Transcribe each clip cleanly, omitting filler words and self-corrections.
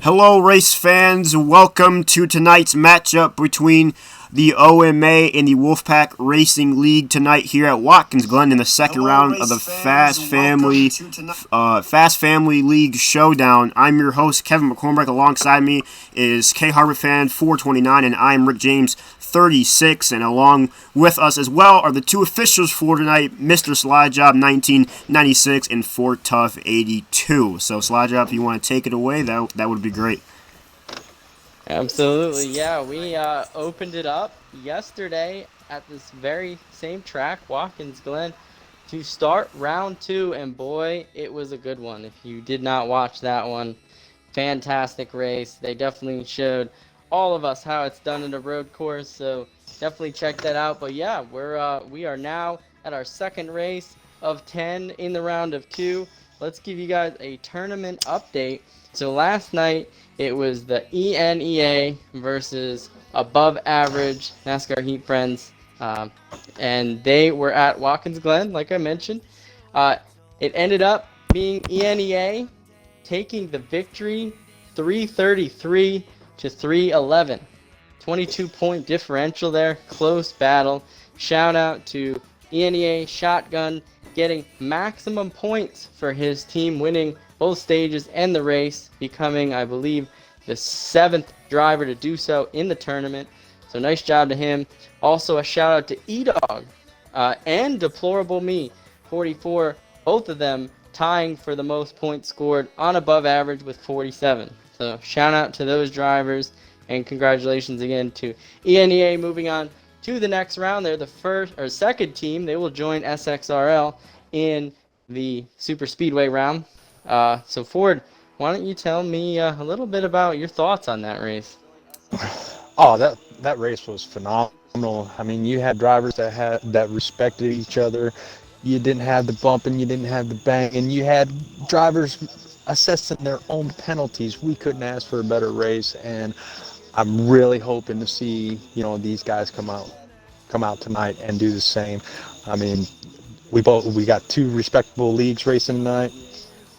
Hello, race fans. Welcome to tonight's matchup between the OMA and the Wolfpack Racing League tonight here at Watkins Glen in the second round of the Fast Family League Showdown. I'm your host, Kevin McCormick. Alongside me is K Harvard fan 429, and I'm Rick James 36. And along with us as well are the two officials for tonight, Mr. Slyjob 1996 and Fort Tough 82. So Slyjob, if you want to take it away, that would be great. Absolutely, yeah. We opened it up yesterday at this very same track, Watkins Glen, to start round two, and boy, it was a good one. If you did not watch that one, fantastic race. They definitely showed all of us how it's done in a road course, so definitely check that out. But yeah, we are now at our second race of 10 in the round of two. Let's give you guys a tournament update. So last night it was the ENEA versus above average NASCAR Heat Friends, and they were at Watkins Glen, like I mentioned. It ended up being ENEA taking the victory 333 to 311. 22-point differential there, close battle. Shout out to ENEA Shotgun getting maximum points for his team, winning both stages and the race, becoming, I believe, the 7th driver to do so in the tournament. So nice job to him. Also a shout out to E-Dog and Deplorable Me 44, both of them tying for the most points scored on above average with 47. So shout out to those drivers, and congratulations again to ENEA. Moving on to the next round, they're the second team. They will join SXRL in the Super Speedway round. So Ford, why don't you tell me a little bit about your thoughts on that race? Oh, that race was phenomenal. I mean, you had drivers that respected each other. You didn't have the bumping, you didn't have the banging. You had drivers assessing their own penalties. We couldn't ask for a better race, and I'm really hoping to see these guys come out tonight and do the same. I mean, we got two respectable leagues racing tonight,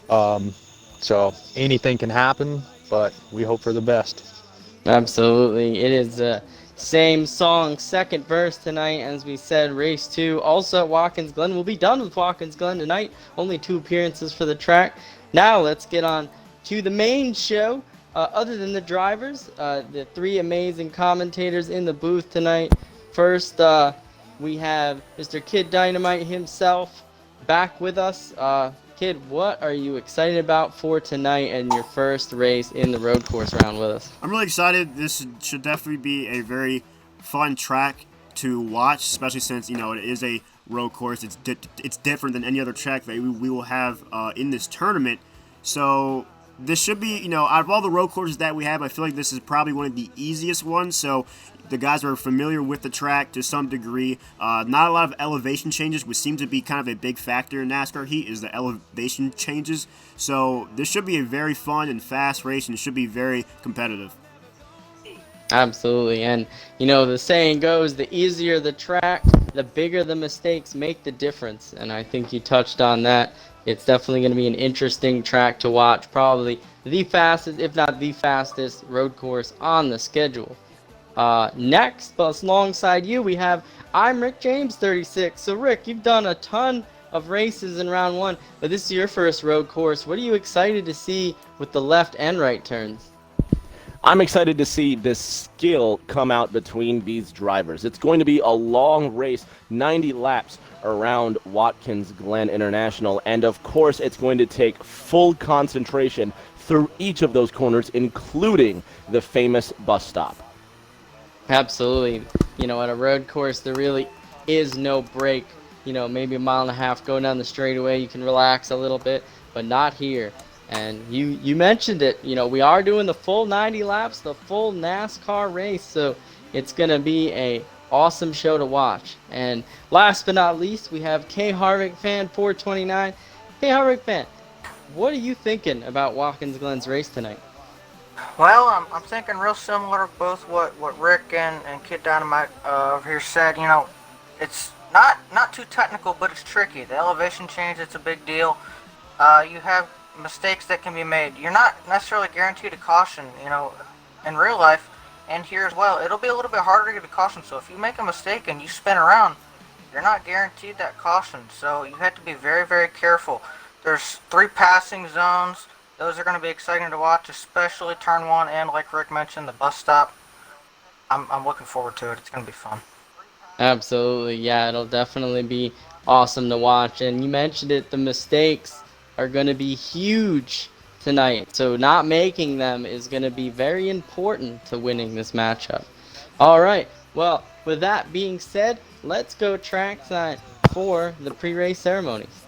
so anything can happen, but we hope for the best. Absolutely. It is the same song, second verse tonight, as we said, race two. Also at Watkins Glen. We'll be done with Watkins Glen tonight. Only 2 appearances for the track. Now let's get on to the main show. Other than the drivers, the 3 amazing commentators in the booth tonight. First, we have Mr. Kid Dynamite himself back with us. Kid, what are you excited about for tonight and your first race in the road course round with us? I'm really excited. This should definitely be a very fun track to watch, especially since it is a road course. It's different than any other track that we will have in this tournament. So this should be, out of all the road courses that we have, I feel like this is probably one of the easiest ones. So the guys are familiar with the track to some degree. Not a lot of elevation changes, which seems to be kind of a big factor in NASCAR Heat, is the elevation changes. So this should be a very fun and fast race, and it should be very competitive. Absolutely. And, the saying goes, the easier the track, the bigger the mistakes make the difference. And I think you touched on that. It's definitely going to be an interesting track to watch. Probably the fastest, if not the fastest, road course on the schedule. Next, but alongside you, we have I'm Rick James 36. So Rick, you've done a ton of races in round one, but this is your first road course. What are you excited to see with the left and right turns? I'm excited to see the skill come out between these drivers. It's going to be a long race, 90 laps around Watkins Glen International, and of course it's going to take full concentration through each of those corners, including the famous bus stop. Absolutely. At a road course, there really is no break. Maybe a mile and a half going down the straightaway, you can relax a little bit, but not here. And you mentioned it, we are doing the full 90 laps, the full NASCAR race, so it's going to be a awesome show to watch. And last but not least, we have K Harvick fan 429. K Harvick fan, what are you thinking about Watkins Glen's race tonight? Well, I'm thinking real similar to both what Rick and Kid Dynamite here said. It's not too technical, but it's tricky. The elevation change, it's a big deal. You have mistakes that can be made. You're not necessarily guaranteed a caution, in real life and here as well. It'll be a little bit harder to get a caution. So if you make a mistake and you spin around, you're not guaranteed that caution. So you have to be very, very careful. There's 3 passing zones. Those are going to be exciting to watch, especially turn 1 and, like Rick mentioned, the bus stop. I'm looking forward to it. It's going to be fun. Absolutely, yeah, it'll definitely be awesome to watch. And you mentioned it, the mistakes are going to be huge tonight. So not making them is going to be very important to winning this matchup. All right, well, with that being said, let's go trackside for the pre-race ceremonies.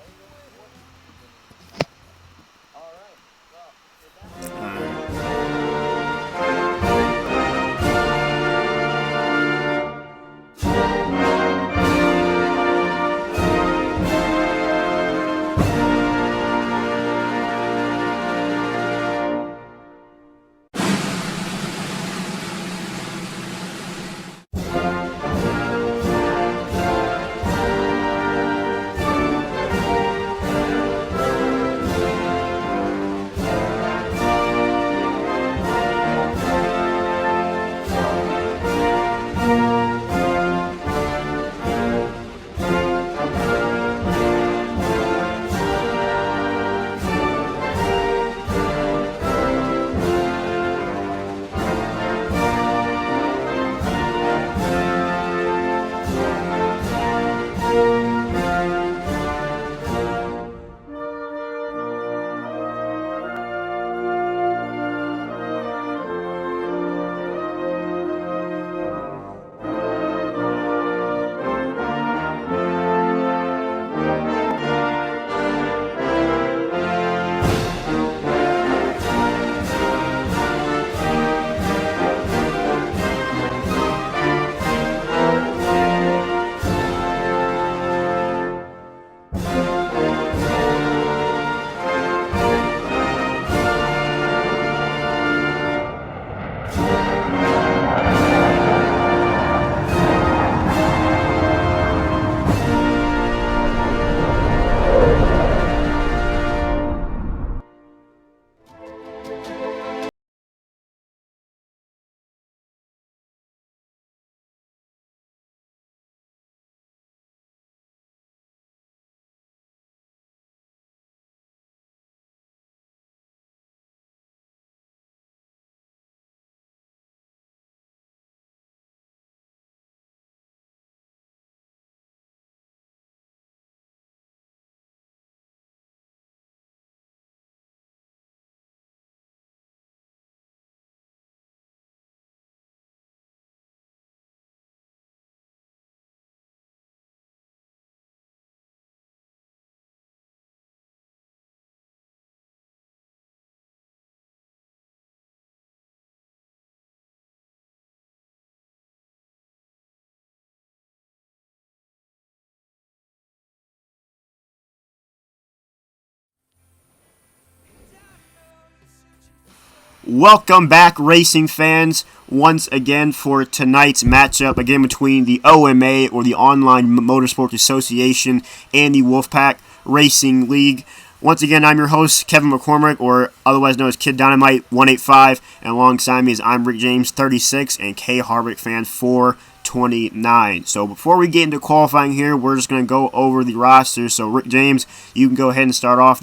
Welcome back, racing fans, once again for tonight's matchup, again between the OMA, or the Online Motorsports Association, and the Wolfpack Racing League. Once again, I'm your host, Kevin McCormick, or otherwise known as Kid Dynamite 185, and alongside me is I'm Rick James 36 and K Harvick fan 429. So before we get into qualifying here, we're just going to go over the roster. So Rick James, you can go ahead and start off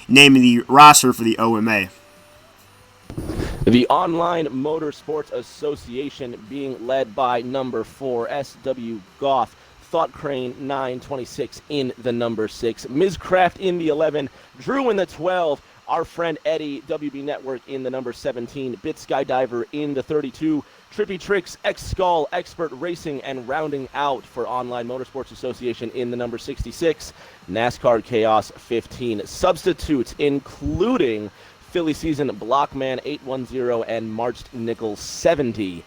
naming the roster for the OMA. The Online Motorsports Association being led by number 4, S.W. Goff, Thought Crane 926 in the number 6, Ms. Craft in the 11, Drew in the 12, our friend Eddie, WB Network in the number 17, Bit Skydiver in the 32, Trippy Tricks, X-Skull, Expert Racing, and rounding out for Online Motorsports Association in the number 66, NASCAR Chaos 15. Substitutes including Philly Season Blockman 810 and Marched Nichols 70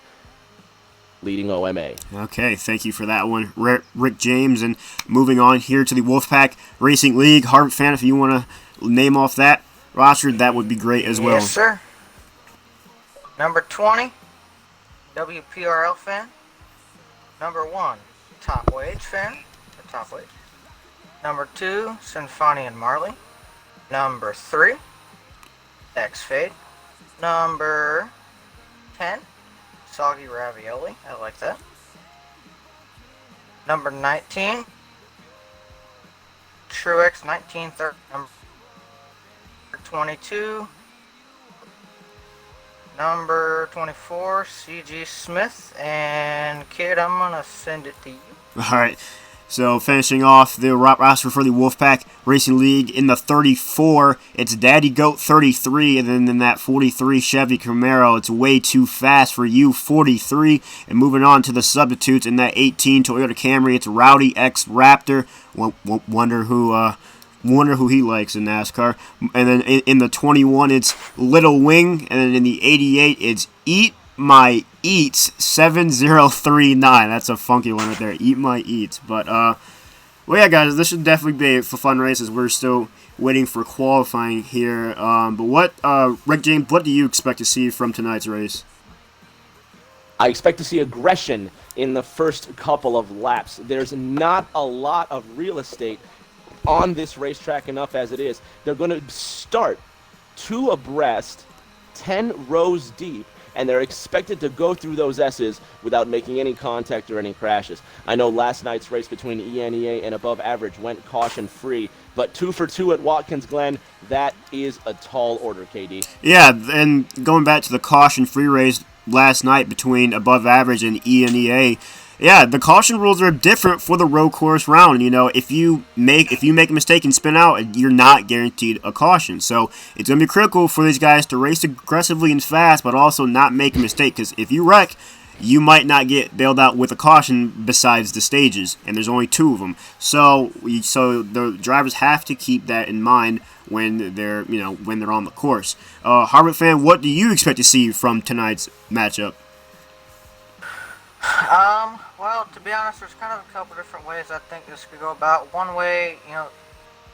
leading OMA. Okay, thank you for that one, Rick James. And moving on here to the Wolfpack Racing League, Harvick fan, if you want to name off that roster, that would be great as well. Yes, sir. Number 20, WPRL fan. Number 1, Top Wage fan. Or Top Wage. Number 2, Sinfani and Marley. Number 3, X-Fade. Number 10, Soggy Ravioli. I like that. Number 19, Truex 1930. Number 22, number 24, CG Smith. And kid, I'm gonna send it to you. All right. So finishing off the roster for the Wolfpack Racing League in the 34, it's Daddy Goat 33, and then in that 43 Chevy Camaro, it's way too fast for you 43. And moving on to the substitutes in that 18 Toyota Camry, it's Rowdy X Raptor. Wonder who he likes in NASCAR. And then in the 21, it's Little Wing, and then in the 88, it's Eat My Eats 7039. That's a funky one right there. Eat My Eats. But well, yeah, guys, this should definitely be a fun race as we're still waiting for qualifying here. But what, Rick James, what do you expect to see from tonight's race? I expect to see aggression in the first couple of laps. There's not a lot of real estate on this racetrack enough as it is. They're going to start 2 abreast, 10 rows deep, and they're expected to go through those S's without making any contact or any crashes. I know last night's race between ENEA and Above Average went caution-free, but 2 for 2 at Watkins Glen, that is a tall order, KD. Yeah, and going back to the caution-free race last night between Above Average and ENEA, yeah, the caution rules are different for the road course round. You know, if you make a mistake and spin out, you're not guaranteed a caution. So it's going to be critical for these guys to race aggressively and fast, but also not make a mistake. Because if you wreck, you might not get bailed out with a caution besides the stages, and there's only 2 of them. So the drivers have to keep that in mind when they're on the course. Harvard fan, what do you expect to see from tonight's matchup? Well, to be honest, there's kind of a couple different ways I think this could go about. One way,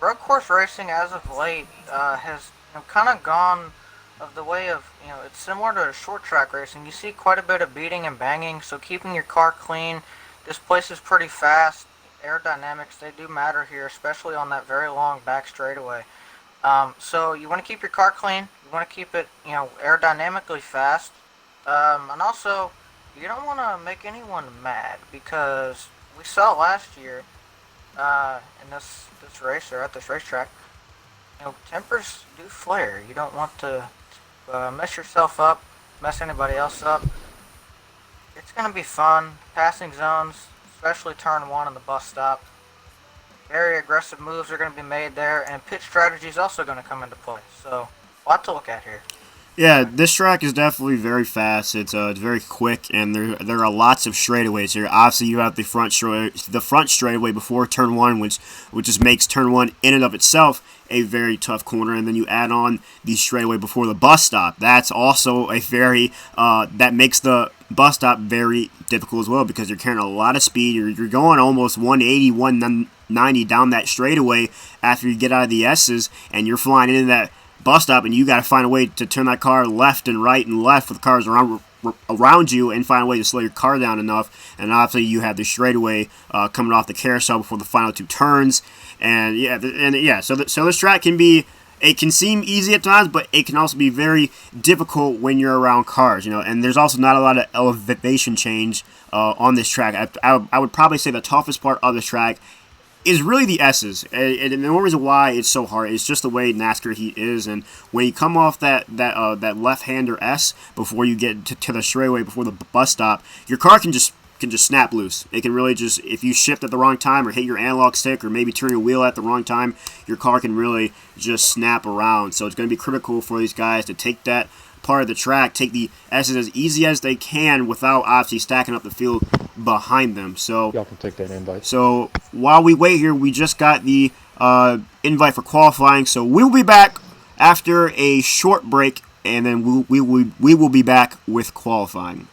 road course racing as of late has kind of gone of the way of, it's similar to short track racing. You see quite a bit of beating and banging, so keeping your car clean. This place is pretty fast. Aerodynamics, they do matter here, especially on that very long back straightaway. So you want to keep your car clean. You want to keep it, aerodynamically fast. And also, you don't want to make anyone mad, because we saw last year in this race, or at this racetrack, tempers do flare. You don't want to mess yourself up, mess anybody else up. It's going to be fun. Passing zones, especially turn 1 and the bus stop. Very aggressive moves are going to be made there, and pit strategy is also going to come into play. So, a lot to look at here. Yeah, this track is definitely very fast. It's very quick, and there are lots of straightaways here. Obviously, you have the front straightaway before turn 1, which just makes turn 1 in and of itself a very tough corner, and then you add on the straightaway before the bus stop. That's also a very that makes the bus stop very difficult as well, because you're carrying a lot of speed. You're going almost 180, 190 down that straightaway after you get out of the S's, and you're flying into that bus stop, and you got to find a way to turn that car left and right and left with cars around you, and find a way to slow your car down enough. And obviously you have the straightaway coming off the carousel before the final 2 turns, and so this track can seem easy at times, but it can also be very difficult when you're around cars, and there's also not a lot of elevation change on this track. I would probably say the toughest part of this track is really the S's, and the only reason why it's so hard is just the way NASCAR heat is. And when you come off that left-hander S before you get to the straightaway before the bus stop, your car can just snap loose. It can really just, if you shift at the wrong time or hit your analog stick or maybe turn your wheel at the wrong time, your car can really just snap around. So it's going to be critical for these guys to take that part of the track, take the S's as easy as they can without obviously stacking up the field behind them. So Y'all can take that invite. So while we wait here, we just got the invite for qualifying. So we'll be back after a short break, and then we will be back with qualifying.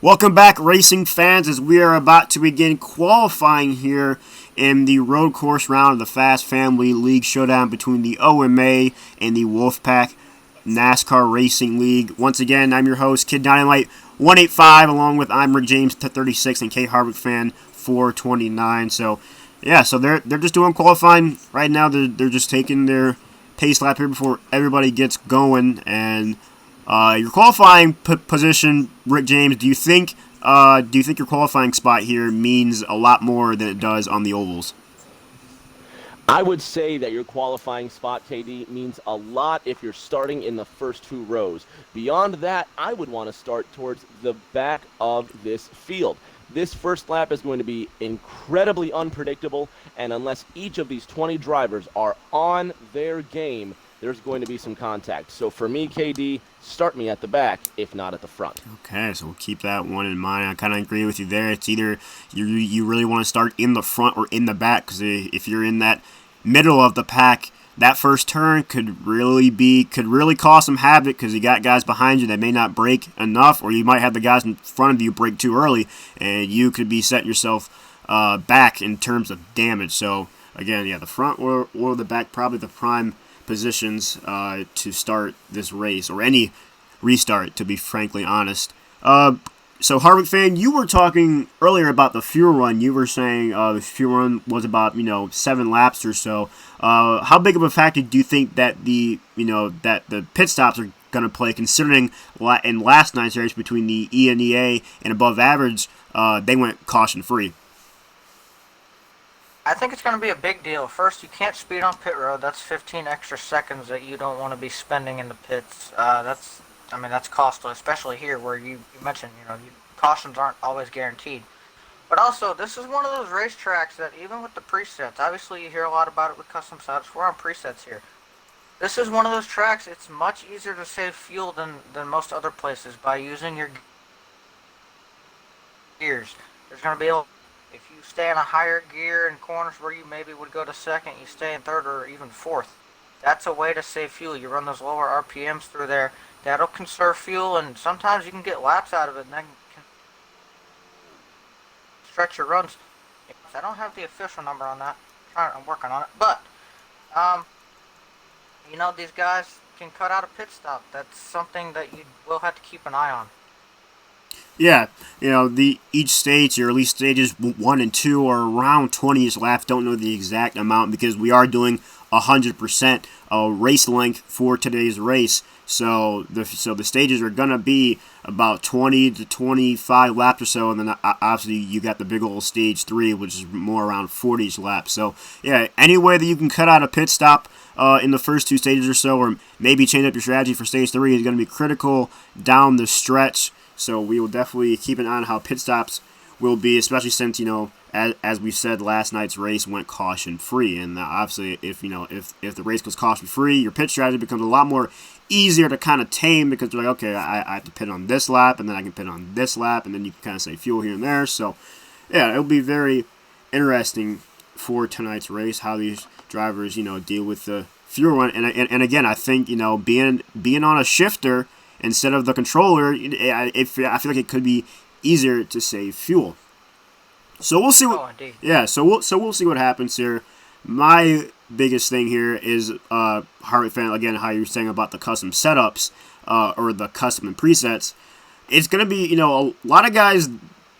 Welcome back, racing fans, as we are about to begin qualifying here in the road course round of the Fast Family League Showdown between the OMA and the Wolfpack NASCAR Racing League. Once again, I'm your host, Kid Dynamite 185, along with I'm Rick James 36 and K Harvick fan 429. So they're just doing qualifying right now. They're just taking their pace lap here before everybody gets going. And your qualifying position, Rick James, do you think your qualifying spot here means a lot more than it does on the ovals? I would say that your qualifying spot, KD, means a lot if you're starting in the first 2 rows. Beyond that, I would want to start towards the back of this field. This first lap is going to be incredibly unpredictable, and unless each of these 20 drivers are on their game, there's going to be some contact. So for me, KD, start me at the back, if not at the front. Okay, so we'll keep that one in mind. I kind of agree with you there. It's either you really want to start in the front or in the back, because if you're in that middle of the pack, that first turn could really cause some havoc, because you got guys behind you that may not brake enough, or you might have the guys in front of you brake too early, and you could be setting yourself back in terms of damage. So again, the front or the back, probably the prime positions to start this race, or any restart, to be frankly honest. So Harvick fan, you were talking earlier about the fuel run. You were saying the fuel run was about 7 laps or so. How big of a factor do you think that the pit stops are going to play, considering in last night's race between the ENEA and above average, they went caution free? I think it's going to be a big deal. First, you can't speed on pit road. That's 15 extra seconds that you don't want to be spending in the pits. That's costly, especially here where you mentioned, cautions aren't always guaranteed. But also, this is one of those racetracks that even with the presets, obviously you hear a lot about it with custom setups. We're on presets here. This is one of those tracks, it's much easier to save fuel than most other places by using your gears. There's going to be if you stay in a higher gear in corners where you maybe would go to second, you stay in third or even fourth. That's a way to save fuel. You run those lower RPMs through there. That'll conserve fuel, and sometimes you can get laps out of it, and then can stretch your runs. I don't have the official number on that. I'm working on it. But, these guys can cut out a pit stop. That's something that you will have to keep an eye on. Yeah, each stage, or at least stages 1 and 2, are around 20ish laps. Don't know the exact amount, because we are doing 100% race length for today's race. So the stages are gonna be about 20 to 25 laps or so, and then obviously you got the big old stage 3, which is more around 40ish laps. So yeah, any way that you can cut out a pit stop in the first 2 stages or so, or maybe change up your strategy for stage 3, is going to be critical down the stretch. So we will definitely keep an eye on how pit stops will be, especially since, as we said, last night's race went caution free, and obviously if the race goes caution free, your pit strategy becomes a lot more easier to kind of tame, because you're like, okay, I have to pit on this lap, and then I can pit on this lap, and then you can kind of save fuel here and there. So yeah, it'll be very interesting for tonight's race how these drivers deal with the fuel run, and again, I think being on a shifter instead of the controller, I feel like it could be easier to save fuel. So we'll see. So we'll see what happens here. My biggest thing here is Harvick fan, again, how you're saying about the custom setups or the custom and presets. It's gonna be a lot of guys.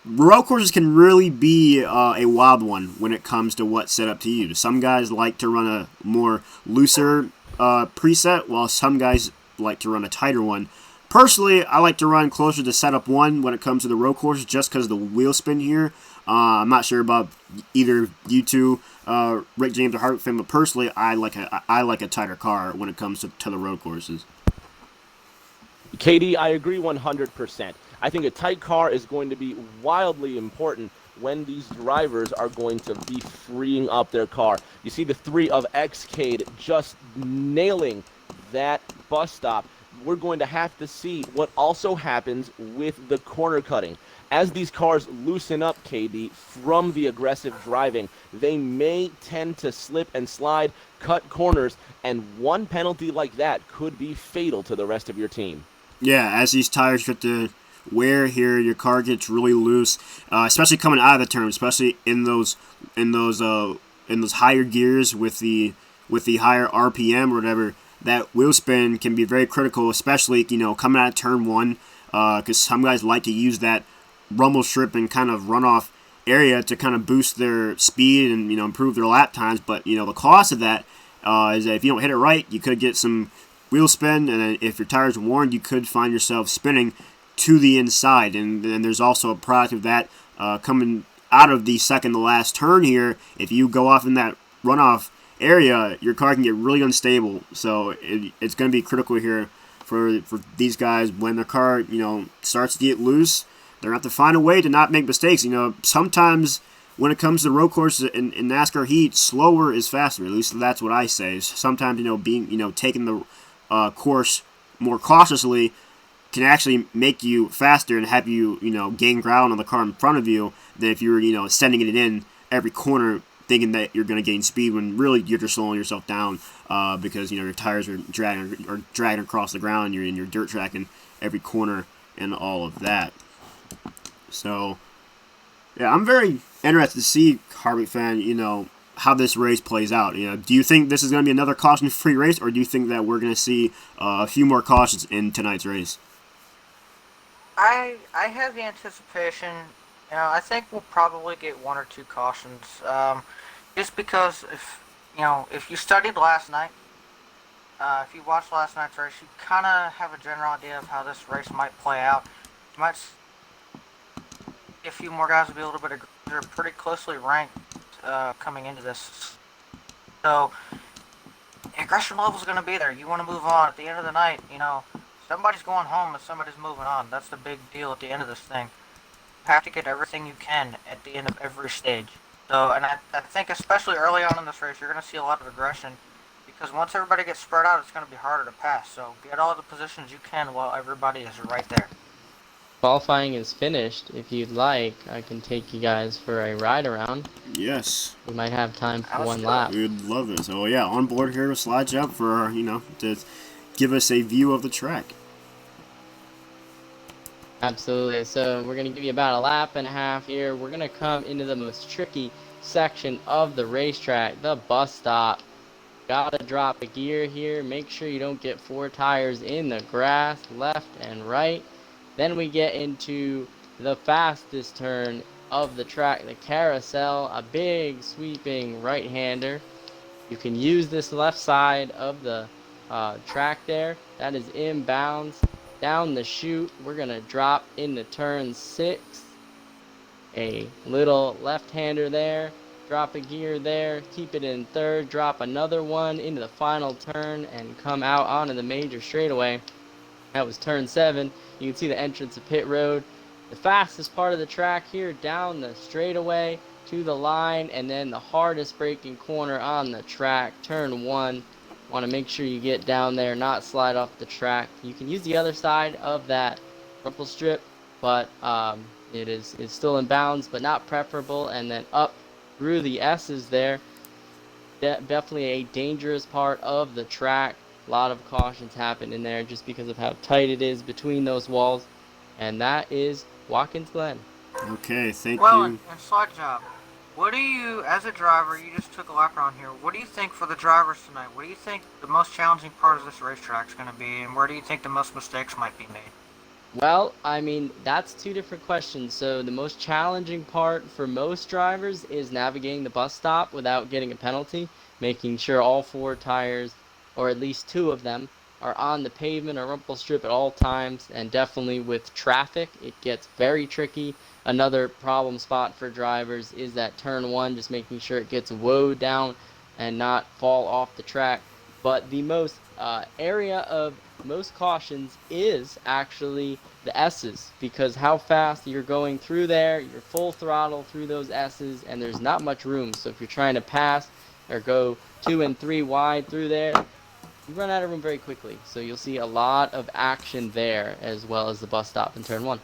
Road courses can really be a wild one when it comes to what setup to use. Some guys like to run a more looser preset, while some guys like to run a tighter one. Personally, I like to run closer to setup 1 when it comes to the road courses, just because of the wheel spin here. I'm not sure about either you two, Rick James or Harvick fan, but personally, I like a tighter car when it comes to the road courses. KD, I agree 100%. I think a tight car is going to be wildly important when these drivers are going to be freeing up their car. You see the 3 of Xcade just nailing that bus stop. We're going to have to see what also happens with the corner cutting. As these cars loosen up, KD, from the aggressive driving, they may tend to slip and slide, cut corners, and one penalty like that could be fatal to the rest of your team. Yeah, as these tires start to wear here. Your car gets really loose, especially coming out of the turn, especially in those higher gears with the higher RPM or whatever. That wheel spin can be very critical, especially coming out of turn 1, because some guys like to use that rumble strip and kind of runoff area to kind of boost their speed and improve their lap times. But the cost of that is that if you don't hit it right, you could get some wheel spin, and then if your tires are worn, you could find yourself spinning to the inside. And then there's also a product of that coming out of the second to last turn here. If you go off in that runoff area, your car can get really unstable. So it's going to be critical here for these guys when their car starts to get loose. They're going to have to find a way to not make mistakes. Sometimes when it comes to road courses in NASCAR heat, slower is faster. At least that's what I say. Sometimes being taking the course more cautiously can actually make you faster and have you gain ground on the car in front of you than if you're sending it in every corner thinking that you're going to gain speed when really you're just slowing yourself down because your tires are dragging across the ground. You're in your dirt track in every corner and all of that. So yeah, I'm very interested to see, Harvick fan, how this race plays out. Do you think this is going to be another caution-free race, or do you think that we're going to see a few more cautions in tonight's race? I have the anticipation. I think we'll probably get 1 or 2 cautions. Just because if you studied last night, if you watched last night's race, you kind of have a general idea of how this race might play out. You might see a few more guys will be a little bit they're pretty closely ranked coming into this. So aggression level is going to be there. You want to move on. At the end of the night, somebody's going home and somebody's moving on. That's the big deal at the end of this thing. You have to get everything you can at the end of every stage. So, and I think especially early on in this race, you're going to see a lot of aggression because once everybody gets spread out, it's going to be harder to pass. So get all the positions you can while everybody is right there. Qualifying is finished. If you'd like, I can take you guys for a ride around. Yes. We might have time for one lap. We would love it. So yeah, on board here with Slide Jump for to give us a view of the track. Absolutely. So we're going to give you about a lap and a half here. We're going to come into the most tricky section of the racetrack, the bus stop. Gotta drop a gear here. Make sure you don't get 4 tires in the grass, left and right. Then we get into the fastest turn of the track, the carousel, a big sweeping right-hander. You can use this left side of the track there. That is inbounds. Down the chute, we're going to drop into turn 6. A little left-hander there. Drop a gear there. Keep it in third. Drop another one into the final turn and come out onto the major straightaway. That was turn 7. You can see the entrance of pit road. The fastest part of the track here down the straightaway to the line, and then the hardest braking corner on the track, turn 1. Want to make sure you get down there, not slide off the track. You can use the other side of that rumble strip, but it's still in bounds, but not preferable. And then up through the S's there. Definitely a dangerous part of the track. A lot of cautions happen in there just because of how tight it is between those walls. And that is Watkins Glen. Okay, thank you. Well, and Slide Job, what do you, as a driver, you just took a lap around here, what do you think for the drivers tonight? What do you think the most challenging part of this racetrack is going to be, and where do you think the most mistakes might be made? Well, I mean, that's 2 different questions. So the most challenging part for most drivers is navigating the bus stop without getting a penalty, making sure all 4 tires, or at least 2 of them, are on the pavement or rumble strip at all times. And definitely with traffic, it gets very tricky. Another problem spot for drivers is that turn 1, just making sure it gets woed down and not fall off the track. But the most area of most cautions is actually the S's, because how fast you're going through there, you're full throttle through those S's, and there's not much room. So if you're trying to pass or go 2 and 3 wide through there, you run out of room very quickly. So you'll see a lot of action there, as well as the bus stop in turn 1.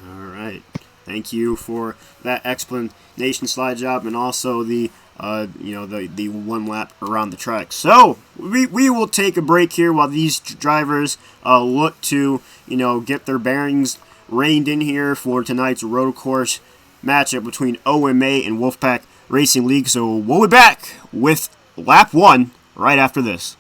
All right. Thank you for that explanation, Slide Job, and also the 1 lap around the track. So we will take a break here while these drivers look to get their bearings reined in here for tonight's road course matchup between OMA and Wolfpack Racing League. So we'll be back with lap 1 right after this.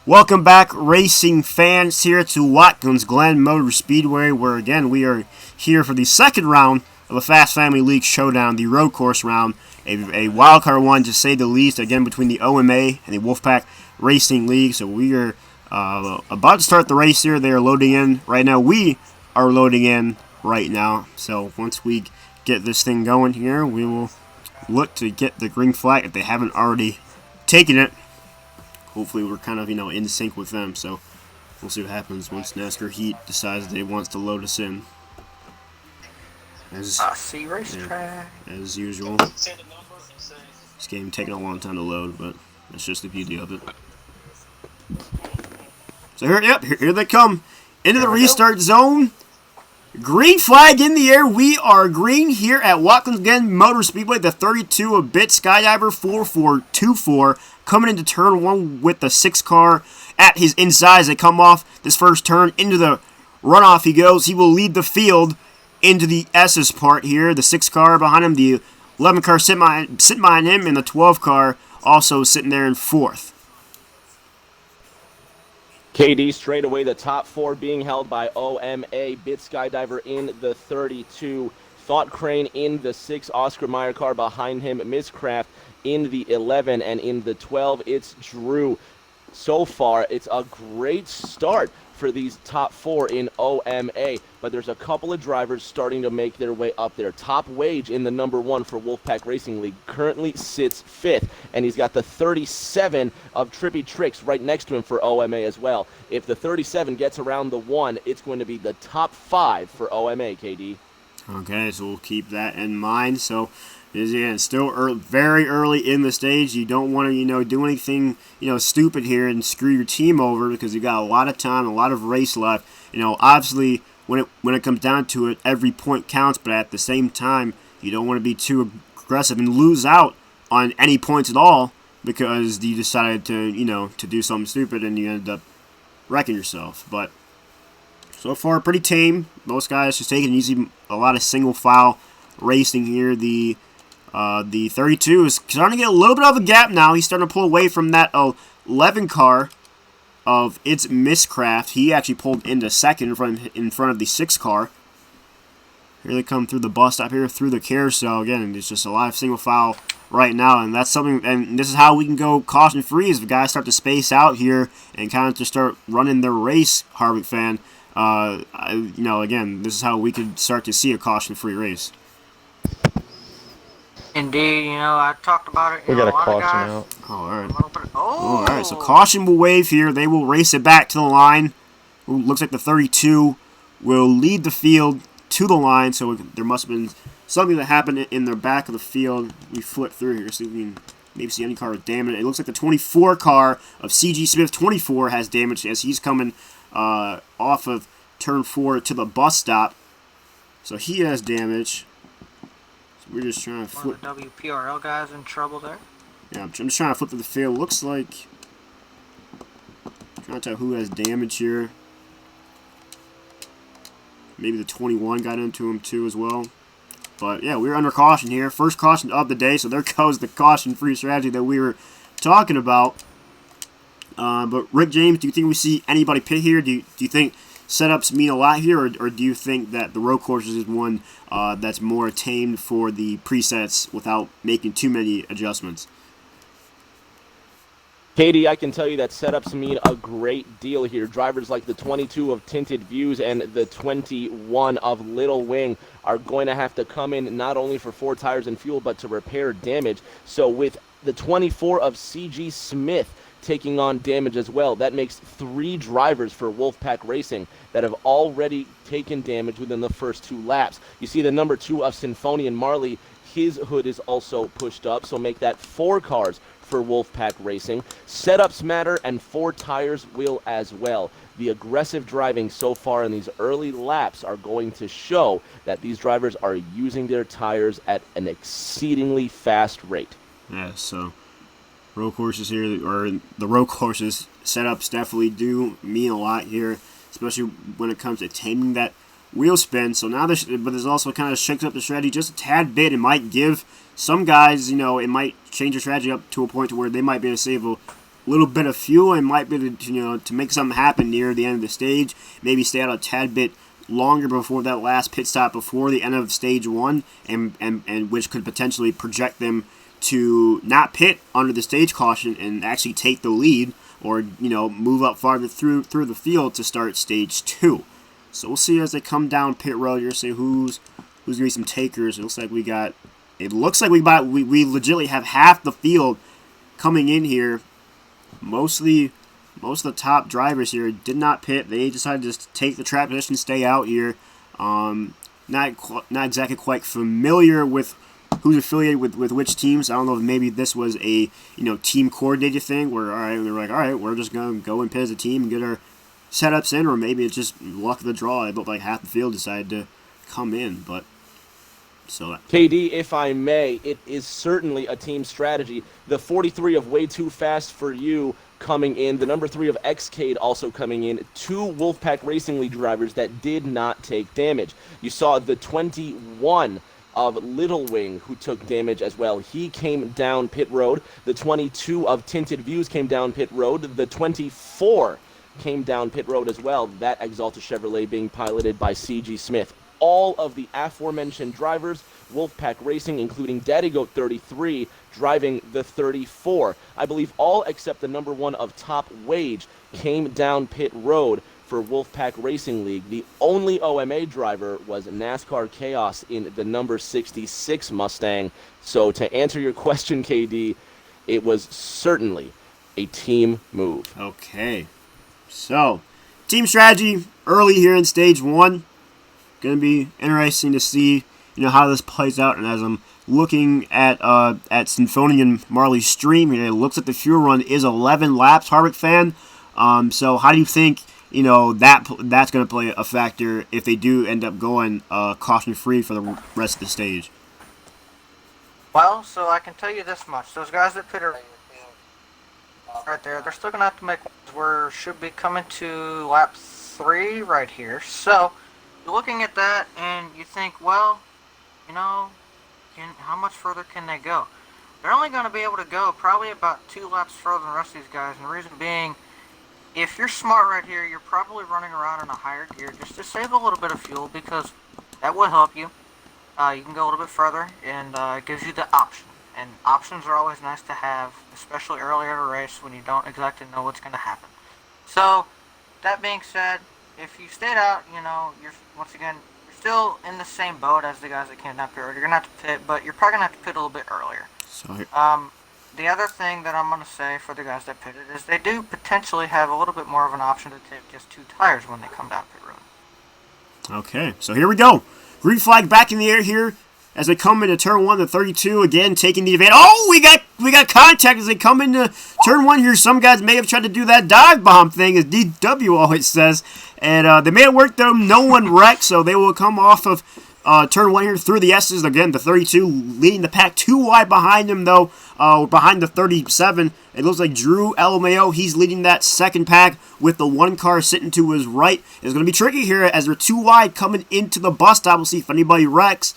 Welcome back, racing fans, here to Watkins Glen Motor Speedway, where again we are here for the second round of the Fast Family League Showdown, the road course round, a wildcard one to say the least, again between the OMA and the Wolfpack Racing League. So we are about to start the race here. They are loading in right now. We are loading in right now. So once we get this thing going here, we will look to get the green flag if they haven't already taken it. Hopefully we're kind of, in sync with them, so we'll see what happens once NASCAR Heat decides they wants to load us in. As usual. This game taking a long time to load, but that's just the beauty of it. So here they come into the restart zone. Green flag in the air. We are green here at Watkins Glen Motor Speedway. The 32-bit Skydiver 4424 coming into turn 1 with the 6 car at his inside as they come off this first turn into the runoff. He goes. He will lead the field into the S's part here. The 6 car behind him, the 11 car sitting behind him, and the 12 car also sitting there in 4th. KD straight away, the top 4 being held by OMA, Bit Skydiver in the 32, Thought Crane in the 6, Oscar Meyer car behind him, Mizcraft in the 11 and in the 12, it's Drew. So far, it's a great start for these top 4 in OMA, but there's a couple of drivers starting to make their way up there. Top Wage in the number 1 for Wolfpack Racing League currently sits 5th, and he's got the 37 of Trippy Tricks right next to him for OMA as well. If the 37 gets around the 1, it's going to be the top 5 for OMA, KD. Okay, so we'll keep that in mind. So, it's still very early in the stage. You don't want to, do anything, stupid here and screw your team over because you got a lot of time, a lot of race left. Obviously, when it comes down to it, every point counts. But at the same time, you don't want to be too aggressive and lose out on any points at all because you decided to, to do something stupid and you end up wrecking yourself. But so far, pretty tame. Most guys just taking easy, a lot of single file racing here. The 32 is starting to get a little bit of a gap now. He's starting to pull away from that 11 car of It's Miscraft. He actually pulled into second in front of the 6 car. Here they come through the bus stop here, through the carousel. Again, it's just a lot of single file right now, and that's something. And this is how we can go caution free. Is if guys start to space out here and kind of just start running their race. Harvick fan, again, this is how we could start to see a caution free race. Indeed, I talked about it. We got a caution guys, out. Oh, all right. All right, so caution will wave here. They will race it back to the line. Ooh, looks like the 32 will lead the field to the line, so there must have been something that happened in the back of the field. We flip through here, so we can maybe see any car with damage. It looks like the 24 car of C.G. Smith 24 has damage as he's coming off of turn 4 to the bus stop. So he has damage. So we're just trying to flip. One of the WPRL guys in trouble there. Yeah, I'm just trying to flip through the field. Looks like, trying to tell who has damage here. Maybe the 21 got into him too as well. But yeah, we're under caution here. First caution of the day, so there goes the caution-free strategy that we were talking about. But Rick James, do you think we see anybody pit here? Do you think setups mean a lot here, or do you think that the road courses is one that's more tamed for the presets without making too many adjustments? Katie, I can tell you that setups mean a great deal here. Drivers like the 22 of Tinted Views and the 21 of Little Wing are going to have to come in not only for 4 tires and fuel, but to repair damage. So with the 24 of CG Smith taking on damage as well, that makes 3 drivers for Wolfpack Racing that have already taken damage within the first 2 laps. You see the number 2 of Symphony and Marley, his hood is also pushed up, so make that 4 cars for Wolfpack Racing. Setups matter, and 4 tires will as well. The aggressive driving so far in these early laps are going to show that these drivers are using their tires at an exceedingly fast rate. Yeah, so road courses here, or the road courses setups definitely do mean a lot here, especially when it comes to taming that wheel spin. So now there's also kind of shakes up the strategy just a tad bit. It might give some guys, it might change your strategy up to a point to where they might be able to save a little bit of fuel and might be able to, to make something happen near the end of the stage. Maybe stay out a tad bit longer before that last pit stop before the end of stage 1, and which could potentially project them to not pit under the stage caution and actually take the lead, or move up farther through the field to start stage 2. So we'll see as they come down pit road here. See who's gonna be some takers. It looks like we legitimately have half the field coming in here. Most of the top drivers here did not pit. They decided to just take the track position, stay out here. Not exactly quite familiar with who's affiliated with which teams. I don't know if maybe this was a team coordinated thing where they're like, all right, we're just gonna go and pit as a team and get our setups in, or maybe it's just luck of the draw. It looked like half the field decided to come in, but so KD, if I may, it is certainly a team strategy. The 43 of Way Too Fast for You coming in, the number 3 of Xcade also coming in, 2 Wolfpack Racing League drivers that did not take damage. You saw the 21 of Little Wing who took damage as well. He came down pit road. The 22 of Tinted Views came down pit road. The 24 came down pit road as well. That Exalta Chevrolet being piloted by C.G. Smith. All of the aforementioned drivers Wolfpack Racing, including Daddy Goat 33, driving the 34. I believe all except the number 1 of Top Wage came down pit road for Wolfpack Racing League. The only OMA driver was NASCAR Chaos in the number 66 Mustang. So to answer your question, KD, it was certainly a team move. Okay. So, team strategy early here in stage 1. Going to be interesting to see, how this plays out. And as I'm looking at Symphony and Marley's stream, it looks like the fuel run is 11 laps, Harvick fan. So how do you think, that's going to play a factor if they do end up going caution-free for the rest of the stage? Well, so I can tell you this much. Those guys that pitted right there, they're still going to have to make ones. Should be coming to lap 3 right here. So you're looking at that and you think, well, how much further can they go? They're only going to be able to go probably about 2 laps further than the rest of these guys. And the reason being, if you're smart right here, you're probably running around in a higher gear just to save a little bit of fuel, because that will help you. You can go a little bit further, and it gives you the option. And options are always nice to have, especially earlier in a race when you don't exactly know what's going to happen. So, that being said, if you stayed out, you're still in the same boat as the guys that came down pit road. You're going to have to pit, but you're probably going to have to pit a little bit earlier. Sorry. The other thing that I'm going to say for the guys that pitted is they do potentially have a little bit more of an option to take just 2 tires when they come down pit road. Okay, so here we go. Green flag back in the air here as they come into turn 1, the 32, again taking the advantage. Oh, we got contact as they come into turn 1 here. Some guys may have tried to do that dive bomb thing, as DW always says, and they made it work though. No one wrecked, so they will come off of turn 1 here through the S's. Again, the 32 leading the pack, 2 wide behind him though, behind the 37. It looks like Drew LMAO, he's leading that second pack with the 1 car sitting to his right. It's going to be tricky here as they're 2 wide coming into the bus stop. We'll see if anybody wrecks.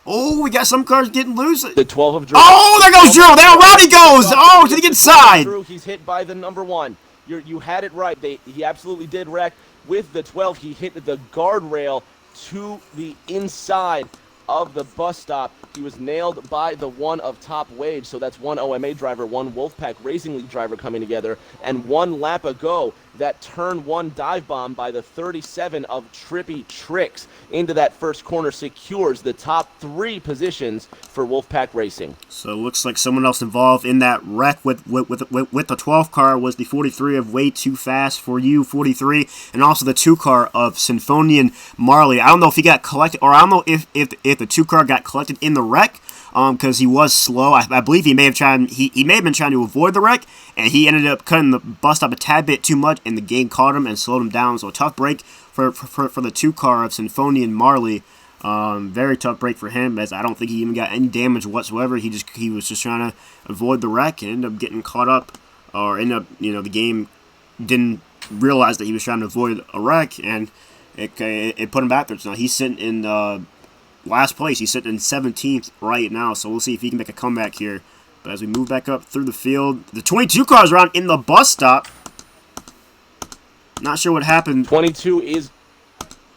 Oh, we got some cars getting loose. The 12 of Drew. Oh, there goes Drew. There Rowdy goes. Oh, to the inside. Drew, he's hit by the number 1. You had it right. He absolutely did wreck. With the 12, he hit the guardrail to the inside of the bus stop. He was nailed by the 1 of Top Wage, so that's 1 OMA driver, 1 Wolfpack Racing League driver coming together, and 1 lap ago, that turn 1 dive bomb by the 37 of Trippy Tricks into that first corner secures the top 3 positions for Wolfpack Racing. So it looks like someone else involved in that wreck with the 12 car was the 43 of Way Too Fast for You 43, and also the 2 car of Symphonian Marley. I don't know if he got collected, or I don't know if the 2 car got collected in the wreck, because he was slow. I believe he may have been trying to avoid the wreck, and he ended up cutting the bus stop a tad bit too much, and the game caught him and slowed him down. So a tough break for the 2 car of Symphony and Marley. Very tough break for him, as I don't think he even got any damage whatsoever. He was just trying to avoid the wreck and ended up getting caught up, or ended up, the game didn't realize that he was trying to avoid a wreck, and it put him backwards. Now he's sitting in last place. He's sitting in 17th right now, so we'll see if he can make a comeback here. But as we move back up through the field, the 22 cars around in the bus stop. Not sure what happened. 22 is...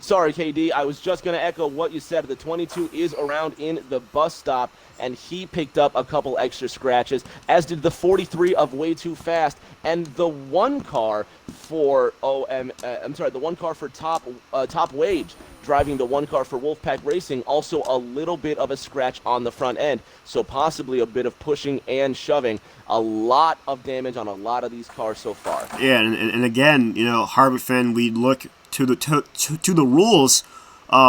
Sorry, KD, I was just going to echo what you said. The 22 is around in the bus stop, and he picked up a couple extra scratches, as did the 43 of Way Too Fast, and the 1 car for the 1 car for Top Wage, driving the 1 car for Wolfpack Racing, also a little bit of a scratch on the front end, so possibly a bit of pushing and shoving. A lot of damage on a lot of these cars so far. Yeah, and again, Harvick fan, we look to the rules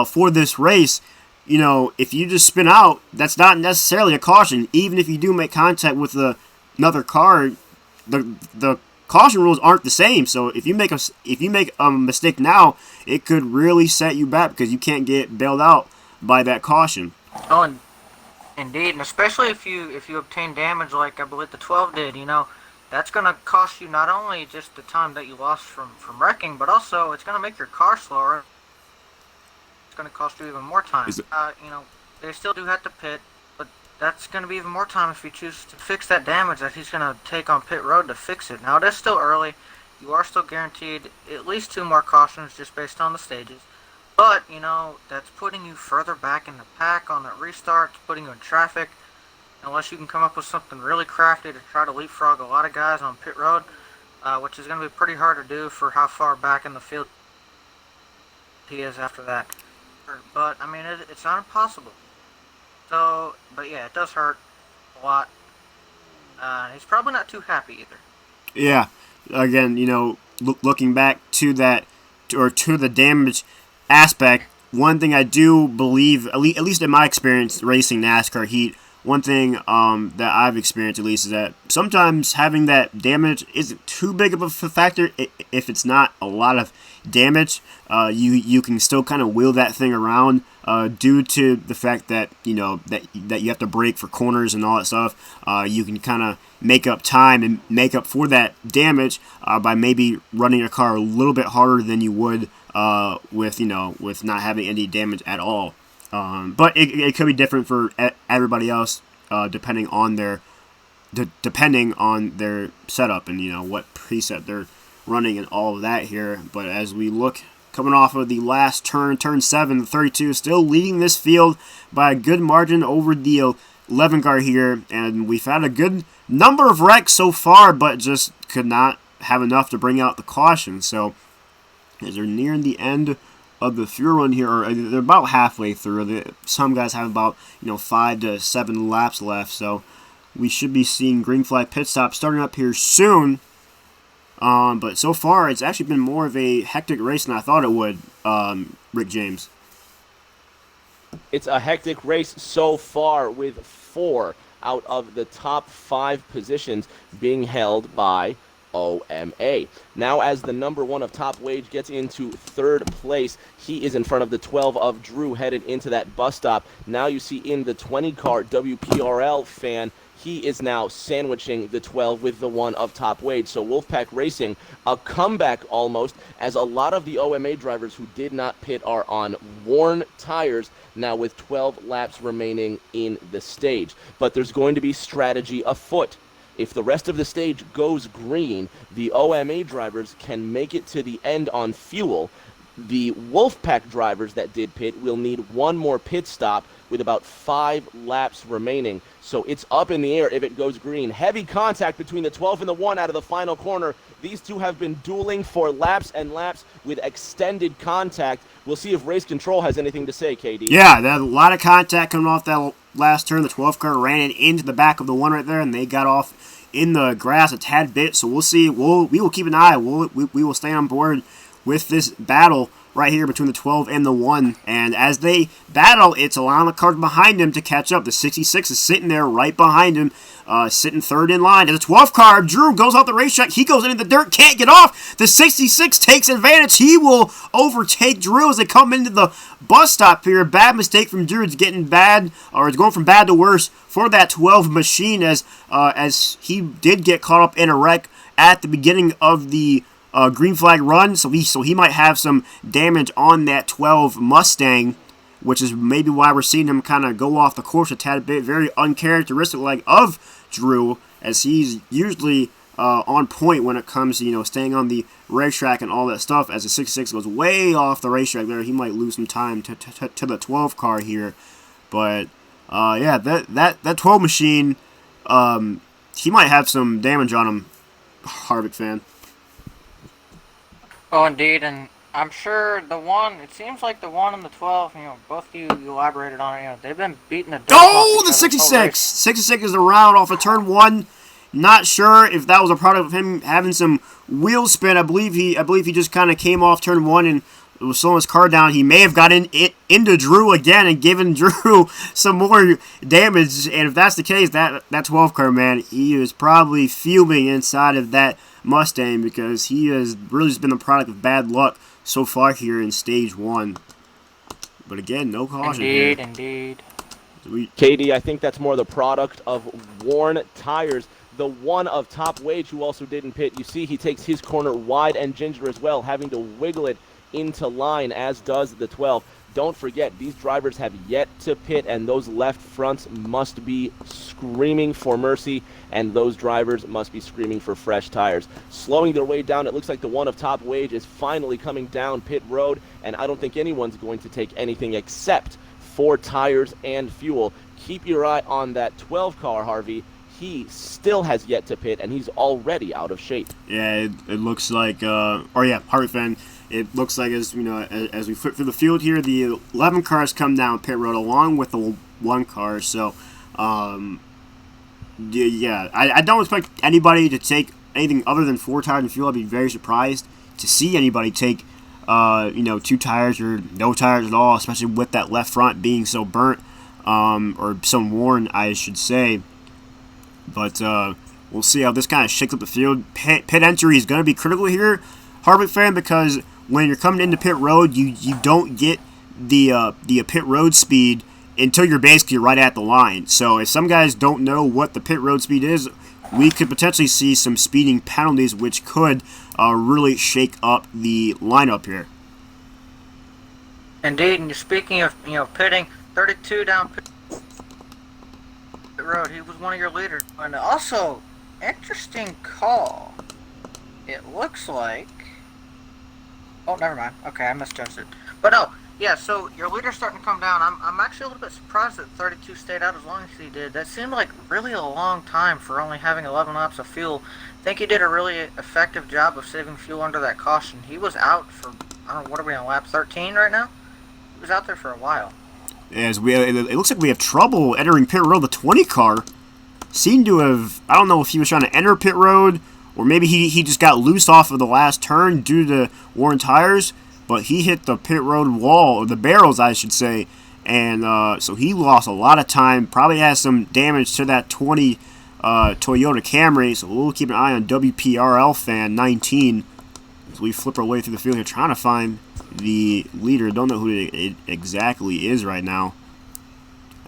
for this race. If you just spin out, that's not necessarily a caution. Even if you do make contact with another car, the caution rules aren't the same. So if you make a mistake now, it could really set you back, because you can't get bailed out by that caution. Oh, and indeed, and especially if you obtain damage like I believe the 12 did, that's going to cost you not only just the time that you lost from wrecking, but also it's going to make your car slower. It's going to cost you even more time. They still do have to pit, but that's going to be even more time if you choose to fix that damage that he's going to take on pit road to fix it. Now, it is still early. You are still guaranteed at least 2 more cautions just based on the stages. But, that's putting you further back in the pack on that restart, it's putting you in traffic. Unless you can come up with something really crafty to try to leapfrog a lot of guys on pit road, which is going to be pretty hard to do for how far back in the field he is after that. But, I mean, it's not impossible. So, but yeah, it does hurt a lot. He's probably not too happy either. Yeah, again, looking back to that, to the damage aspect, one thing I do believe, at least in my experience racing NASCAR heat, one thing that I've experienced at least is that sometimes having that damage isn't too big of a factor. If it's not a lot of damage, you can still kind of wheel that thing around due to the fact that that you have to brake for corners and all that stuff. You can kind of make up time and make up for that damage by maybe running a car a little bit harder than you would with not having any damage at all. But it could be different for everybody else, depending on their setup and what preset they're running and all of that here. But as we look coming off of the last turn 7, the 32 still leading this field by a good margin over the 11 car here, and we've had a good number of wrecks so far, but just could not have enough to bring out the caution. So as they're nearing the end of the through run here, or they're about halfway through. Some guys have about 5 to 7 laps left, so we should be seeing green flag pit stop starting up here soon. But so far, it's actually been more of a hectic race than I thought it would. Rick James. It's a hectic race so far, with 4 out of the top 5 positions being held by OMA. Now, as the number 1 of Top Wage gets into 3rd place, he is in front of the 12 of Drew headed into that bus stop. Now you see in the 20 car WPRL fan, he is now sandwiching the 12 with the 1 of Top Wage. So Wolfpack Racing, a comeback almost, as a lot of the OMA drivers who did not pit are on worn tires now with 12 laps remaining in the stage. But there's going to be strategy afoot. If the rest of the stage goes green, the OMA drivers can make it to the end on fuel. The Wolfpack drivers that did pit will need 1 more pit stop with about 5 laps remaining. So it's up in the air if it goes green. Heavy contact between the 12 and the 1 out of the final corner. These two have been dueling for laps and laps with extended contact. We'll see if Race Control has anything to say, KD. Yeah, there's a lot of contact coming off that last turn. The 12 car ran it into the back of the 1 right there, and they got off in the grass a tad bit. So we'll see. We will keep an eye. We will stay on board with this battle right here between the 12 and the 1. And as they battle, it's allowing the cars behind him to catch up. The 66 is sitting there right behind him, sitting 3rd in line. And the 12 car, Drew, goes off the racetrack. He goes into the dirt, can't get off. The 66 takes advantage. He will overtake Drew as they come into the bus stop here. Bad mistake from Drew. It's getting bad, or it's going from bad to worse for that 12 machine as he did get caught up in a wreck at the beginning of the green flag run, so he might have some damage on that 12 Mustang, which is maybe why we're seeing him kind of go off the course a tad bit. Very uncharacteristic like of Drew, as he's usually on point when it comes to staying on the racetrack and all that stuff. As the 66 goes way off the racetrack there, he might lose some time to the 12 car here. But yeah, that 12 machine, he might have some damage on him, Harvick fan. Oh, indeed, and I'm sure it seems like the 1 and the 12, both of you elaborated on it, they've been beating the dog. Oh, the 66! 66 is around off of turn 1. Not sure if that was a product of him having some wheel spin. I believe he just kind of came off turn 1 and was slowing his car down. He may have gotten into Drew again and given Drew some more damage. And if that's the case, that 12 car, man, he is probably fuming inside of that Mustang, because he has really just been the product of bad luck so far here in stage 1. But again, no caution here. Indeed. KD, I think that's more the product of worn tires. The 1 of Top Wage, who also didn't pit, you see he takes his corner wide and ginger as well, having to wiggle it into line, as does the 12. don't forget, these drivers have yet to pit, and those left fronts must be screaming for mercy, and those drivers must be screaming for fresh tires. Slowing their way down, it looks like the one of top wage is finally coming down pit road, and I don't think anyone's going to take anything except for tires and fuel. Keep your eye on that 12 car, Harvey. He still has yet to pit, and he's already out of shape. Yeah, it looks like, Harvey fan, it looks like as we flip through the field here, the 11 cars come down pit road along with the 1 car. So, I don't expect anybody to take anything other than 4 tires and fuel. I'd be very surprised to see anybody take, 2 tires or no tires at all, especially with that left front being so burnt, or so worn, I should say. But we'll see how this kind of shakes up the field. Pit entry is going to be critical here, Harvick fan, because when you're coming into pit road, you don't get the pit road speed until you're basically right at the line. So if some guys don't know what the pit road speed is, we could potentially see some speeding penalties, which could really shake up the lineup here. Indeed, and speaking of pitting, 32 down pit road, he was one of your leaders. And also, interesting call. It looks like. Oh, never mind. Okay, I misjudged it. But no, yeah. So your leader's starting to come down. I'm actually a little bit surprised that 32 stayed out as long as he did. That seemed like really a long time for only having 11 laps of fuel. I think he did a really effective job of saving fuel under that caution. He was out for, I don't know, what are we on, lap 13 right now? He was out there for a while. It looks like we have trouble entering pit road. The 20 car seemed to have, I don't know if he was trying to enter pit road, or maybe he just got loose off of the last turn due to worn tires, but he hit the pit road wall, or the barrels, I should say, and so he lost a lot of time, probably has some damage to that 20 Toyota Camry, so we'll keep an eye on WPRL fan 19 as we flip our way through the field here, trying to find the leader. Don't know who it exactly is right now.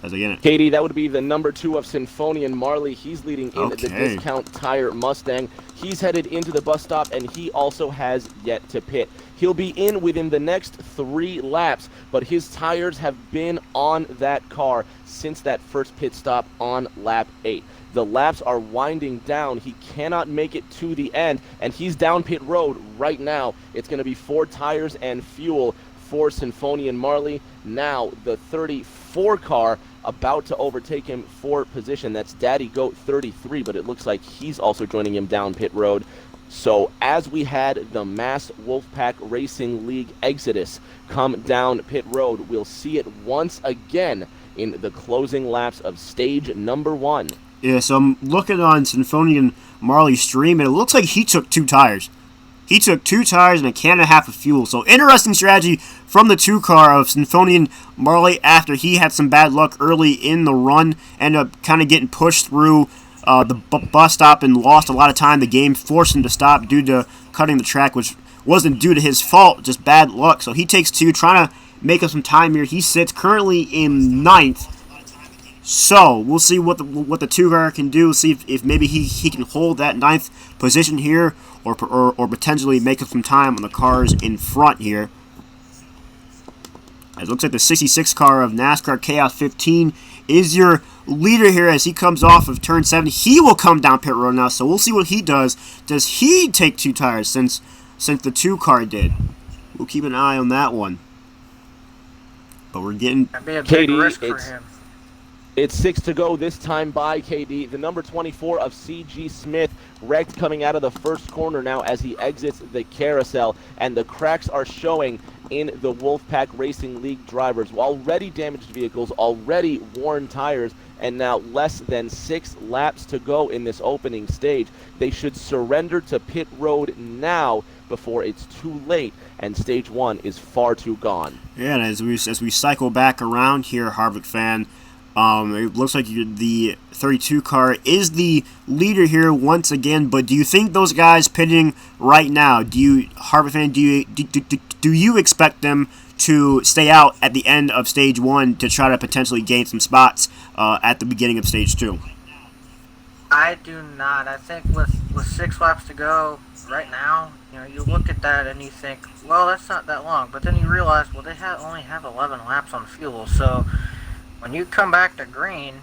As again, Katie, that would be the number 2 of Symphonian Marley. He's leading in the Discount Tire Mustang. He's headed into the bus stop, and he also has yet to pit. He'll be in within the next 3 laps, but his tires have been on that car since that first pit stop on lap 8. The laps are winding down. He cannot make it to the end, and he's down pit road right now. It's going to be 4 tires and fuel for Symphonian Marley. Now the 34 car about to overtake him for position. That's Daddy Goat 33, but it looks like he's also joining him down pit road. So as we had the Mass Wolfpack Racing League Exodus come down pit road, we'll see it once again in the closing laps of stage number 1. Yeah, so I'm looking on Symphonian Marley's stream, and it looks like he took 2 tires. He took 2 tires and a can and a half of fuel. So interesting strategy from the 2 car of Symphonian Marley after he had some bad luck early in the run. Ended up kind of getting pushed through the bus stop and lost a lot of time. The game forced him to stop due to cutting the track, which wasn't due to his fault, just bad luck. So he takes 2, trying to make up some time here. He sits currently in 9th. So we'll see what the 2 car can do. See if maybe he can hold that 9th position here, or potentially make up some time on the cars in front here. As it looks like the 66 car of NASCAR Chaos 15 is your leader here as he comes off of turn 7. He will come down pit road now, so we'll see what he does. Does he take 2 tires since the 2 car did? We'll keep an eye on that one. But we're getting That'd be a big Katie, risk for him. It's 6 to go this time by KD. The number 24 of C.G. Smith wrecked coming out of the first corner now as he exits the carousel. And the cracks are showing in the Wolfpack Racing League drivers. Already damaged vehicles, already worn tires, and now less than 6 laps to go in this opening stage. They should surrender to pit road now before it's too late, and stage 1 is far too gone. Yeah, and as we cycle back around here, Harvick fan, it looks like the 32 car is the leader here once again. But do you think those guys pitting right now? Harvick fan, do you expect them to stay out at the end of stage 1 to try to potentially gain some spots at the beginning of stage 2? I do not. I think with 6 laps to go right now, you look at that and you think, well, that's not that long. But then you realize, well, only have 11 laps on fuel. So when you come back to green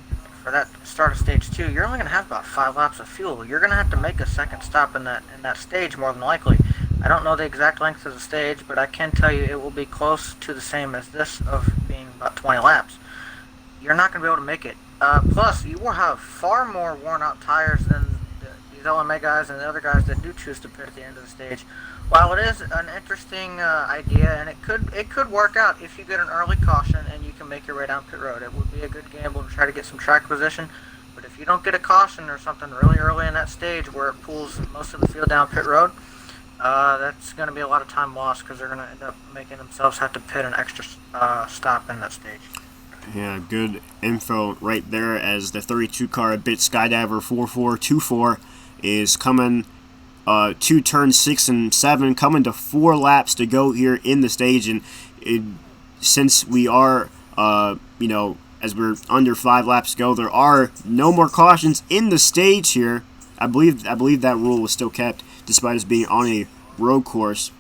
for that start of stage 2, you're only going to have about 5 laps of fuel. You're going to have to make a second stop in that stage more than likely. I don't know the exact length of the stage, but I can tell you it will be close to the same as this of being about 20 laps. You're not going to be able to make it. Plus, you will have far more worn-out tires than these OMA guys and the other guys that do choose to pit at the end of the stage. While it is an interesting idea, and it could work out if you get an early caution and you can make your way down pit road. It would be a good gamble to try to get some track position. But if you don't get a caution or something really early in that stage where it pulls most of the field down pit road, that's going to be a lot of time lost because they're going to end up making themselves have to pit an extra stop in that stage. Yeah, good info right there as the 32 car Bit Skydiver 4424 is coming to turn 6 and 7, coming to 4 laps to go here in the stage. And since we are, as we're under 5 laps to go, there are no more cautions in the stage here. I believe that rule was still kept despite us being on a road course.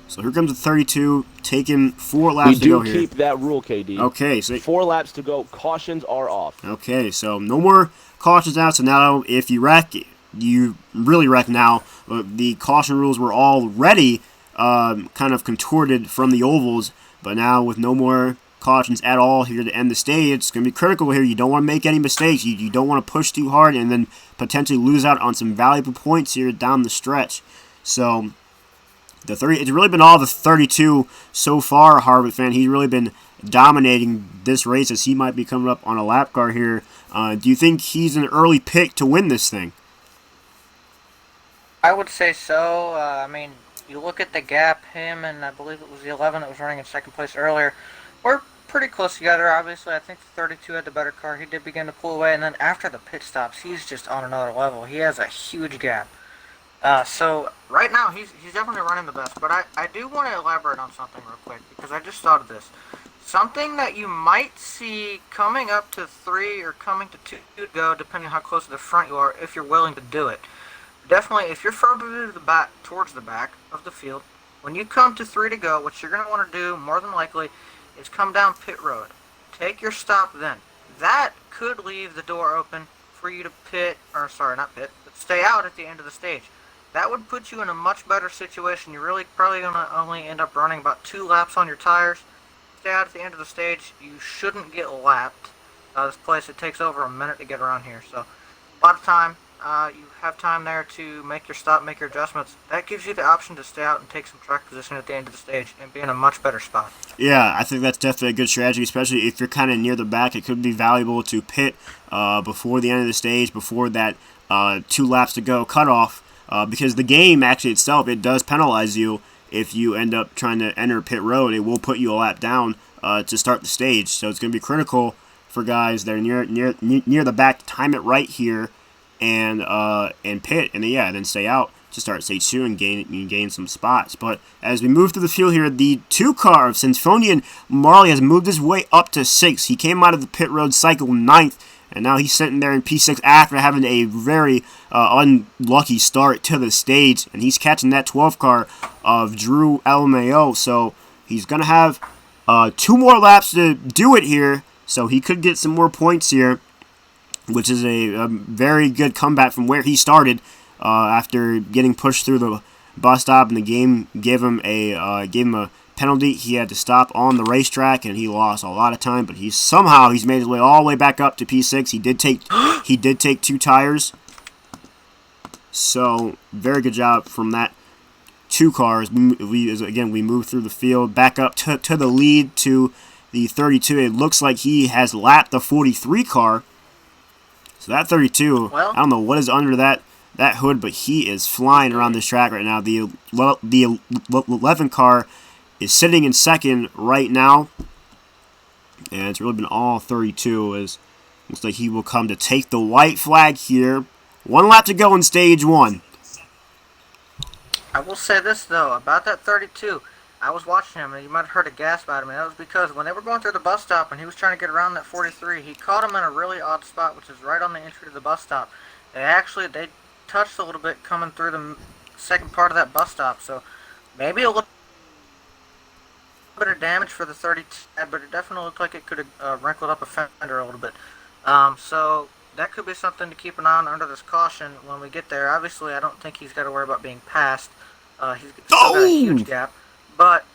So here comes the 32, taking 4 laps to go here. We do keep that rule, KD. Okay, so 4 laps to go. Cautions are off. Okay, so no more cautions out. So now, if you wreck, you really wreck now. The caution rules were already kind of contorted from the ovals, but now with no more cautions at all here to end the stage, it's going to be critical here. You don't want to make any mistakes. You don't want to push too hard and then potentially lose out on some valuable points here down the stretch. So it's really been all the 32 so far, Harvick fan. He's really been dominating this race as he might be coming up on a lap car here. Do you think he's an early pick to win this thing? I would say so. You look at the gap, him and I believe it was the 11 that was running in second place earlier, we're pretty close together. Obviously, I think the 32 had the better car. He did begin to pull away, and then after the pit stops, he's just on another level. He has a huge gap. So right now, he's definitely running the best. But I do want to elaborate on something real quick because I just thought of this. Something that you might see coming up to 3 or coming to 2 to go, depending on how close to the front you are, if you're willing to do it. Definitely, if you're further to the back, towards the back of the field, when you come to 3 to go, what you're going to want to do, more than likely, is come down pit road. Take your stop then. That could leave the door open for you to stay out at the end of the stage. That would put you in a much better situation. You're really probably going to only end up running about 2 laps on your tires. Stay out at the end of the stage. You shouldn't get lapped. This place, it takes over a minute to get around here. So, a lot of time. You have time there to make your stop, make your adjustments. That gives you the option to stay out and take some track position at the end of the stage and be in a much better spot. Yeah, I think that's definitely a good strategy, especially if you're kind of near the back. It could be valuable to pit before the end of the stage, before that 2 laps to go cutoff, because the game actually itself, it does penalize you if you end up trying to enter pit road. It will put you a lap down to start the stage, so it's going to be critical for guys that are near the back to time it right here and pit, and then stay out to start stage 2 and gain some spots. But as we move through the field here, the 2 car of Sinfonian Marley has moved his way up to 6. He came out of the pit road cycle 9th, and now he's sitting there in P6 after having a very unlucky start to the stage, and he's catching that 12 car of Drew LMAO. So he's going to have 2 more laps to do it here, so he could get some more points here, which is a very good comeback from where he started after getting pushed through the bus stop, and the game gave him a penalty. He had to stop on the racetrack, and he lost a lot of time. But he's made his way all the way back up to P6. He did take 2 tires, so very good job from that 2 cars. We move through the field back up to the lead to the 32. It looks like he has lapped the 43 car. So that 32, I don't know what is under that hood, but he is flying around this track right now. The 11 car is sitting in second right now, and it's really been all 32. Looks like he will come to take the white flag here. 1 lap to go in stage 1. I will say this, though, about that 32. I was watching him, and you might have heard a gasp out of me. That was because when they were going through the bus stop and he was trying to get around that 43, he caught him in a really odd spot, which is right on the entry to the bus stop. They touched a little bit coming through the second part of that bus stop, so maybe a little bit of damage for the 32, but it definitely looked like it could have wrinkled up a fender a little bit. So that could be something to keep an eye on under this caution when we get there. Obviously, I don't think he's got to worry about being passed. He's still got a huge gap. But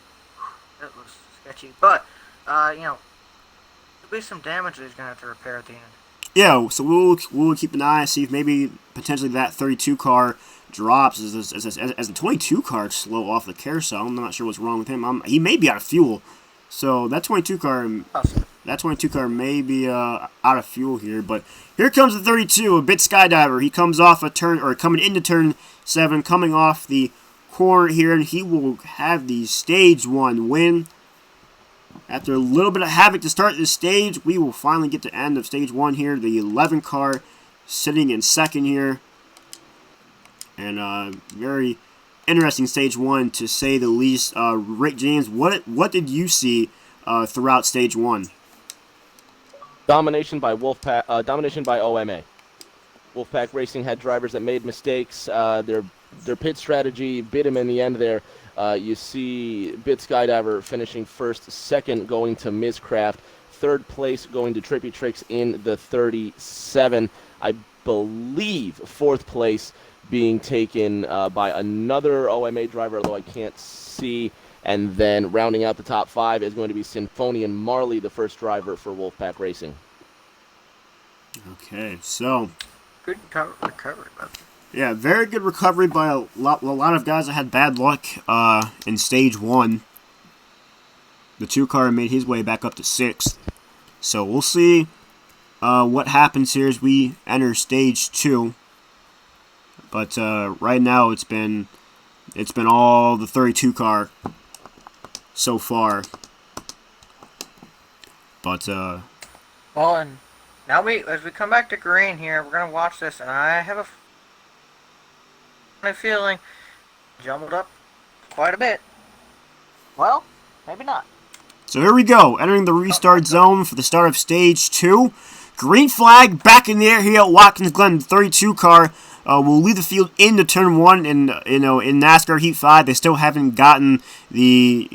that was sketchy. But there'll be some damage that he's gonna have to repair at the end. Yeah, so we'll keep an eye, see if maybe potentially that 32 car drops as the 22 car slow off the carousel. I'm not sure what's wrong with him. He may be out of fuel, so that 22 car may be out of fuel here. But here comes the 32, a bit skydiver. He comes off a turn, or coming into turn 7, coming off the corner here, and he will have the stage 1 win. After a little bit of havoc to start this stage, we will finally get to end of stage 1 here. The 11 car sitting in second here, and very interesting stage 1 to say the least. Rick James, what did you see throughout stage 1? Domination by Wolfpack. Domination by OMA. Wolfpack Racing had drivers that made mistakes. Their pit strategy bit him in the end there. You see Bit Skydiver finishing first, second going to Mizcraft, third place going to Trippy Tricks in the 37. I believe fourth place being taken by another OMA driver, although I can't see. And then rounding out the top 5 is going to be Symphonian Marley, the first driver for Wolfpack Racing. Okay, so Good recovery, brother. yeah, very good recovery by a lot of guys that had bad luck in stage 1. The 2 car made his way back up to 6th. So we'll see what happens here as we enter stage 2. But right now it's been all the 32 car so far. But Well, and now as we come back to green here, we're gonna watch this, and I have a feeling jumbled up quite a bit. Well, maybe not. so here we go, entering the restart zone for the start of stage 2. Green flag back in the air here at Watkins Glen. The 32 car will lead the field into turn 1, and in NASCAR Heat 5 they still haven't gotten the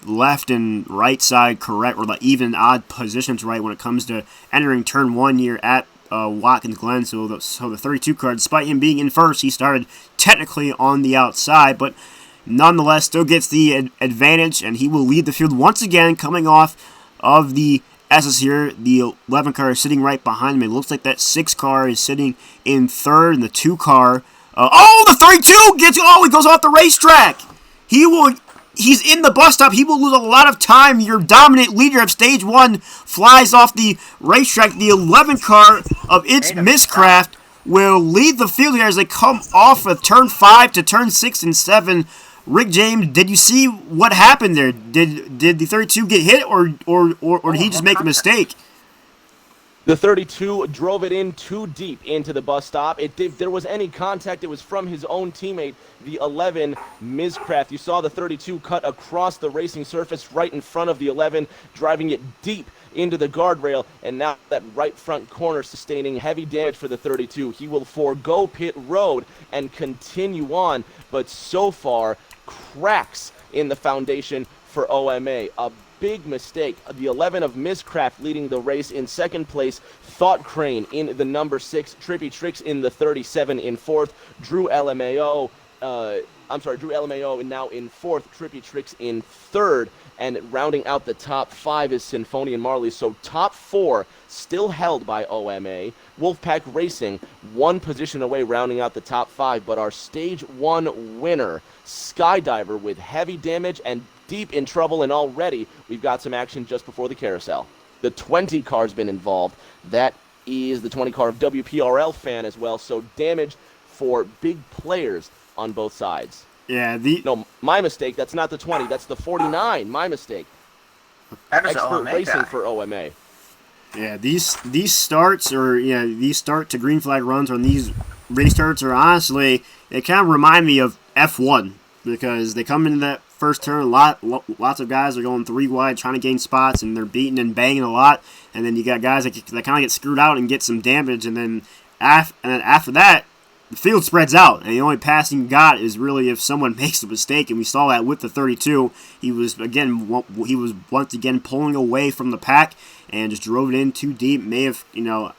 left and right side correct, or the even and odd positions right when it comes to entering turn 1 here at Watkins Glen. So the 32 car, despite him being in first, he started technically on the outside, but nonetheless still gets the advantage, and he will lead the field once again, coming off of the S's here. The 11 car is sitting right behind him. It looks like that 6 car is sitting in third, and the 2 car. The 32 he goes off the racetrack. He's in the bus stop. He will lose a lot of time. Your dominant leader of stage 1 flies off the racetrack. The 11 car of its Mizcraft will lead the field here as they come off of turn 5 to turn 6 and 7. Rick James, did you see what happened there? Did the 32 get hit, or did he just make a mistake? The 32 drove it in too deep into the bus stop. If there was any contact, it was from his own teammate, the 11 Mizcraft. You saw the 32 cut across the racing surface right in front of the 11, driving it deep into the guardrail, and now that right front corner sustaining heavy damage for the 32. He will forego pit road and continue on, but so far, cracks in the foundation for OMA. A big mistake. The 11 of Mizcraft leading the race in second place. Thought Crane in the number 6. Trippy Tricks in the 37 in fourth. Drew LMAO now in fourth. Trippy Tricks in third. And rounding out the top 5 is Symphonian Marley. So top 4 still held by OMA. Wolfpack Racing 1 position away rounding out the top 5. But our stage 1 winner, Skydiver, with heavy damage and deep in trouble, and already we've got some action just before the carousel. The 20 car's been involved. That is the 20 car of WPRL fan as well. So damage for big players on both sides. Yeah, No, my mistake. That's not the 20. That's the 49. My mistake. That is Expert OMA racing guy. for OMA. Yeah, these starts, or these start to green flag runs on these restarts are honestly, they kind of remind me of F1, because they come into that first turn, lots of guys are going 3 wide trying to gain spots, and they're beating and banging a lot. And then you got guys that kind of get screwed out and get some damage. And then after that, the field spreads out, and the only passing you got is really if someone makes a mistake, and we saw that with the 32. He was once again pulling away from the pack and just drove it in too deep. May have,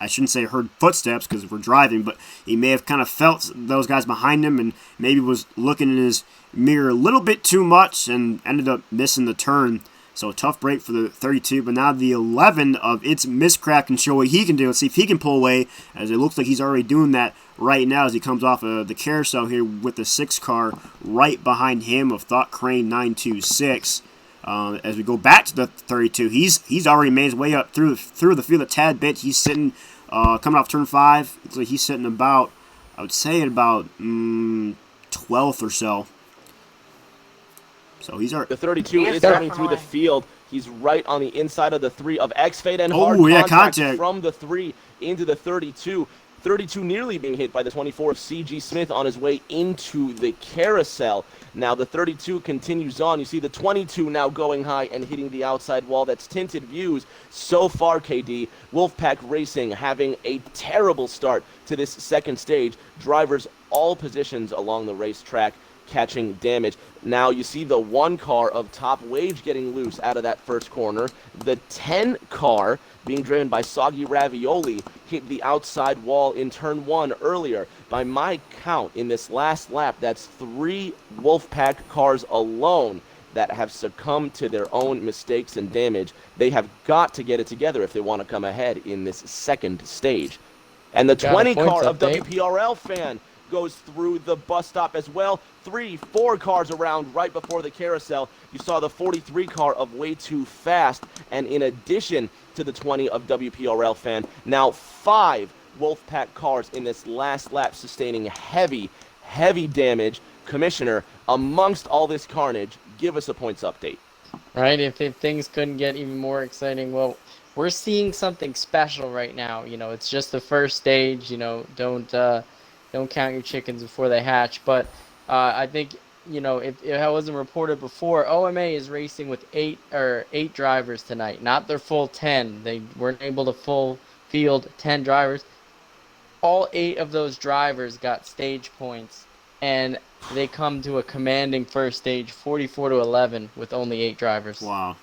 I shouldn't say heard footsteps because we're driving, but he may have kind of felt those guys behind him and maybe was looking in his mirror a little bit too much and ended up missing the turn. So a tough break for the 32, but now the 11 of its miscraft can show what he can do. Let's see if he can pull away, as it looks like he's already doing that right now as he comes off of the carousel here with the 6 car right behind him of Thought Crane 926. As we go back to the 32, he's already made his way up through the field a tad bit. He's sitting coming off turn 5. Looks like he's sitting about, I would say, at about 12th or so. So he's our. The 32 is coming through the field. He's right on the inside of the 3 of X-Fade and hard contact from the 3 into the 32. 32 nearly being hit by the 24 of C.G. Smith on his way into the carousel. Now the 32 continues on. You see the 22 now going high and hitting the outside wall. That's tinted views. So far, KD, Wolfpack Racing having a terrible start to this second stage. Drivers all positions along the racetrack catching damage. Now you see the 1 car of Top Wage getting loose out of that first corner. The 10 car being driven by Soggy Ravioli hit the outside wall in turn 1 earlier. By my count, in this last lap, that's 3 Wolfpack cars alone that have succumbed to their own mistakes and damage. They have got to get it together if they want to come ahead in this second stage. And the 20 car of WPRL fan goes through the bus stop as well. 3-4 cars around right before the carousel. You saw the 43 car of Way Too Fast, and in addition to the 20 of WPRL fan, now 5 Wolfpack cars in this last lap sustaining heavy damage. Commissioner, amongst all this carnage, give us a points update. Right, if things couldn't get even more exciting, well, we're seeing something special right now. It's just the first stage. Don't count your chickens before they hatch. But I think, if it wasn't reported before, OMA is racing with 8 drivers tonight, not their full 10. They weren't able to full field 10 drivers. All 8 of those drivers got stage points, and they come to a commanding first stage, 44-11, with only 8 drivers. Wow,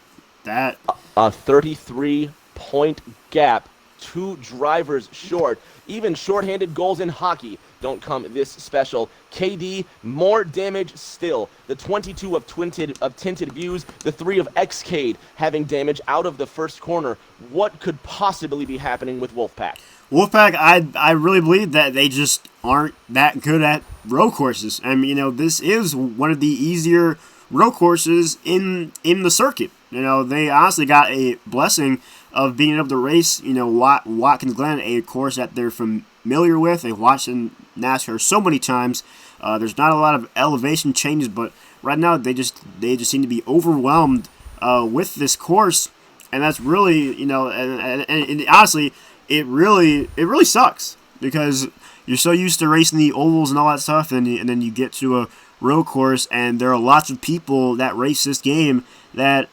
that a 33-point gap. 2 drivers short. Even shorthanded goals in hockey don't come this special. KD, more damage still. The 22 of tinted views, the 3 of Xcade having damage out of the first corner. What could possibly be happening with Wolfpack? Wolfpack, I really believe that they just aren't that good at road courses. I mean, this is one of the easier road courses in the circuit. They honestly got a blessing of being able to race, Watkins Glen, a course that they're familiar with. They've watched in NASCAR so many times. There's not a lot of elevation changes, but right now they just seem to be overwhelmed with this course, and that's really, and honestly, it really sucks because you're so used to racing the ovals and all that stuff, and then you get to a road course, and there are lots of people that race this game that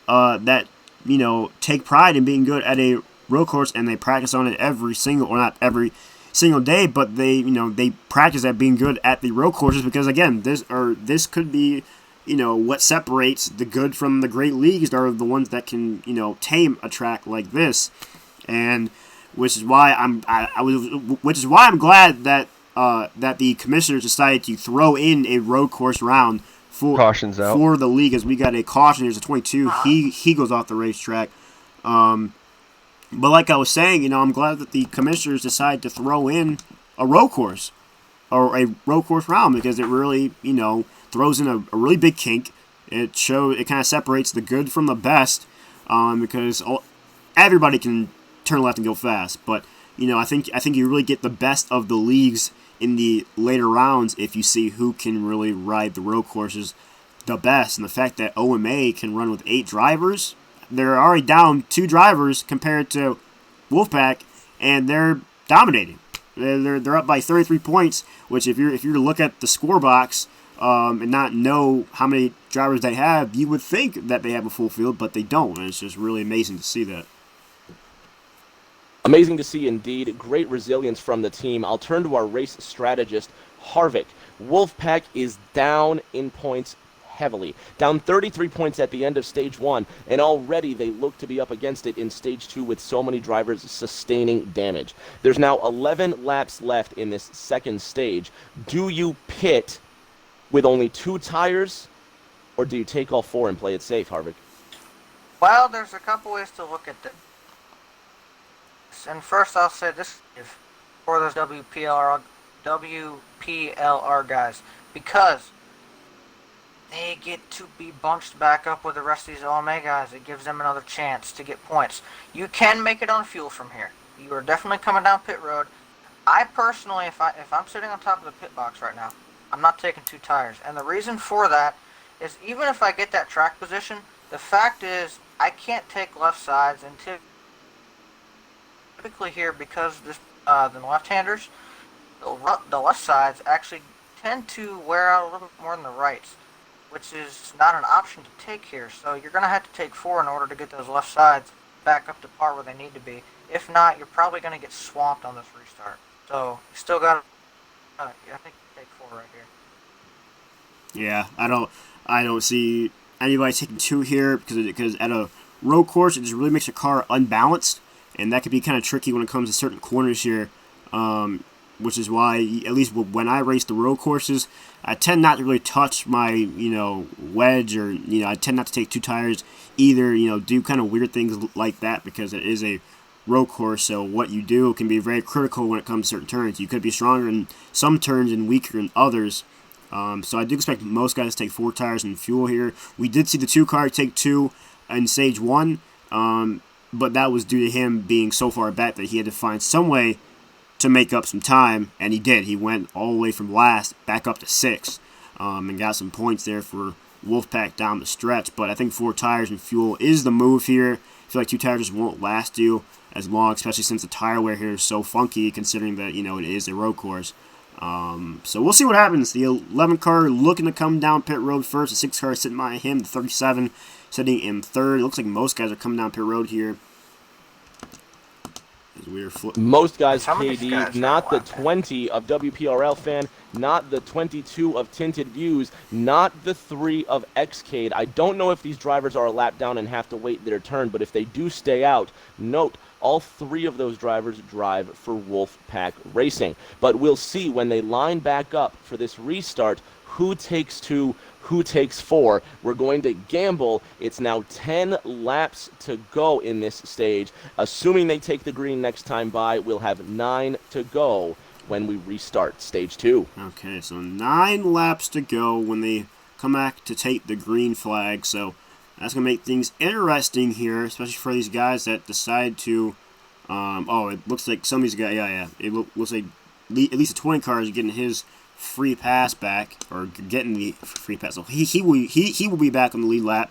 take pride in being good at a road course, and they practice on it not every single day, but they practice at being good at the road courses because, again, this could be, what separates the good from the great leagues are the ones that can, tame a track like this, and which is why I'm glad that that the commissioners decided to throw in a road course round for the league, as we got a caution. There's a 22. He goes off the racetrack. But like I was saying, I'm glad that the commissioners decided to throw in a road course or a road course round because it really, throws in a really big kink. It kind of separates the good from the best because everybody can turn left and go fast. But I think you really get the best of the leagues in the later rounds if you see who can really ride the road courses the best. And the fact that OMA can run with 8 drivers, they're already down 2 drivers compared to Wolfpack, and they're dominating. They're up by 33 points, which if you look at the score box, and not know how many drivers they have, you would think that they have a full field, but they don't. And it's just really amazing to see that. Amazing to see indeed. Great resilience from the team. I'll turn to our race strategist, Harvick. Wolfpack is down in points heavily. Down 33 points at the end of stage 1, and already they look to be up against it in stage 2 with so many drivers sustaining damage. There's now 11 laps left in this second stage. Do you pit with only 2 tires, or do you take all 4 and play it safe, Harvick? Well, there's a couple ways to look at this. And first I'll say this for those WPLR guys, because they get to be bunched back up with the rest of these OMA guys. It gives them another chance to get points. You can make it on fuel from here. You are definitely coming down pit road. I personally, if I'm sitting on top of the pit box right now, I'm not taking 2 tires. And the reason for that is, even if I get that track position, the fact is I can't take left sides, and typically here, because the left-handers, the left sides actually tend to wear out a little bit more than the rights, which is not an option to take here. So you're going to have to take 4 in order to get those left sides back up to par where they need to be. If not, you're probably going to get swamped on this restart. So you still got to, I think you take 4 right here. Yeah, I don't see anybody taking 2 here, because at a road course it just really makes your car unbalanced, and that could be kind of tricky when it comes to certain corners here. Which is why, at least when I race the road courses, I tend not to really touch my, wedge, or, I tend not to take 2 tires either, do kind of weird things like that, because it is a road course. So what you do can be very critical when it comes to certain turns. You could be stronger in some turns and weaker in others. So I do expect most guys to take 4 tires and fuel here. We did see the 2 car take 2 in stage 1, but that was due to him being so far back that he had to find some way to make up some time, and he did. He went all the way from last back up to 6, and got some points there for Wolfpack down the stretch. But I think 4 tires and fuel is the move here. I feel like 2 tires just won't last you as long, especially since the tire wear here is so funky, considering that, it is a road course. So we'll see what happens. The 11 car looking to come down pit road first. The 6 car sitting behind him. The 37 sitting in third. It looks like most guys are coming down pit road here. Most guys, Some of these KD, guys not are the 20 of WPRL fan, not the 22 of Tinted Views, not the 3 of Xcade. I don't know if these drivers are a lap down and have to wait their turn, but if they do stay out, note, all 3 of those drivers drive for Wolfpack Racing. But we'll see when they line back up for this restart who takes 2, who takes 4. We're going to gamble. It's now 10 laps to go in this stage. Assuming they take the green next time by, we'll have 9 to go when we restart stage 2. Okay, so 9 laps to go when they come back to take the green flag. So that's going to make things interesting here, especially for these guys that decide to... it looks like some of these guys... Yeah. It looks like at least the 20 car is getting his free pass back, or getting the free pass. So he will be back on the lead lap.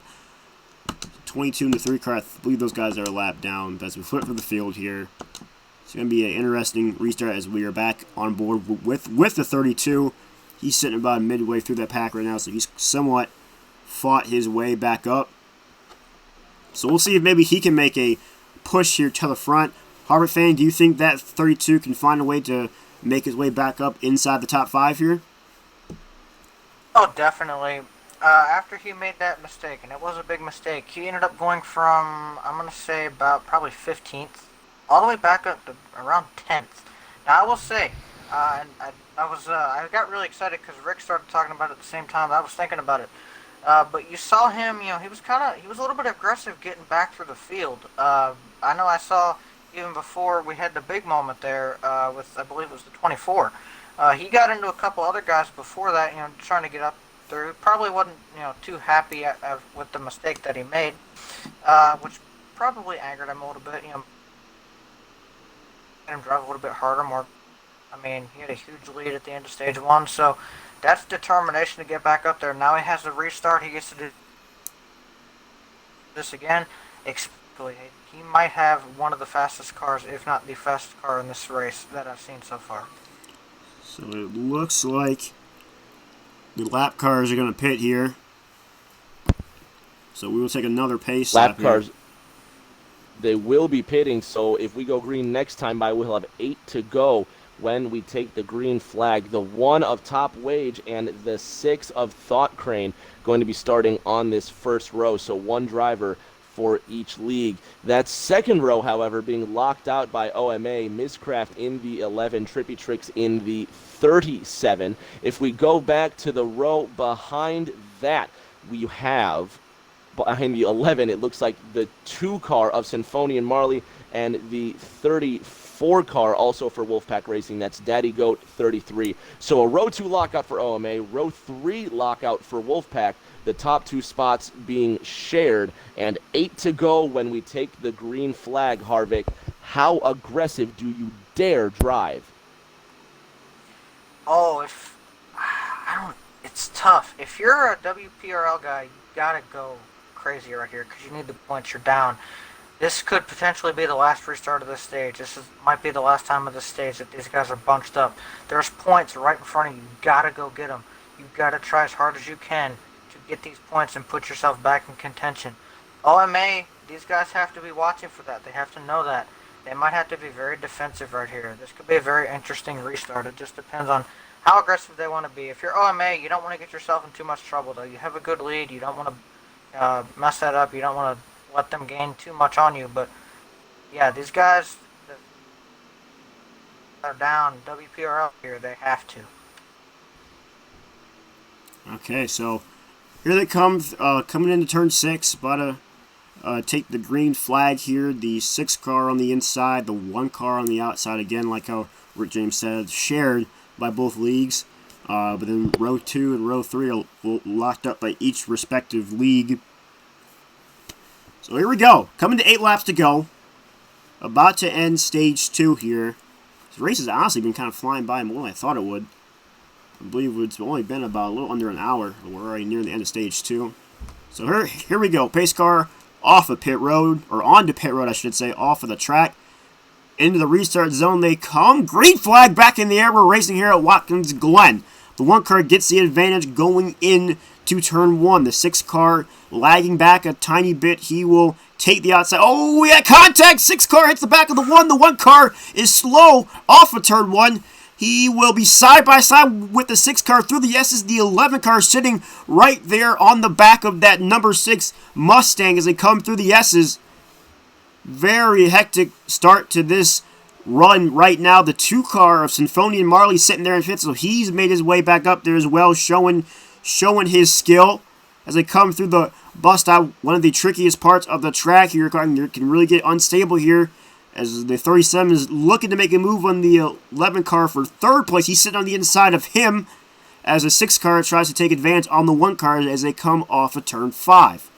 22 and the 3 car, I believe those guys are a lap down. As we flip for the field here, it's going to be an interesting restart as we are back on board with the 32. He's sitting about midway through that pack right now, so he's somewhat fought his way back up. So we'll see if maybe he can make a push here to the front. Harvard fan, do you think that 32 can find a way to make his way back up inside the top 5 here? Oh, definitely. After he made that mistake, and it was a big mistake, he ended up going from, I'm going to say, about probably 15th, all the way back up to around 10th. Now, I will say, and I got really excited because Rick started talking about it at the same time I was thinking about it. But you saw him, he was a little bit aggressive getting back through the field. I know I saw, even before we had the big moment there with, I believe it was the 24. He got into a couple other guys before that, trying to get up there. He probably wasn't, too happy with the mistake that he made, which probably angered him a little bit. Made him drive a little bit harder, more. I mean, he had a huge lead at the end of stage 1, so that's determination to get back up there. Now he has the restart. He gets to do this again. He might have one of the fastest cars, if not the fastest car in this race that I've seen so far. So it looks like The lap cars are going to pit here. So we will take another pace lap cars, here. They will be pitting, so if we go green next time by, we'll have 8 to go when we take the green flag. The 1 of Top Wage and the 6 of Thought Crane going to be starting on this first row, so 1 driver for each league. That second row, however, being locked out by OMA, Miscraft in the 11, Trippy Tricks in the 37. If we go back to the row behind that, we have, behind the 11, it looks like the 2 car of Sinfoni and Marley, and the 34 car also for Wolfpack Racing. That's Daddy Goat 33. So a row 2 lockout for OMA, row 3 lockout for Wolfpack, the top 2 spots being shared, and 8 to go when we take the green flag. Harvick, how aggressive do you dare drive? Oh, it's tough. If you're a WPRL guy, you gotta go crazy right here because you need the points. You're down. This could potentially be the last restart of this stage. Might be the last time of this stage that these guys are bunched up. There's points right in front of you. You gotta go get them. You gotta try as hard as you can to get these points and put yourself back in contention. OMA, these guys have to be watching for that. They have to know that. They might have to be very defensive right here. This could be a very interesting restart. It just depends on how aggressive they want to be. If you're OMA, you don't want to get yourself in too much trouble, though. You have a good lead. You don't want to mess that up. You don't want to let them gain too much on you. But, yeah, these guys are down WPRL here. They have to. Okay, so here they come, coming into turn 6, about to take the green flag here. The 6 car on the inside, the 1 car on the outside. Again, like how Rick James said, shared by both leagues. But then row 2 and row 3 are locked up by each respective league. So here we go. Coming to 8 laps to go. About to end stage 2 here. This race has honestly been kind of flying by more than I thought it would. I believe it's only been about a little under an hour. We're already near the end of stage 2. So here we go. Pace car off of pit road, or onto pit road, I should say, off of the track. Into the restart zone they come. Green flag back in the air. We're racing here at Watkins Glen. The 1 car gets the advantage going into turn 1. The 6 car lagging back a tiny bit. He will take the outside. Oh, we had contact. 6 car hits the back of the 1. The 1 car is slow off of turn 1. He will be side by side with the 6 car through the S's. The 11 car sitting right there on the back of that number 6 Mustang as they come through the S's. Very hectic start to this run right now. The 2 car of Sinfoni and Marley sitting there in 5th, so he's made his way back up there as well, showing his skill as they come through the bust out. One of the trickiest parts of the track here. You can really get unstable here as the 37 is looking to make a move on the 11 car for 3rd place. He's sitting on the inside of him as the 6 car tries to take advantage on the 1 car as they come off of turn 5.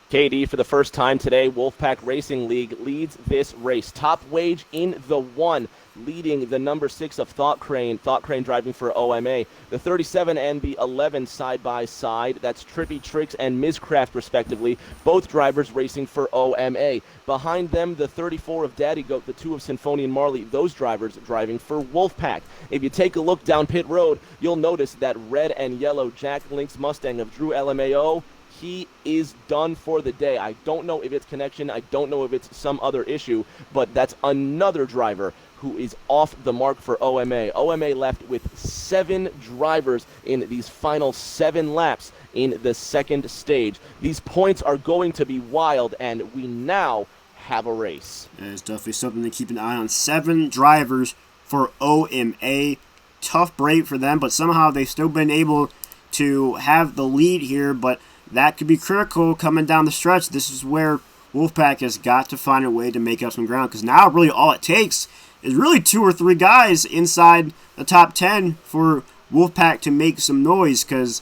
KD, for the first time today, Wolfpack Racing League leads this race. Top Wage in the 1, leading the number 6 of Thought Crane driving for OMA. The 37 and the 11 side by side. That's Trippy Tricks and Miscraft, respectively. Both drivers racing for OMA. Behind them, the 34 of Daddy Goat, the 2 of Sinfoni and Marley. Those drivers driving for Wolfpack. If you take a look down pit road, you'll notice that red and yellow Jack Link's Mustang of Drew LMAO. He is done for the day. I don't know if it's connection. I don't know if it's some other issue, but that's another driver who is off the mark for OMA. OMA left with 7 drivers in these final 7 laps in the second stage. These points are going to be wild, and we now have a race. It's definitely something to keep an eye on. 7 drivers for OMA. Tough break for them, but somehow they've still been able to have the lead here, but that could be critical coming down the stretch. This is where Wolfpack has got to find a way to make up some ground, because now really all it takes is really 2 or 3 guys inside the top 10 for Wolfpack to make some noise, because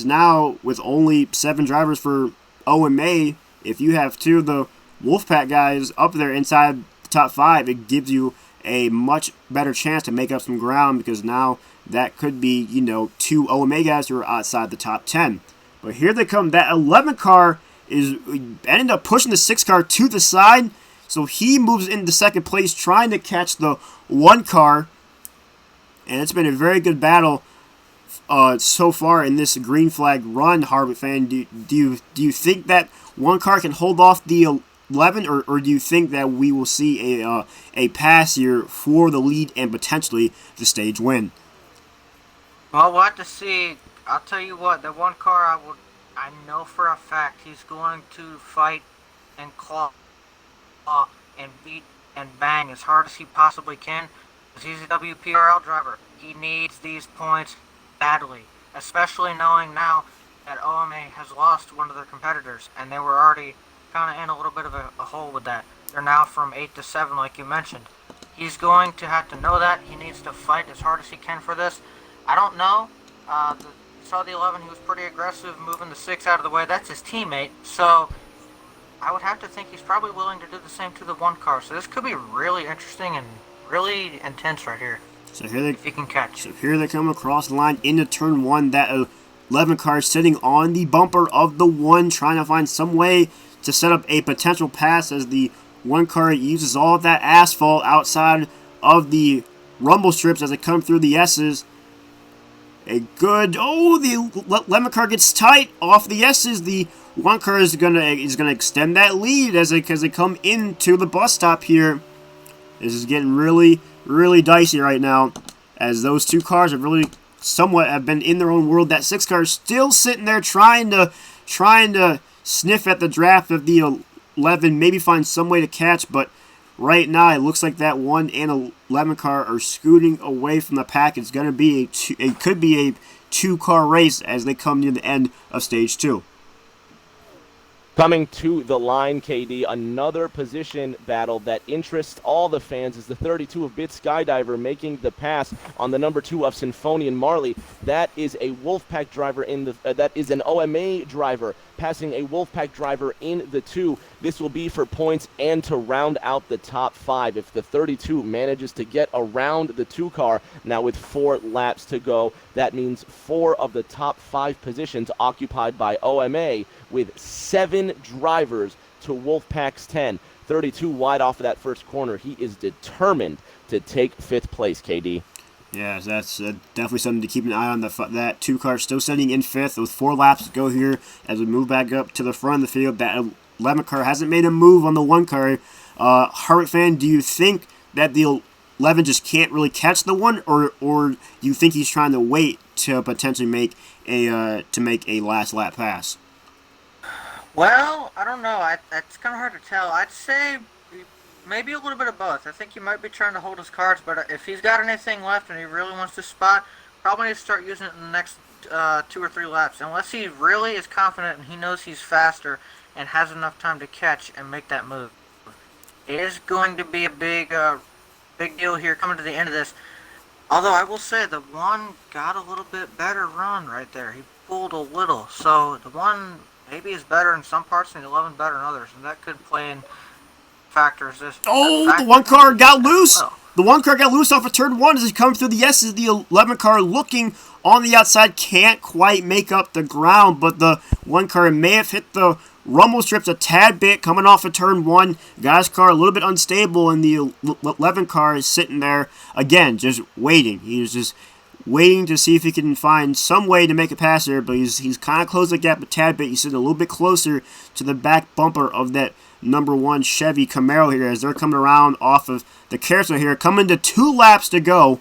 now with only 7 drivers for OMA, if you have 2 of the Wolfpack guys up there inside the top 5, it gives you a much better chance to make up some ground, because now that could be, 2 OMA guys who are outside the top 10. But here they come. That 11 car ended up pushing the 6 car to the side. So he moves into 2nd place trying to catch the 1 car. And it's been a very good battle so far in this green flag run, Harvick fan, do you think that one car can hold off the 11, or do you think that we will see a pass here for the lead and potentially the stage win? Well, we'll have to see. I'll tell you what, the one car I know for a fact he's going to fight and claw and beat and bang as hard as he possibly can, because he's a WPRL driver. He needs these points badly, especially knowing now that OMA has lost one of their competitors, and they were already kind of in a little bit of a hole with that. They're now from 8 to 7, like you mentioned. He's going to have to know that. He needs to fight as hard as he can for this. I don't know. Saw the 11, he was pretty aggressive, moving the 6 out of the way. That's his teammate, so I would have to think he's probably willing to do the same to the 1 car. So this could be really interesting and really intense right here. So here they, if he can catch. So here they come across the line into turn 1. That 11 car sitting on the bumper of the 1, trying to find some way to set up a potential pass as the 1 car uses all of that asphalt outside of the rumble strips as they come through the S's. A good, the 11 car gets tight off the S's. The 1 car is gonna extend that lead as they come into the bus stop here. This is getting really, really dicey right now, as those 2 cars have really somewhat have been in their own world. That 6 car is still sitting there trying to sniff at the draft of the 11, maybe find some way to catch, but right now it looks like that 1 and 11 car are scooting away from the pack. It's going to be it could be a 2-car race as they come near the end of stage 2. Coming to the line, KD, another position battle that interests all the fans is the 32 of Bit Skydiver making the pass on the number 2 of Symphony and Marley. That is a Wolfpack driver that is an OMA driver passing a Wolfpack driver in the 2. This will be for points and to round out the top 5 if the 32 manages to get around the 2 car. Now with 4 laps to go, that means 4 of the top 5 positions occupied by OMA, with 7 drivers to Wolfpack's 10. 32 wide off of that first corner. He is determined to take 5th place, KD. Yeah, that's definitely something to keep an eye on. That 2 car still sitting in 5th with 4 laps to go here as we move back up to the front of the field. That 11 car hasn't made a move on the 1 car. Harvick fan, do you think that the 11 just can't really catch the 1, or do you think he's trying to wait to potentially make a last lap pass? Well, I don't know. It's kind of hard to tell. I'd say maybe a little bit of both. I think he might be trying to hold his cards, but if he's got anything left and he really wants to spot, probably needs to start using it in the next 2 or 3 laps. Unless he really is confident and he knows he's faster and has enough time to catch and make that move. It is going to be a big deal here coming to the end of this. Although I will say the 1 got a little bit better run right there. He pulled a little. So the 1 maybe is better in some parts and the 11 better in others. And that could play in factors. The 1 car got loose. The 1 car got loose off of turn 1 as he comes through the S's. The 11 car looking on the outside can't quite make up the ground, but the 1 car may have hit the rumble strips a tad bit coming off of turn 1. Guy's car a little bit unstable, and the 11 car is sitting there again, just waiting. He's just waiting to see if he can find some way to make a pass here, but he's kind of closed the gap a tad bit. He's sitting a little bit closer to the back bumper of that number 1 Chevy Camaro here as they're coming around off of the carousel here, coming to 2 laps to go.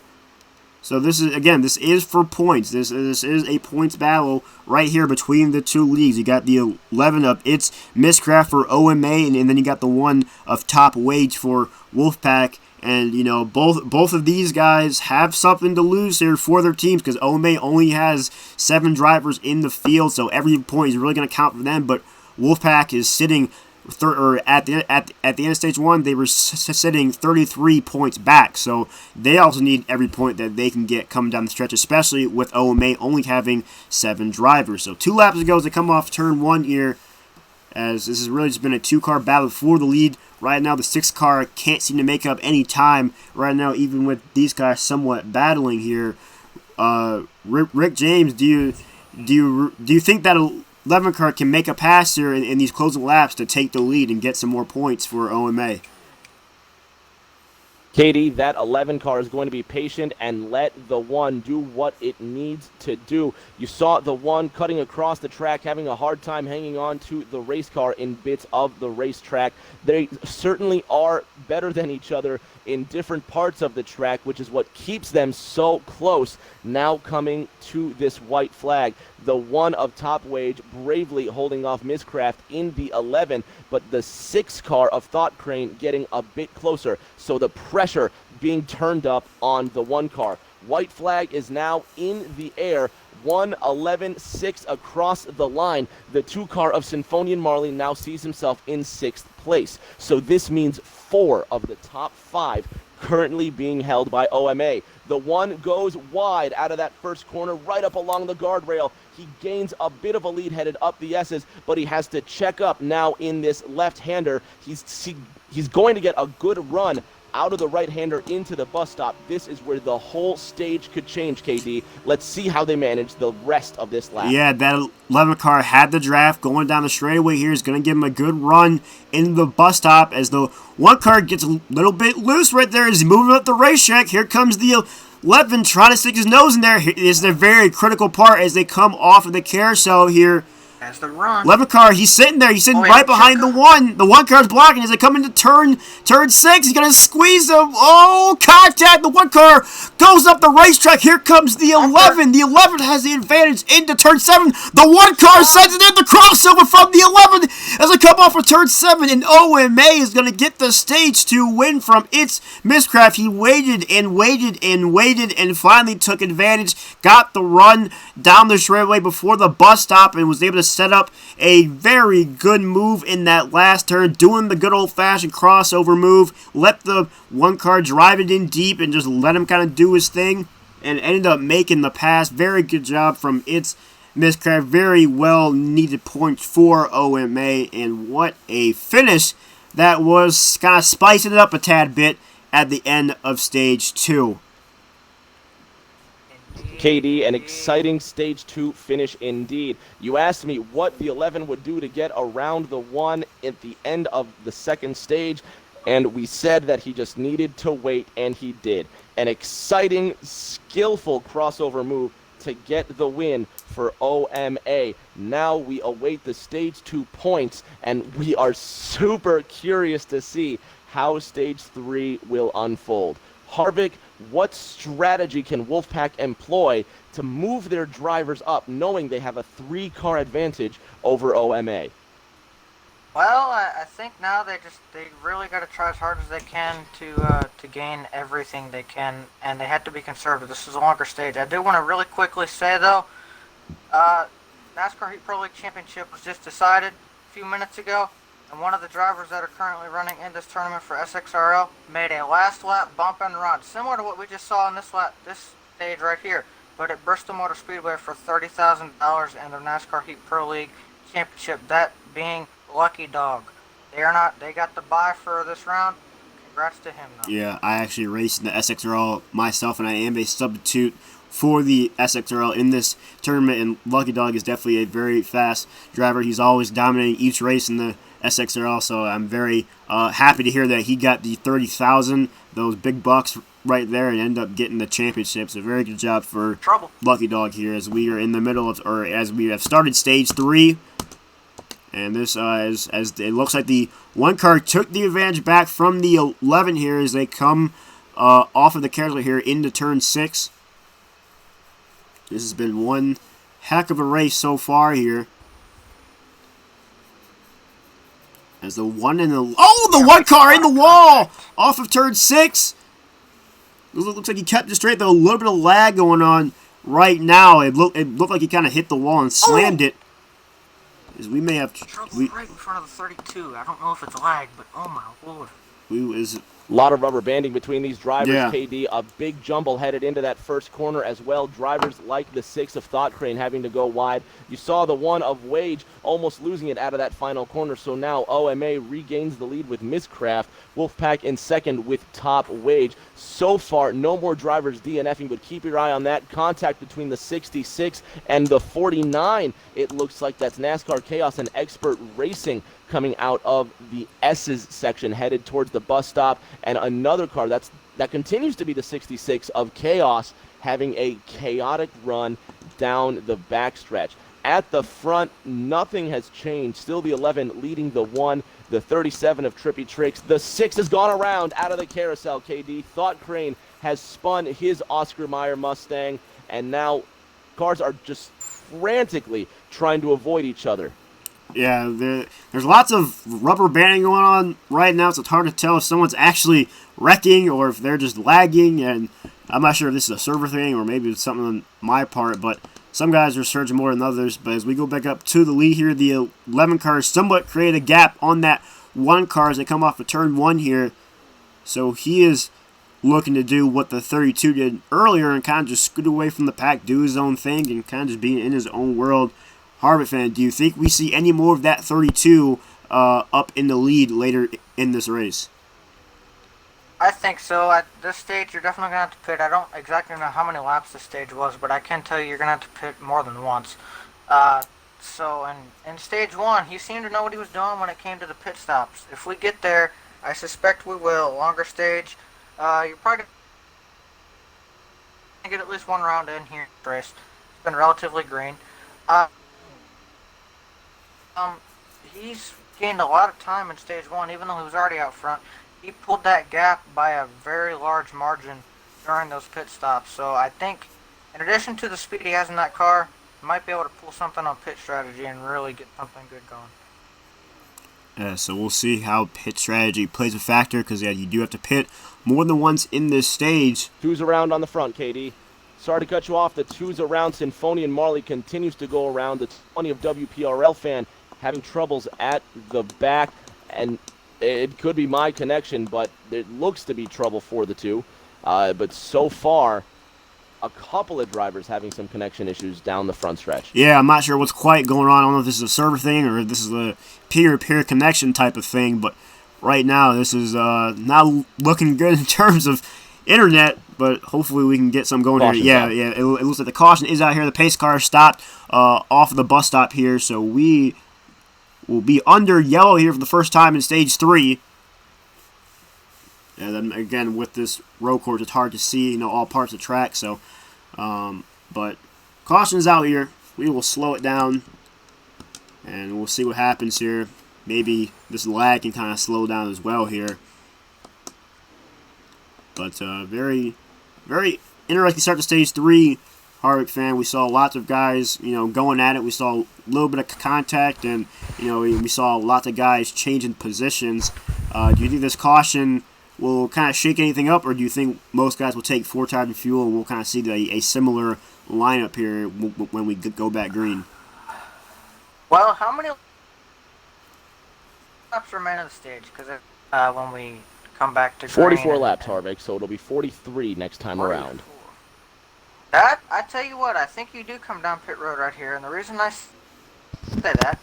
So this is for points. This is a points battle right here between the 2 leagues. You got the 11 of It's Miscraft for OMA, and then you got the 1 of Top Wage for Wolfpack. And, you know, both of these guys have something to lose here for their teams, because OMA only has 7 drivers in the field, so every point is really going to count for them. But Wolfpack is sitting at the end of stage 1, they were sitting 33 points back, so they also need every point that they can get coming down the stretch, especially with OMA only having 7 drivers. So 2 laps ago as they come off turn 1 here, as this has really just been a 2-car battle for the lead. Right now the 6 car can't seem to make up any time right now, even with these guys somewhat battling here. Rick James, do you think that 11 car can make a pass here in these closing laps to take the lead and get some more points for OMA? Katie, that 11 car is going to be patient and let the 1 do what it needs to do. You saw the 1 cutting across the track, having a hard time hanging on to the race car in bits of the racetrack. They certainly are better than each other in different parts of the track, which is what keeps them so close. Now coming to this white flag, the 1 of Top Wage bravely holding off Miscraft in the 11, but the 6 car of Thought Crane getting a bit closer. So the pressure being turned up on the 1 car. White flag is now in the air. 1:11.6 across the line. The 2 car of Symphonian Marley now sees himself in 6th place. So this means 4 of the top 5 currently being held by OMA. The 1 goes wide out of that first corner, right up along the guardrail. He gains a bit of a lead headed up the S's, but he has to check up now in this left-hander. He's going to get a good run out of the right-hander into the bus stop. This is where the whole stage could change, KD. Let's see how they manage the rest of this lap. Yeah, that 11 car had the draft going down the straightaway here. Is going to give him a good run in the bus stop as the 1 car gets a little bit loose right there as he's moving up the racetrack. Here comes the 11 trying to stick his nose in there. This is a very critical part as they come off of the carousel here. As the run. 11 car, he's sitting there. He's sitting right behind the 1. The 1 car's blocking as they come into turn 6. He's going to squeeze him. Oh, contact. The 1 car goes up the racetrack. Here comes the 11. The 11 has the advantage into turn 7. The 1 car sends it in the crossover from the 11 as they come off of turn 7. And OMA is going to get the stage to win from its Miscraft. He waited and waited and waited and finally took advantage. Got the run down the straightaway before the bus stop and was able to set up a very good move in that last turn, doing the good old-fashioned crossover move. Let the 1 car drive it in deep and just let him kind of do his thing and ended up making the pass. Very good job from its Miscraft. Very well needed points for OMA, and what a finish that was, kind of spicing it up a tad bit at the end of stage 2. KD, an exciting stage 2 finish indeed. You asked me what the 11 would do to get around the 1 at the end of the second stage, and we said that he just needed to wait, and he did. An exciting, skillful crossover move to get the win for OMA. Now we await the stage 2 points, and we are super curious to see how stage 3 will unfold. Harvick, what strategy can Wolfpack employ to move their drivers up, knowing they have a 3-car advantage over OMA? Well, I think now they really got to try as hard as they can to gain everything they can, and they have to be conservative. This is a longer stage. I do want to really quickly say though, NASCAR Heat Pro League Championship was just decided a few minutes ago. And one of the drivers that are currently running in this tournament for SXRL made a last lap bump and run, similar to what we just saw in this stage right here, but at Bristol Motor Speedway for $30,000 and the NASCAR Heat Pro League Championship, that being Lucky Dog. They got the bye for this round. Congrats to him, though. Yeah, I actually raced in the SXRL myself, and I am a substitute for the SXRL in this tournament, and Lucky Dog is definitely a very fast driver. He's always dominating each race in the SXRL, so I'm very happy to hear that he got the 30,000, those big bucks right there, and ended up getting the championship. So very good job for Lucky Dog here as we are in the middle of, or as we have started stage 3. And this, as it looks like the 1 car took the advantage back from the 11 here as they come off of the carousel here into turn 6. This has been one heck of a race so far here. As the 1 in the... Oh, the 1 car in the wall! Off of turn 6. It looks like he kept it straight, though. A little bit of lag going on right now. It looked like he kind of hit the wall and slammed it. As we may have... right in front of the 32. I don't know if it's lag, but oh my lord. A lot of rubber banding between these drivers, yeah. KD. A big jumble headed into that first corner as well. Drivers like the 6 of Thought Crane having to go wide. You saw the 1 of Wage almost losing it out of that final corner. So now OMA regains the lead with Miscraft. Wolfpack in second with Top Wage. So far, no more drivers DNFing, but keep your eye on that contact between the 66 and the 49. It looks like that's NASCAR Chaos and Expert Racing coming out of the S's section, headed towards the bus stop, and another car that continues to be the 66 of Chaos, having a chaotic run down the backstretch. At the front, nothing has changed. Still the 11 leading the 1, the 37 of Trippy Tricks. The 6 has gone around out of the carousel, KD. Thought Crane has spun his Oscar Mayer Mustang, and now cars are just frantically trying to avoid each other. Yeah, there's lots of rubber banding going on right now, so it's hard to tell if someone's actually wrecking or if they're just lagging, and I'm not sure if this is a server thing or maybe it's something on my part, but some guys are surging more than others. But as we go back up to the lead here, the 11 cars somewhat create a gap on that 1 car as they come off of turn 1 here, so he is looking to do what the 32 did earlier and kind of just scoot away from the pack, do his own thing, and kind of just be in his own world. Harvick fan, do you think we see any more of that 32 up in the lead later in this race? I think so. At this stage, you're definitely going to have to pit. I don't exactly know how many laps this stage was, but I can tell you you're going to have to pit more than once. So in stage 1, he seemed to know what he was doing when it came to the pit stops. If we get there, I suspect we will. Longer stage, you're probably going to get at least 1 round in here in this race. It's been relatively green. He's gained a lot of time in stage 1, even though he was already out front. He pulled that gap by a very large margin during those pit stops. So I think, in addition to the speed he has in that car, he might be able to pull something on pit strategy and really get something good going. Yeah, so we'll see how pit strategy plays a factor, because you do have to pit more than once in this stage. 2's around on the front, KD. Sorry to cut you off. The 2's around. Symphony Marley continues to go around. The 20 of WPRL fan having troubles at the back, and it could be my connection, but it looks to be trouble for the 2. But so far, a couple of drivers having some connection issues down the front stretch. Yeah, I'm not sure what's quite going on. I don't know if this is a server thing or if this is a peer-to-peer connection type of thing, but right now this is not looking good in terms of internet, but hopefully we can get some going Caution's here. out. Yeah, it looks like the caution is out here. The pace car stopped off of the bus stop here, so we will be under yellow here for the first time in stage 3. And then again, with this road course, it's hard to see, all parts of the track. So, but caution's out here. We will slow it down, and we'll see what happens here. Maybe this lag can kind of slow down as well here. But very, very interesting start to stage 3. Harvick fan, we saw lots of guys, going at it. We saw a little bit of contact, and we saw lots of guys changing positions. Do you think this caution will kind of shake anything up, or do you think most guys will take 4 times the fuel and we'll kind of see a similar lineup here when we go back green? Well, how many laps remain on the stage? Because when we come back to green, 44 laps, Harvick, so it'll be 43 next time 44. around. That, I tell you what, I think you do come down pit road right here, and the reason I say that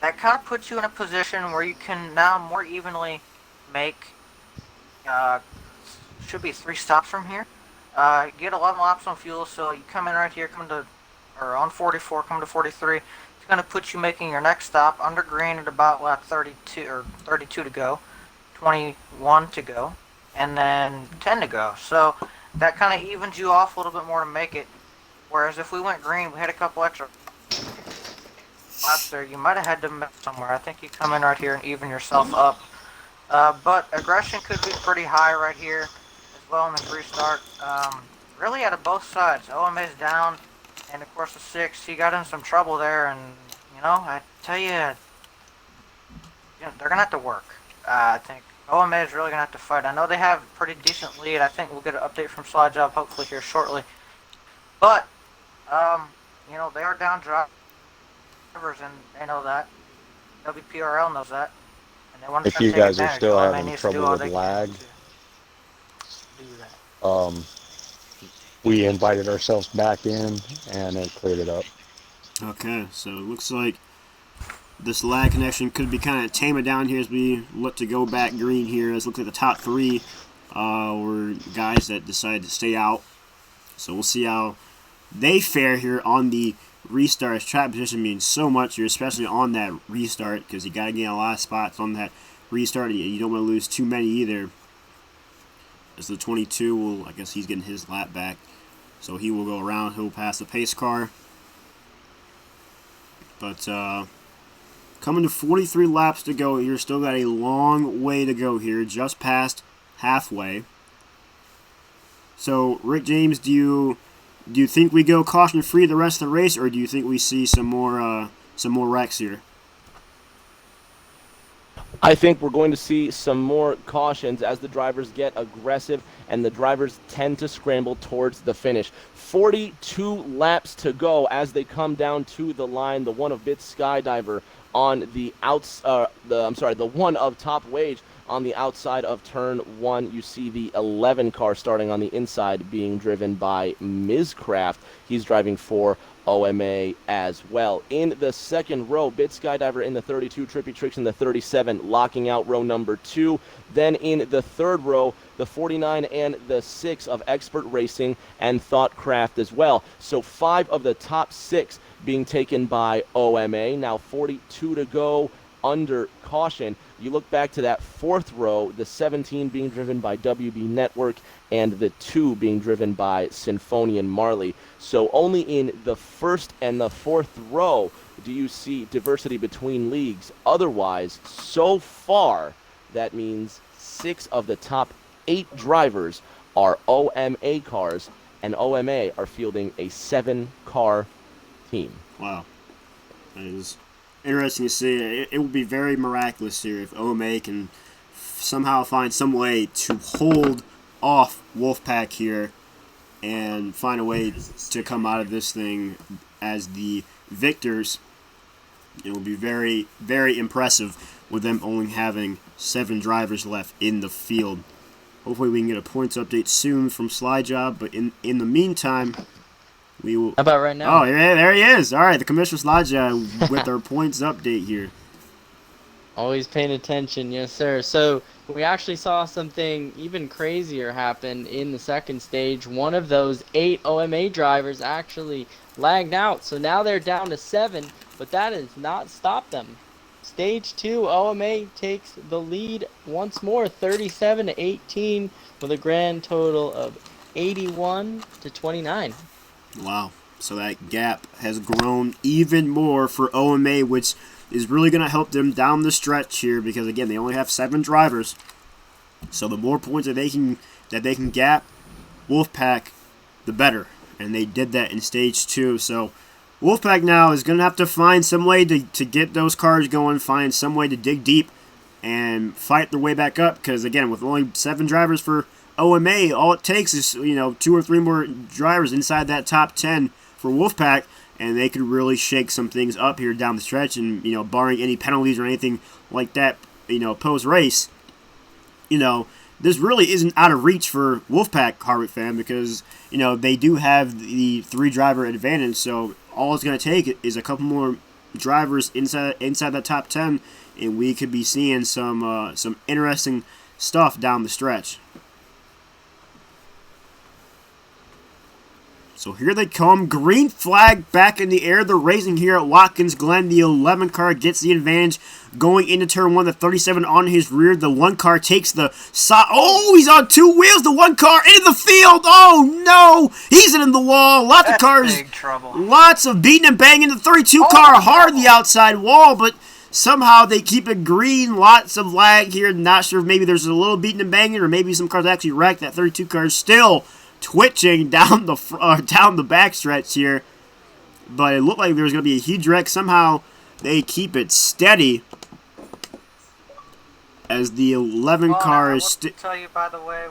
kind of puts you in a position where you can now more evenly make, should be 3 stops from here, get 11 laps on fuel, so you come in right here, on 44, come to 43, it's going to put you making your next stop under green at about lap 32, or 32 to go, 21 to go, and then 10 to go, so that kind of evens you off a little bit more to make it. Whereas if we went green, we had a couple extra laps there, you might have had to miss somewhere. I think you come in right here and even yourself up. But aggression could be pretty high right here as well in this restart. Really out of both sides. OMA's down, and of course the 6, he got in some trouble there, and I tell you, they're going to have to work. I think OMA is really going to have to fight. I know they have a pretty decent lead. I think we'll get an update from Slide Job hopefully here shortly. But, they are down drivers, and they know that. WPRL knows that. And they want to If you take guys are advantage. still OMA having needs to do trouble all with they can lag, to do that. we invited ourselves back in, and it cleared it up. Okay, so it looks like this lag connection could be kind of tamed down here as we look to go back green here. As it looks like the top 3 were guys that decided to stay out. So we'll see how they fare here on the restart. His track position means so much here, especially on that restart, because you got to get a lot of spots on that restart. You don't want to lose too many either. As the 22 will, I guess he's getting his lap back, so he will go around. He'll pass the pace car. But coming to 43 laps to go here. Still got a long way to go here. Just past halfway. So, Rick James, do you think we go caution free the rest of the race, or do you think we see some more wrecks here? I think we're going to see some more cautions as the drivers get aggressive and the drivers tend to scramble towards the finish. 42 laps to go as they come down to the line. The one of Bit Skydiver on the the one of Top Wage on the outside of turn 1. You see the 11 car starting on the inside being driven by Mizcraft. He's driving for OMA as well. In the second row, Bit Skydiver in the 32, Trippy Tricks in the 37, locking out row number 2. Then in the third row, the 49 and the 6 of Expert Racing and Thoughtcraft as well. So 5 of the top 6 being taken by OMA. Now 42 to go under caution. You look back to that fourth row, the 17 being driven by WB Network and the 2 being driven by Symphonian Marley. So only in the first and the fourth row do you see diversity between leagues. Otherwise, so far, that means 6 of the top 8 drivers are OMA cars, and OMA are fielding a 7-car team. Wow. That is interesting to see. It would be very miraculous here if OMA can somehow find some way to hold off Wolfpack here and find a way to come out of this thing as the victors. It would be very, very impressive with them only having 7 drivers left in the field. Hopefully we can get a points update soon from Slyjob, but in the meantime, we will... How about right now? Oh, yeah, there he is. All right, the Commissioner Slyjob with our points update here. Always paying attention, yes sir. So we actually saw something even crazier happen in the second stage. One of those 8 OMA drivers actually lagged out, so now they're down to 7, but that has not stopped them. Stage 2, OMA takes the lead once more, 37-18, with a grand total of 81-29. Wow. So that gap has grown even more for OMA, which is really going to help them down the stretch here because, again, they only have 7 drivers. So the more points that they can gap Wolfpack, the better. And they did that in Stage 2. So Wolfpack now is going to have to find some way to get those cars going, find some way to dig deep and fight their way back up. Because, again, with only 7 drivers for OMA, all it takes is 2 or 3 more drivers inside that top 10 for Wolfpack, and they could really shake some things up here down the stretch. And barring any penalties or anything like that, post race, this really isn't out of reach for Wolfpack, Harvick fan, because they do have the 3 driver advantage. So all it's going to take is a couple more drivers inside that top 10, and we could be seeing some interesting stuff down the stretch. So here they come. Green flag back in the air. They're racing here at Watkins Glen. The 11 car gets the advantage going into turn 1. The 37 on his rear. The 1 car takes the side. Oh, he's on 2 wheels. The 1 car into the field. Oh, no. He's in the wall. Lots of cars. Big trouble. Lots of beating and banging. The 32 car hard the outside wall, but somehow they keep it green. Lots of lag here. Not sure if maybe there's a little beating and banging or maybe some cars actually wrecked. That 32 car is still twitching down the backstretch here, but it looked like there was going to be a huge wreck. Somehow they keep it steady as the 11 car is. I will tell you, by the way,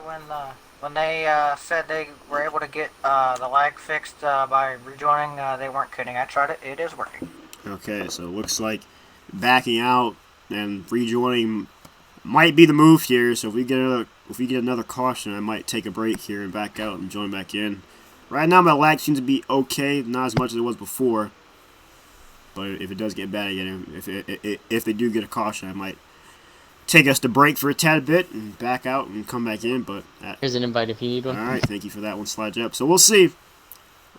when they said they were able to get the lag fixed by rejoining, they weren't kidding. I tried it; it is working. Okay, so it looks like backing out and rejoining might be the move here. So if we get another caution, I might take a break here and back out and join back in. Right now my lag seems to be okay, not as much as it was before. But if it does get bad again, if they do get a caution, I might take us to break for a tad bit and back out and come back in. But here's an invite if you need one. All right, thank you for that one, Slide Up. So we'll see.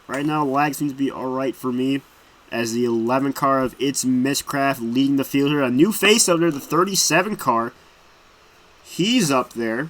Right now the lag seems to be all right for me. as the 11 car of It's Miscraft leading the field here. A new face up there, the 37 car. He's up there.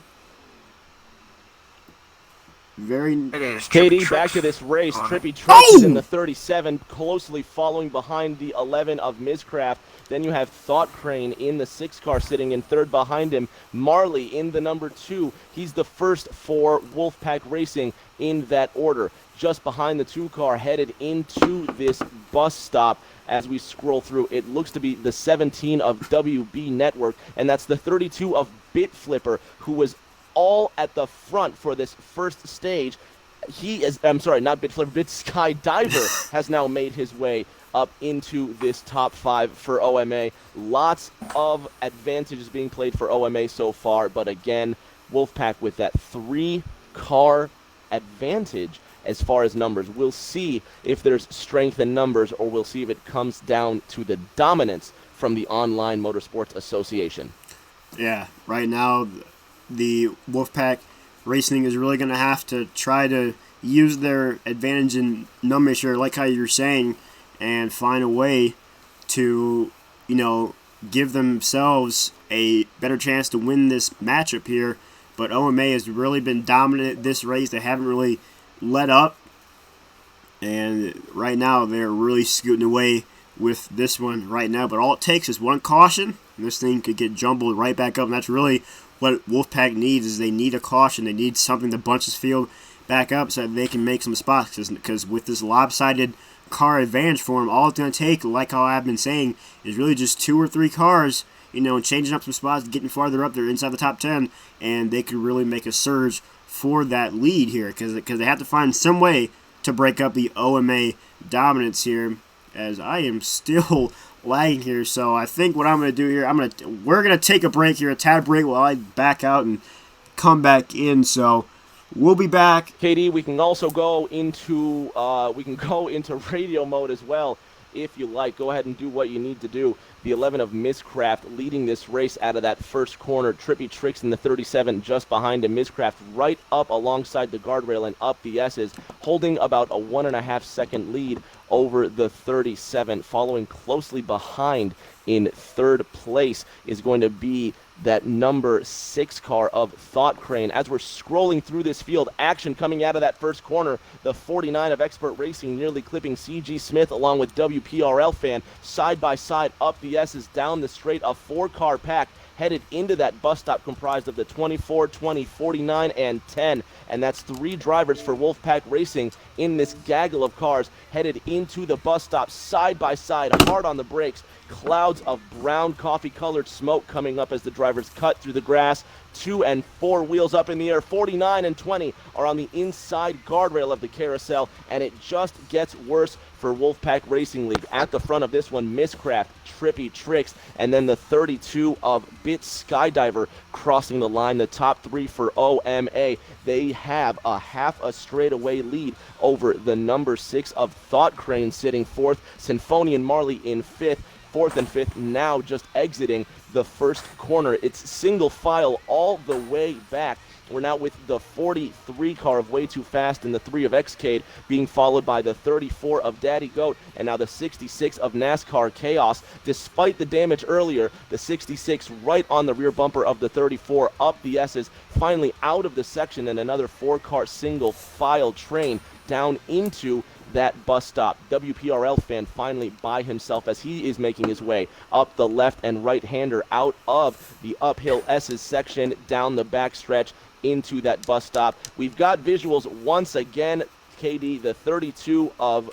Very. It is. KD, back to this race. Trippy Tricks is in the 37, closely following behind the 11 of Miscraft. Then you have Thought Crane in the 6 car sitting in third behind him. Marley in the number 2. He's the first for Wolfpack Racing in that order. Just behind the 2 car, headed into this bus stop. As we scroll through, it looks to be the 17 of WB Network, and that's the 32 of Bit Flipper, who was all at the front for this first stage. He is, I'm sorry, not Bit Flipper, Bit Skydiver has now made his way up into this top 5 for OMA. Lots of advantages being played for OMA so far, but again, Wolfpack with that 3-car advantage as far as numbers. We'll see if there's strength in numbers, or we'll see if it comes down to the dominance from the Online Motorsports Association. Yeah, right now the Wolfpack Racing is really going to have to try to use their advantage in numbers here, like how you're saying, and find a way to, give themselves a better chance to win this matchup here. But OMA has really been dominant this race. They haven't really let up, and right now they're really scooting away with this one right now. But all it takes is one caution, and this thing could get jumbled right back up, and that's really what Wolfpack needs. Is they need a caution. They need something to bunch this field back up so that they can make some spots, because with this lopsided car advantage for them, all it's going to take, like how I've been saying, is really just 2 or 3 cars, changing up some spots, getting farther up there inside the top 10, and they could really make a surge for that lead here, because they have to find some way to break up the OMA dominance here, as I am still lagging here. So I think what I'm going to do here, we're going to take a break here, a tad break, while I back out and come back in. So we'll be back. KD, we can also go into radio mode as well if you like. Go ahead and do what you need to do. The 11 of Miscraft leading this race out of that first corner. Trippy Tricks in the 37 just behind him. Miscraft right up alongside the guardrail and up the S's, holding about a 1.5 second lead over the 37. Following closely behind in third place is going to be that number 6 car of Thought Crane. As we're scrolling through this field, action coming out of that first corner. The 49 of Expert Racing nearly clipping CG Smith along with WPRL Fan side by side up the S's down the straight. A 4-car pack headed into that bus stop comprised of the 24, 20, 49, and 10. And that's 3 drivers for Wolfpack Racing in this gaggle of cars headed into the bus stop side by side, hard on the brakes. Clouds of brown coffee-colored smoke coming up as the drivers cut through the grass. 2 and 4 wheels up in the air. 49 and 20 are on the inside guardrail of the carousel, and it just gets worse for Wolfpack Racing League. At the front of this one, Miscraft, Trippy Tricks, and then the 32 of Bit Skydiver crossing the line. The top 3 for OMA. They have a half a straightaway lead over the number 6 of Thought Crane sitting 4th. Symphony and Marley in 5th. 4th and 5th now just exiting the first corner. It's single file all the way back. We're now with the 43 car of Way Too Fast and the 3 of Xcade being followed by the 34 of Daddy Goat and now the 66 of NASCAR Chaos. Despite the damage earlier, the 66 right on the rear bumper of the 34 up the S's, finally out of the section, and another 4-car single file train down into that bus stop. WPRL Fan finally by himself as he is making his way up the left and right-hander out of the uphill S's section down the backstretch into that bus stop. We've got visuals once again. KD, the 32 of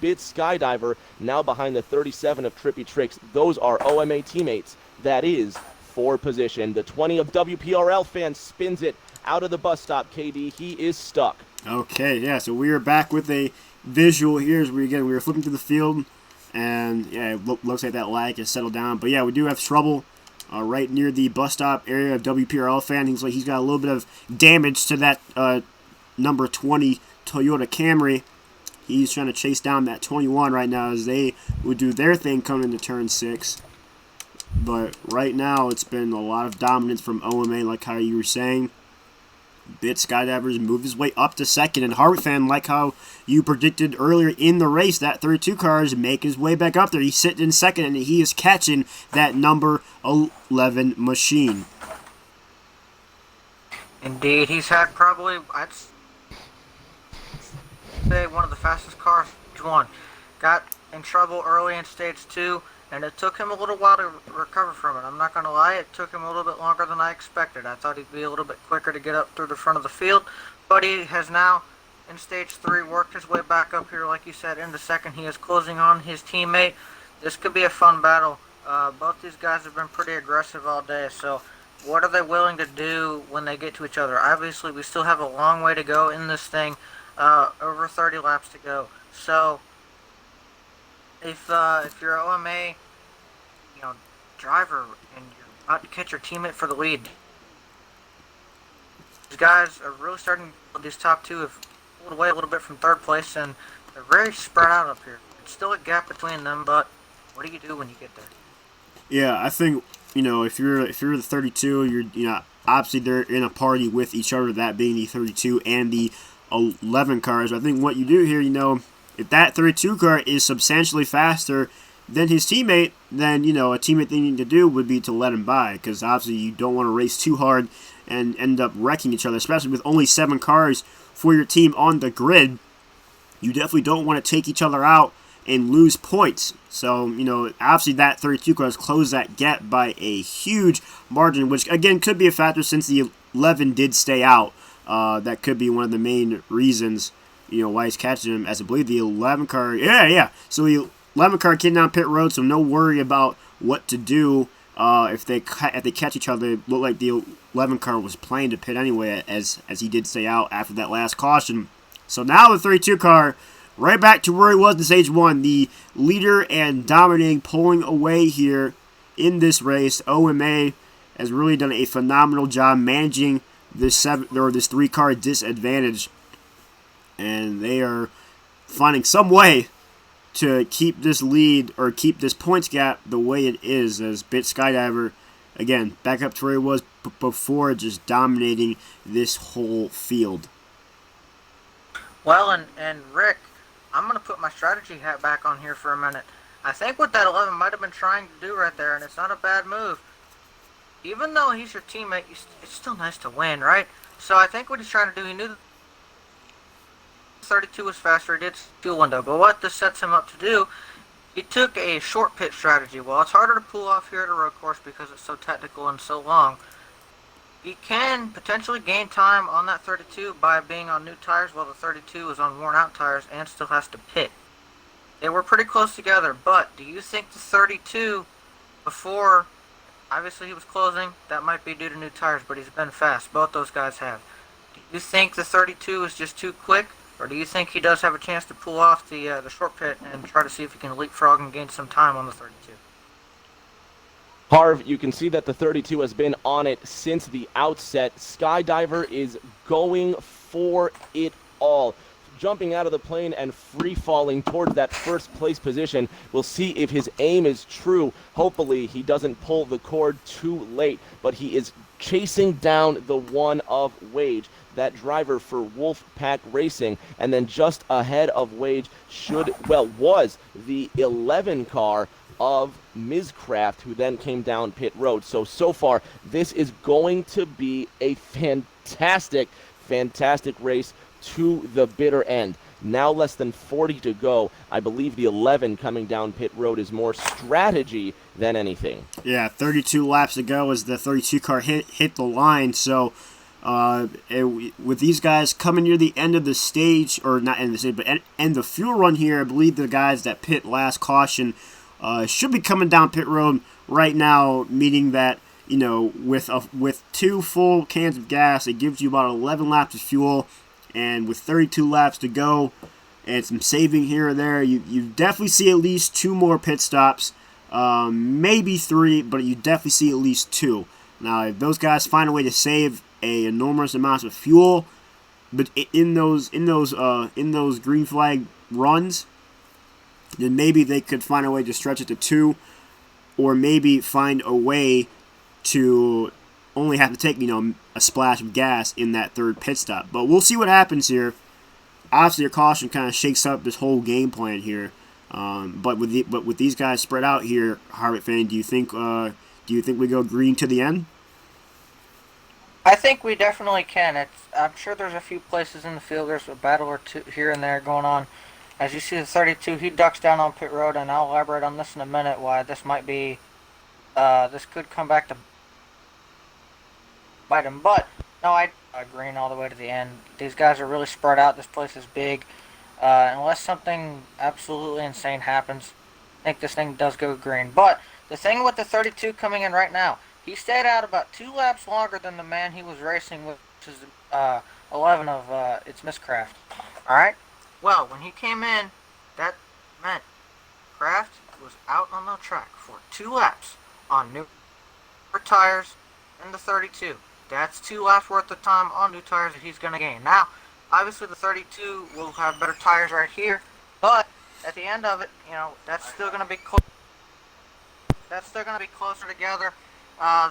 Bit Skydiver, now behind the 37 of Trippy Tricks. Those are OMA teammates. That is for position. The 20 of WPRL Fan spins it out of the bus stop. KD, he is stuck. Okay, yeah, so we are back with a visual here as we were flipping through the field, and yeah, it looks like that lag has settled down. But yeah, we do have trouble right near the bus stop area of WPRL Fan. He's like he's got a little bit of damage to that number 20 Toyota Camry. He's trying to chase down that 21 right now as they would do their thing coming into turn 6. But right now it's been a lot of dominance from OMA, like how you were saying. Bit Skydivers moved his way up to second, and Hartfan, like how you predicted earlier in the race, that 32 car is making his way back up there. He's sitting in second, and he is catching that number 11 machine. Indeed, he's had probably, I'd say, one of the fastest cars. One got in trouble early in stage 2, and it took him a little while to recover from it. I'm not going to lie, it took him a little bit longer than I expected. I thought he'd be a little bit quicker to get up through the front of the field, but he has now, in stage 3, worked his way back up here, like you said, into second. He is closing on his teammate. This could be a fun battle. Both these guys have been pretty aggressive all day, so what are they willing to do when they get to each other? Obviously, we still have a long way to go in this thing, over 30 laps to go. So, if you're an OMA, driver, and you're about to catch your teammate for the lead, these guys are really starting. These top two have pulled away a little bit from third place, and they're very spread out up here. It's still a gap between them, but what do you do when you get there? Yeah, I think if you're the 32, you're obviously they're in a party with each other. That being the 32 and the 11 cars. I think what you do here, if that 32 car is substantially faster than his teammate, then, a teammate thing to do would be to let him by, because obviously you don't want to race too hard and end up wrecking each other, especially with only 7 cars for your team on the grid. You definitely don't want to take each other out and lose points. So, obviously that 32 car has closed that gap by a huge margin, which, again, could be a factor since the 11 did stay out. That could be one of the main reasons, why he's catching him, as I believe the 11 car, so the 11 car came down pit road, so no worry about what to do if they catch each other. It looked like the 11 car was playing to pit anyway, as he did stay out after that last caution. So now the 32 car, right back to where he was in stage 1, the leader and dominating, pulling away here in this race. OMA has really done a phenomenal job managing this 3-car disadvantage, and they are finding some way to keep this lead, or keep this points gap the way it is, as Bit Skydiver, again, back up to where he was before, just dominating this whole field. Well, and Rick, I'm going to put my strategy hat back on here for a minute. I think what that 11 might have been trying to do right there, and it's not a bad move, even though he's your teammate, it's still nice to win, right? So I think what he's trying to do, he knew 32 was faster, he did fuel window, but what this sets him up to do, he took a short pit strategy. Well, it's harder to pull off here at a road course because it's so technical and so long. He can potentially gain time on that 32 by being on new tires, while the 32 is on worn out tires and still has to pit. They were pretty close together, but do you think the 32 before, obviously he was closing, that might be due to new tires, but he's been fast. Both those guys have. Do you think the 32 is just too quick? Or do you think he does have a chance to pull off the short pit and try to see if he can leapfrog and gain some time on the 32? Harv, you can see that the 32 has been on it since the outset. Skydiver is going for it all. Jumping out of the plane and free-falling towards that first-place position. We'll see if his aim is true. Hopefully, he doesn't pull the cord too late, but he is chasing down the one of Wage, that driver for Wolfpack Racing, and then just ahead of Wage was the 11 car of Mizcraft, who then came down pit road. So far, this is going to be a fantastic race to the bitter end. Now less than 40 to go. I believe the 11 coming down pit road is more strategy than anything. Yeah, 32 laps to go as the 32 car hit the line. So with these guys coming near the end of the stage, or not end of the stage, but end the fuel run here, I believe the guys that pit last caution should be coming down pit road right now, meaning that, with 2 full cans of gas, it gives you about 11 laps of fuel. And with 32 laps to go and some saving here or there, you definitely see at least 2 more pit stops, maybe 3, but you definitely see at least 2. Now, if those guys find a way to save a enormous amount of fuel, but in those green flag runs, then maybe they could find a way to stretch it to 2, or maybe find a way to only have to take, a splash of gas in that third pit stop. But we'll see what happens here. Obviously, your caution kind of shakes up this whole game plan here. But with these guys spread out here, Harvick fan, do you think we go green to the end? I think we definitely can. I'm sure there's a few places in the field. There's a battle or two here and there going on. As you see the 32, he ducks down on pit road, and I'll elaborate on this in a minute. Why this might be, this could come back to bite him. But no, I green all the way to the end. These guys are really spread out. This place is big. Unless something absolutely insane happens, I think this thing does go green. But the thing with the 32 coming in right now, he stayed out about 2 laps longer than the man he was racing with, which is 11 of its Miscraft. Alright? Well, when he came in, that meant Kraft was out on the track for 2 laps on new tires in the 32. That's 2 laps worth of time on new tires that he's going to gain. Now, obviously the 32 will have better tires right here, but at the end of it, that's still going to be close. That's still going to be closer together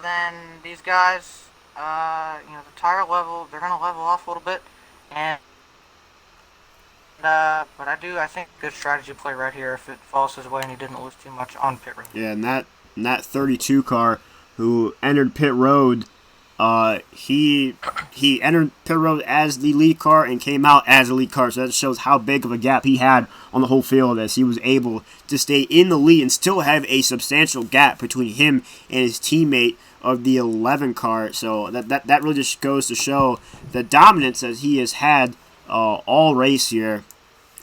than these guys. The tire level, they're going to level off a little bit, but I think good strategy play right here if it falls his way and he didn't lose too much on pit road. Yeah, and that 32 car who entered pit road, he entered pit road as the lead car and came out as the lead car, so that shows how big of a gap he had on the whole field, as he was able to stay in the lead and still have a substantial gap between him and his teammate of the 11 car. So that really just goes to show the dominance that he has had all race here,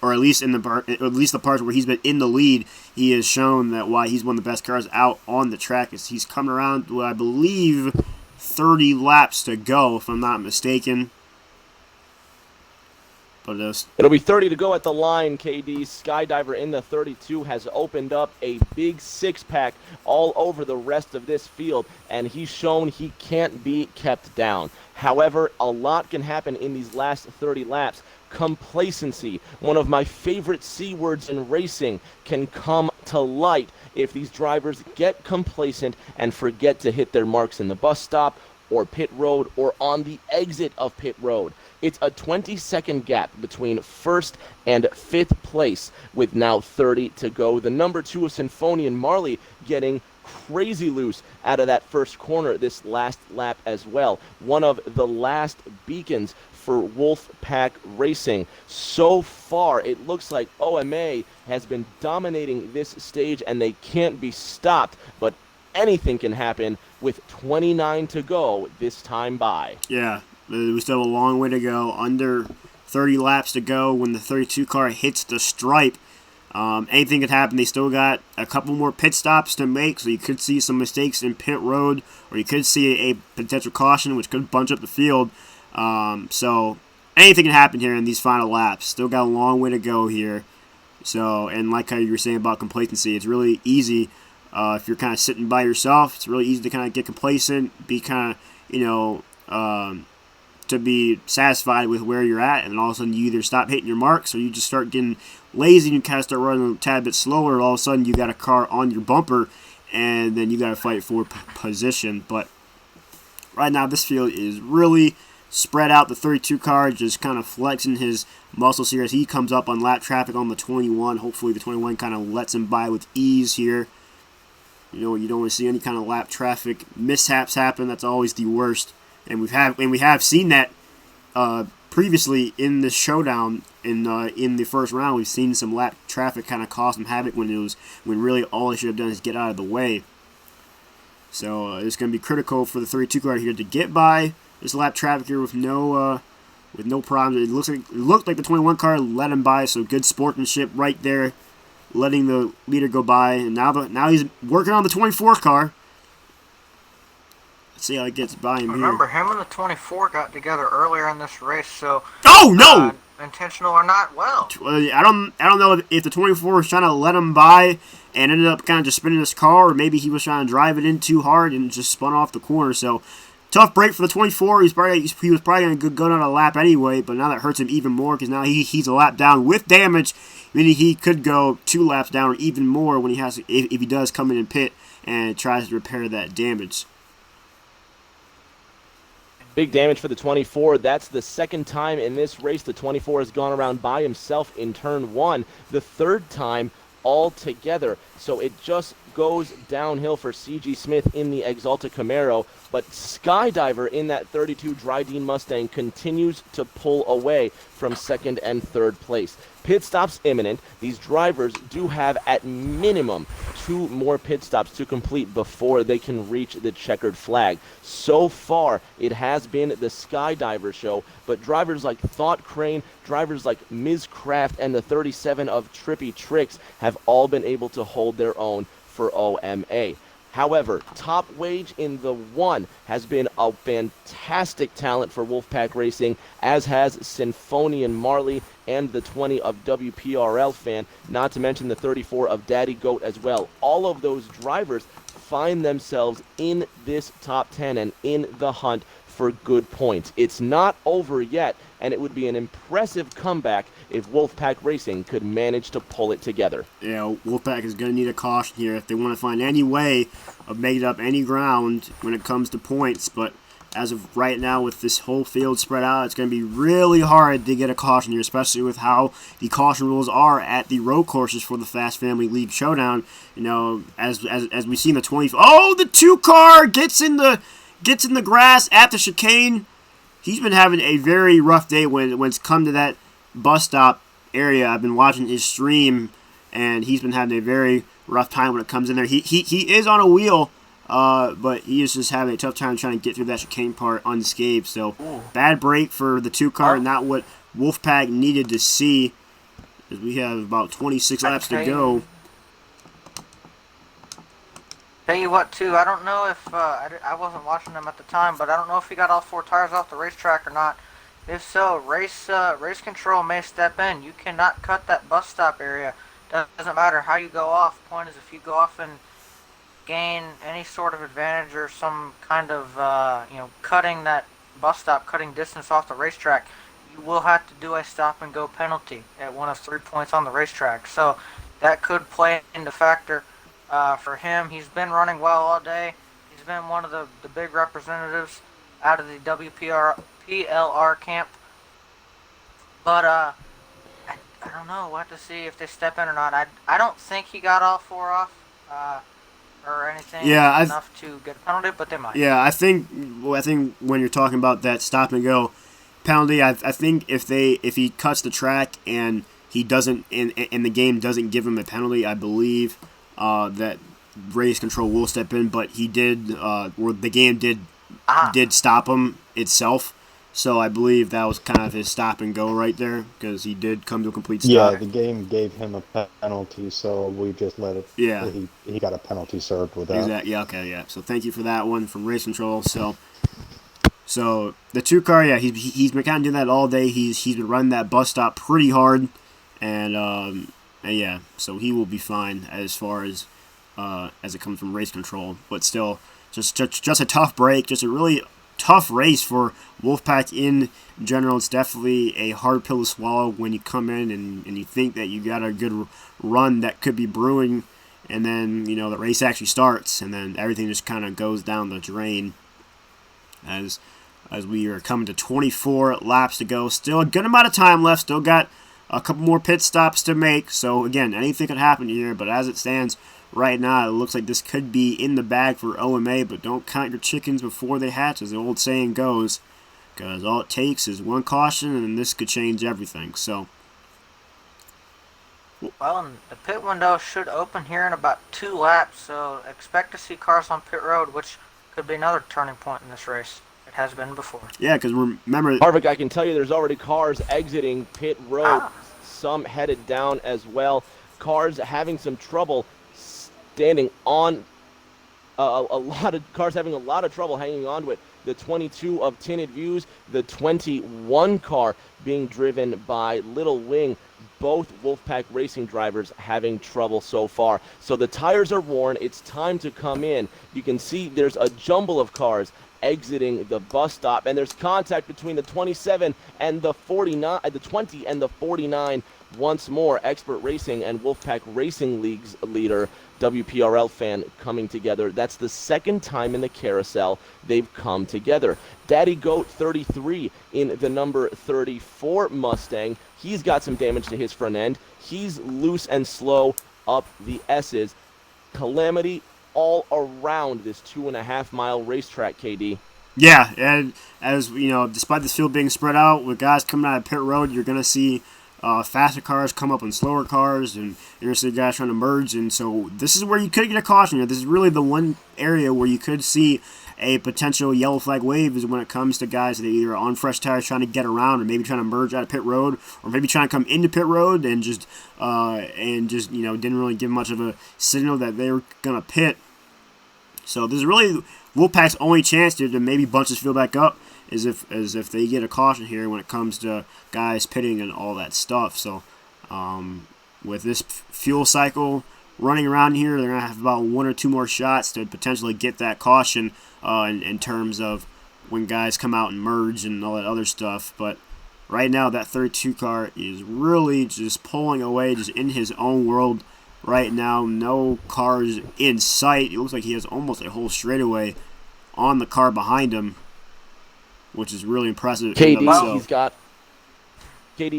or at least the parts where he's been in the lead. He has shown that why he's one of the best cars out on the track. Is he's coming around to, I believe, 30 laps to go, if I'm not mistaken. But it'll be 30 to go at the line, KD. Skydiver in the 32 has opened up a big 6-pack all over the rest of this field, and he's shown he can't be kept down. However, a lot can happen in these last 30 laps. Complacency, one of my favorite C words in racing, can come to light if these drivers get complacent and forget to hit their marks in the bus stop or pit road or on the exit of pit road. It's a 20-second gap between first and fifth place with now 30 to go. The number 2 of Sinfonian Marley getting crazy loose out of that first corner this last lap as well. One of the last beacons for Wolfpack Racing. So far, it looks like OMA has been dominating this stage and they can't be stopped, but anything can happen with 29 to go this time by. Yeah, we still have a long way to go. Under 30 laps to go when the 32 car hits the stripe. Anything could happen. They still got a couple more pit stops to make, so you could see some mistakes in pit road, or you could see a potential caution, which could bunch up the field. So anything can happen here in these final laps. Still got a long way to go here. So, and like how you were saying about complacency, it's really easy if you're kind of sitting by yourself. It's really easy to kind of get complacent, be kind of, to be satisfied with where you're at, and then all of a sudden you either stop hitting your marks or you just start getting lazy and you kind of start running a tad bit slower. All of a sudden you got a car on your bumper, and then you got to fight for position. But right now this field is really spread out. The 32 car just kind of flexing his muscles here as he comes up on lap traffic on the 21. Hopefully the 21 kind of lets him by with ease here. You don't want to see any kind of lap traffic mishaps happen. That's always the worst. And we have seen that previously in the showdown in the first round. We've seen some lap traffic kind of cause some havoc when really all they should have done is get out of the way. So it's going to be critical for the 32 car here to get by this lap traffic here with no problems. It looked like the 21 car let him by, so good sportsmanship right there, letting the leader go by. And now he's working on the 24 car. Let's see how he gets by him. Remember, him and the 24 got together earlier in this race, so oh no, intentional or not, well, I don't know if the 24 was trying to let him by and ended up kind of just spinning his car, or maybe he was trying to drive it in too hard and just spun off the corner. So tough break for the 24. He was probably going to go down a lap anyway, but now that hurts him even more because now he's a lap down with damage, meaning he could go 2 laps down or even more when if he does come in and pit and tries to repair that damage. So, it's going to be critical for the 32 car here to get by this lap traffic here with no problems. It looks like the 21 car let him by, and ended up kind of just spinning his car, or maybe he was trying to drive it in too hard and just spun off the corner. So tough break for the 24. He's probably going to go down a lap anyway, but now that hurts him even more because now he's a lap down with damage, meaning he could go 2 laps down or even more when if he does come in and pit and tries to repair that damage. Big damage for the 24. That's the second time in this race the 24 has gone around by himself in turn 1. The third time all together. So it just goes downhill for C.G. Smith in the Exalta Camaro, but Skydiver in that 32 Dryden Mustang continues to pull away from second and third place. Pit stops imminent. These drivers do have at minimum 2 more pit stops to complete before they can reach the checkered flag. So far, it has been the Skydiver show, but drivers like Thought Crane, drivers like Ms. Craft, and the 37 of Trippy Tricks have all been able to hold their own for OMA. However, Top Wage in the 1 has been a fantastic talent for Wolfpack Racing, as has Symphonian Marley and the 20 of WPRL Fan, not to mention the 34 of Daddy Goat as well. All of those drivers find themselves in this top 10 and in the hunt for good points. It's not over yet, and it would be an impressive comeback if Wolfpack Racing could manage to pull it together. Yeah, Wolfpack is going to need a caution here if they want to find any way of making up any ground when it comes to points. But as of right now, with this whole field spread out, it's going to be really hard to get a caution here, especially with how the caution rules are at the road courses for the Fast Family League Showdown. You know, as we see in the 20. Oh, the 2-car gets in the grass at the chicane. He's been having a very rough day when it's come to that bus stop area. I've been watching his stream, and he's been having a very rough time when it comes in there. He is on a wheel, but he is just having a tough time trying to get through that chicane part unscathed. So, bad break for the 2-car, not what Wolfpack needed to see, as we have about 26 laps to go. Tell you what, too, I don't know if, I wasn't watching them at the time, but I don't know if he got all 4 tires off the racetrack or not. If so, race control may step in. You cannot cut that bus stop area. Doesn't matter how you go off. Point is, if you go off and gain any sort of advantage or some kind of, cutting that bus stop, cutting distance off the racetrack, you will have to do a stop and go penalty at one of 3 points on the racetrack. So that could play into factor for him. He's been running well all day. He's been one of the big representatives out of the WPRL camp. But I don't know. We'll have to see if they step in or not. I don't think he got all 4 off or anything enough to get a penalty, but they might. Yeah, I think when you're talking about that stop and go penalty, I think if he cuts the track and he doesn't and the game doesn't give him a penalty, I believe that race control will step in. But he did, or the game did stop him itself. So I believe that was kind of his stop and go right there, because he did come to a complete stop. Yeah, the game gave him a penalty, so we just let it. Yeah, he got a penalty served with that. Exactly. Yeah. Okay. Yeah. So thank you for that one from race control. So the 2-car, yeah, he's been kind of doing that all day. He's been running that bus stop pretty hard, and yeah, so he will be fine as far as it comes from race control. But still, just a tough break, just a really tough race for Wolfpack in general. It's definitely a hard pill to swallow when you come in and you think that you got a good run that could be brewing, and then the race actually starts, and then everything just kind of goes down the drain as we are coming to 24 laps to go. Still a good amount of time left. Still got a couple more pit stops to make. So again, anything could happen here, but as it stands right now, it looks like this could be in the bag for OMA, but don't count your chickens before they hatch, as the old saying goes, because all it takes is one caution, and this could change everything. So, well, and the pit window should open here in about 2 laps, so expect to see cars on pit road, which could be another turning point in this race. It has been before. Yeah, because remember, Harvick, I can tell you there's already cars exiting pit road, some headed down as well. Cars having some trouble standing on a lot of cars having a lot of trouble hanging on to it. The 22 of Tinted Views, the 21 car being driven by Little Wing. Both Wolfpack Racing drivers having trouble so far. So the tires are worn. It's time to come in. You can see there's a jumble of cars exiting the bus stop, and there's contact between the 27 and the 49, the 20 and the 49 once more, Expert Racing and Wolfpack Racing League's leader, WPRL fan, coming together. That's the second time in the carousel they've come together. Daddy Goat 33 in the number 34 Mustang. He's got some damage to his front end. He's loose and slow up the S's. Calamity all around this 2.5-mile racetrack, KD. Yeah, and as you know, despite this field being spread out, with guys coming out of pit road, you're going to see faster cars come up on slower cars, and you're going to see guys trying to merge. And so this is where you could get a caution here. This is really the one area where you could see a potential yellow flag wave is when it comes to guys that are either on fresh tires trying to get around, or maybe trying to merge out of pit road, or maybe trying to come into pit road and just didn't really give much of a signal that they were going to pit. So this is really Wolfpack's only chance to maybe bunch this field back up is if they get a caution here when it comes to guys pitting and all that stuff. So with this fuel cycle running around here, they're going to have about one or two more shots to potentially get that caution in terms of when guys come out and merge and all that other stuff. But right now, that 32 car is really just pulling away, just in his own world right now. No cars in sight. It looks like he has almost a whole straightaway on the car behind him, which is really impressive. KD,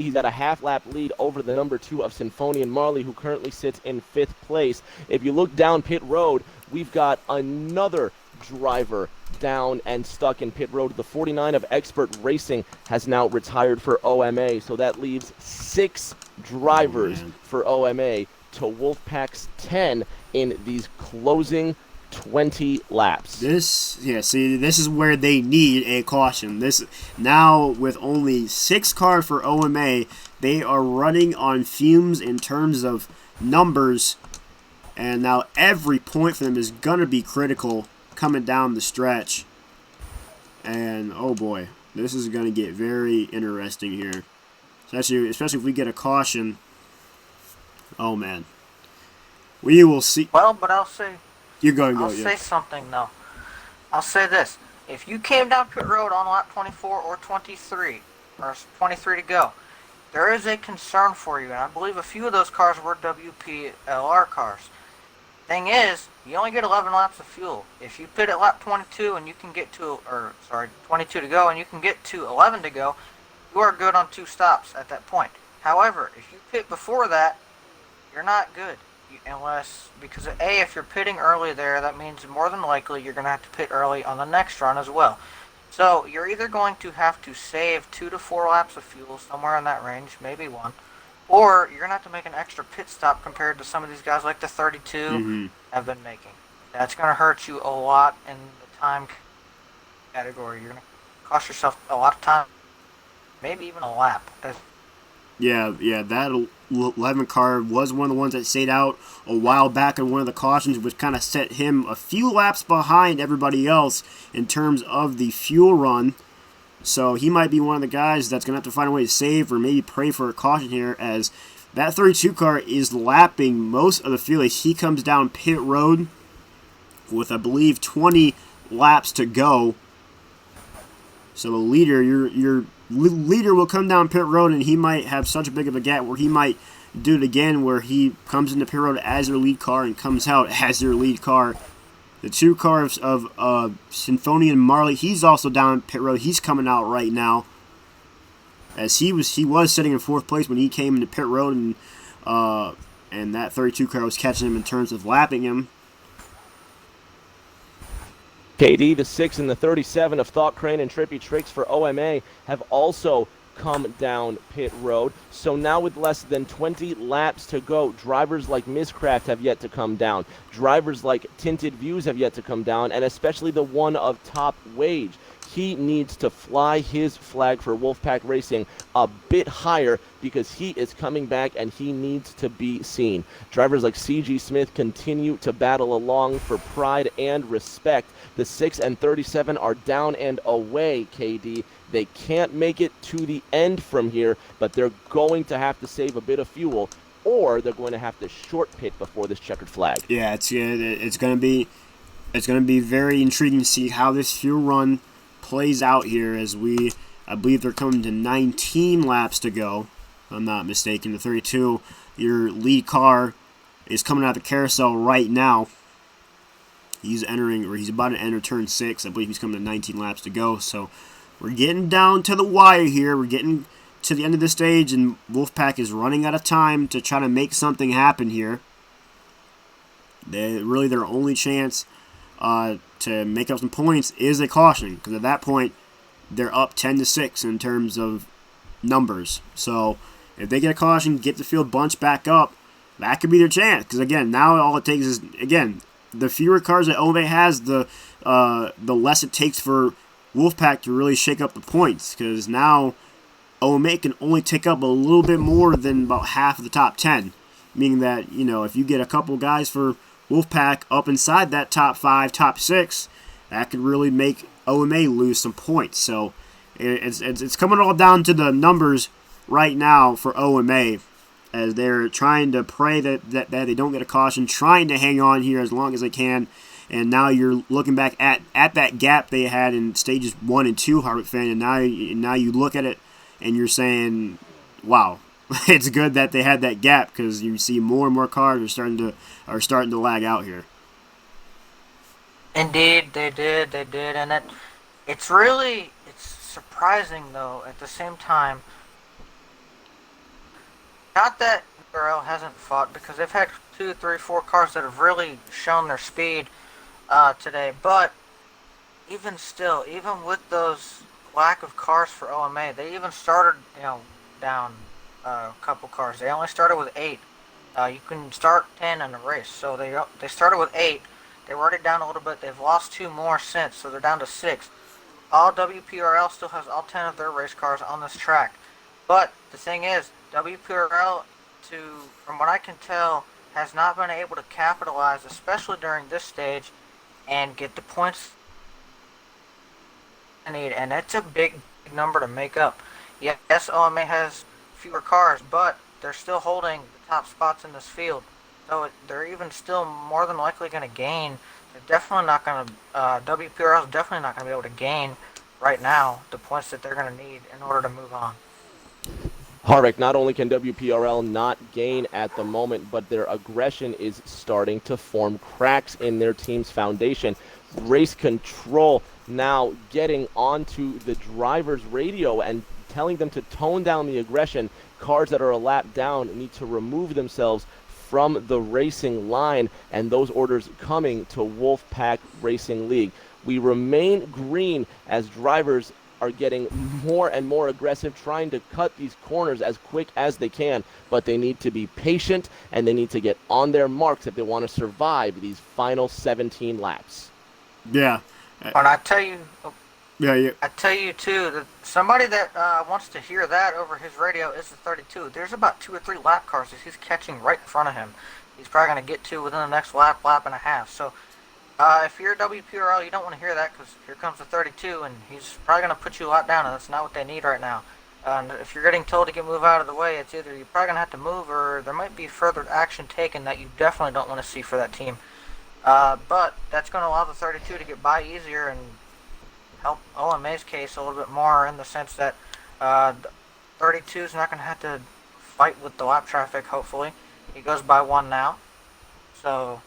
he's got a half-lap lead over the number 2 of Symphony and Marley, who currently sits in 5th place. If you look down pit road, we've got another driver down and stuck in pit road. The 49 of Expert Racing has now retired for OMA, so that leaves 6 drivers for OMA to Wolfpack's 10 in these closing 20 laps. This is where they need a caution. This now, with only 6 cars for OMA, they are running on fumes in terms of numbers, and now every point for them is gonna be critical coming down the stretch. And oh boy, this is gonna get very interesting here, especially if we get a caution. Oh man, we will see. Well, but I'll say. I'll say something though. I'll say this: if you came down pit road on lap 24 or 23, or 23 to go, there is a concern for you, and I believe a few of those cars were WPLR cars. Thing is, you only get 11 laps of fuel. If you pit at lap 22 and you can get to, 22 to go and you can get to 11 to go, you are good on 2 stops at that point. However, if you pit before that, you're not good. Because if you're pitting early there, that means more than likely you're going to have to pit early on the next run as well. So you're either going to have to save 2 to 4 laps of fuel, somewhere in that range, maybe 1, or you're going to have to make an extra pit stop compared to some of these guys like the 32 have been making. That's going to hurt you a lot in the time category. You're going to cost yourself a lot of time, maybe even a lap. Yeah, that 11 car was one of the ones that stayed out a while back in one of the cautions, which kind of set him a few laps behind everybody else in terms of the fuel run. So he might be one of the guys that's going to have to find a way to save or maybe pray for a caution here, as that 32 car is lapping most of the field as he comes down pit road with, I believe, 20 laps to go. So the leader, your leader will come down pit road, and he might have such a big of a gap where he might do it again, where he comes into pit road as their lead car and comes out as their lead car. The 2 cars of Symphony and Marley, he's also down pit road. He's coming out right now, as he was sitting in 4th place when he came into pit road, and that 32 car was catching him in terms of lapping him. KD, the 6 and the 37 of Thought Crane and Trippy Tricks for OMA have also come down pit road. So now with less than 20 laps to go, drivers like Miscraft have yet to come down. Drivers like Tinted Views have yet to come down, and especially the one of Top Wage. He needs to fly his flag for Wolfpack Racing a bit higher, because he is coming back and he needs to be seen. Drivers like CG Smith continue to battle along for pride and respect. The 6 and 37 are down and away, KD. They can't make it to the end from here, but they're going to have to save a bit of fuel, or they're going to have to short pit before this checkered flag. Yeah, it's going to be very intriguing to see how this fuel run plays out here, as I believe they're coming to 19 laps to go. if I'm not mistaken. The 32, your lead car is coming out of the carousel right now. He's about to enter turn 6. I believe he's coming to 19 laps to go. So we're getting down to the wire here. We're getting to the end of the stage, and Wolfpack is running out of time to try to make something happen here. Really, their only chance to make up some points is a caution, because at that point, they're up 10-6 in terms of numbers. So if they get a caution, get the field bunched back up, that could be their chance. Because again, now all it takes is, again, the fewer cars that OMA has, the less it takes for Wolfpack to really shake up the points. Because now OMA can only take up a little bit more than about half of the top 10. Meaning that, you know, if you get a couple guys for Wolfpack up inside that top 5, top 6, that could really make OMA lose some points. So it's coming all down to the numbers right now for OMA, as they're trying to pray that they don't get a caution, trying to hang on here as long as they can. And now you're looking back at that gap they had in stages 1 and 2, Harvick fan, and now you look at it and you're saying, wow, it's good that they had that gap, because you see more and more cars are starting to lag out here. Indeed, they did, and it's surprising though at the same time. Not that WPRL hasn't fought, because they've had 2, 3, 4 cars that have really shown their speed today, but even still, even with those lack of cars for OMA, they even started, down a couple cars. They only started with 8. You can start 10 in a race, so they started with 8. They were already down a little bit. They've lost 2 more since, so they're down to 6. All WPRL still has all 10 of their race cars on this track. But the thing is, WPRL, from what I can tell, has not been able to capitalize, especially during this stage, and get the points they need. And that's a big number to make up. Yes, OMA has fewer cars, but they're still holding the top spots in this field. So they're even still more than likely going to gain. They're definitely not going to, WPRL is definitely not going to be able to gain right now the points that they're going to need in order to move on. Harvick, not only can WPRL not gain at the moment, but their aggression is starting to form cracks in their team's foundation. Race control now getting onto the driver's radio and telling them to tone down the aggression. Cars that are a lap down need to remove themselves from the racing line, and those orders coming to Wolfpack Racing League. We remain green as drivers are getting more and more aggressive, trying to cut these corners as quick as they can, but they need to be patient and they need to get on their marks if they want to survive these final 17 laps. Yeah. And I tell you, Yeah. I tell you too, that somebody that wants to hear that over his radio is the 32. There's about 2 or 3 lap cars that he's catching right in front of him. He's probably going to get to within the next lap and a half. So if you're WPRL, you don't want to hear that, because here comes the 32, and he's probably going to put you a lot down, and that's not what they need right now. And if you're getting told to move out of the way, it's either you're probably going to have to move, or there might be further action taken that you definitely don't want to see for that team. But that's going to allow the 32 to get by easier and help OMA's case a little bit more, in the sense that 32 is not going to have to fight with the lap traffic, hopefully. He goes by 1 now. So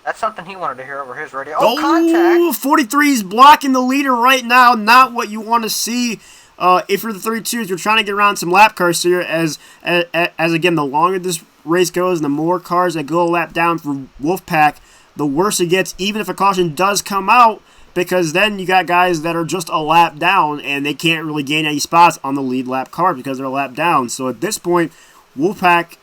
that's something he wanted to hear over his radio. Oh, contact! 43 is blocking the leader right now. Not what you want to see. If you're the 32s, you're trying to get around some lap cars here, as again, the longer this race goes and the more cars that go a lap down for Wolfpack, the worse it gets, even if a caution does come out, because then you got guys that are just a lap down and they can't really gain any spots on the lead lap car because they're a lap down. So at this point, Wolfpack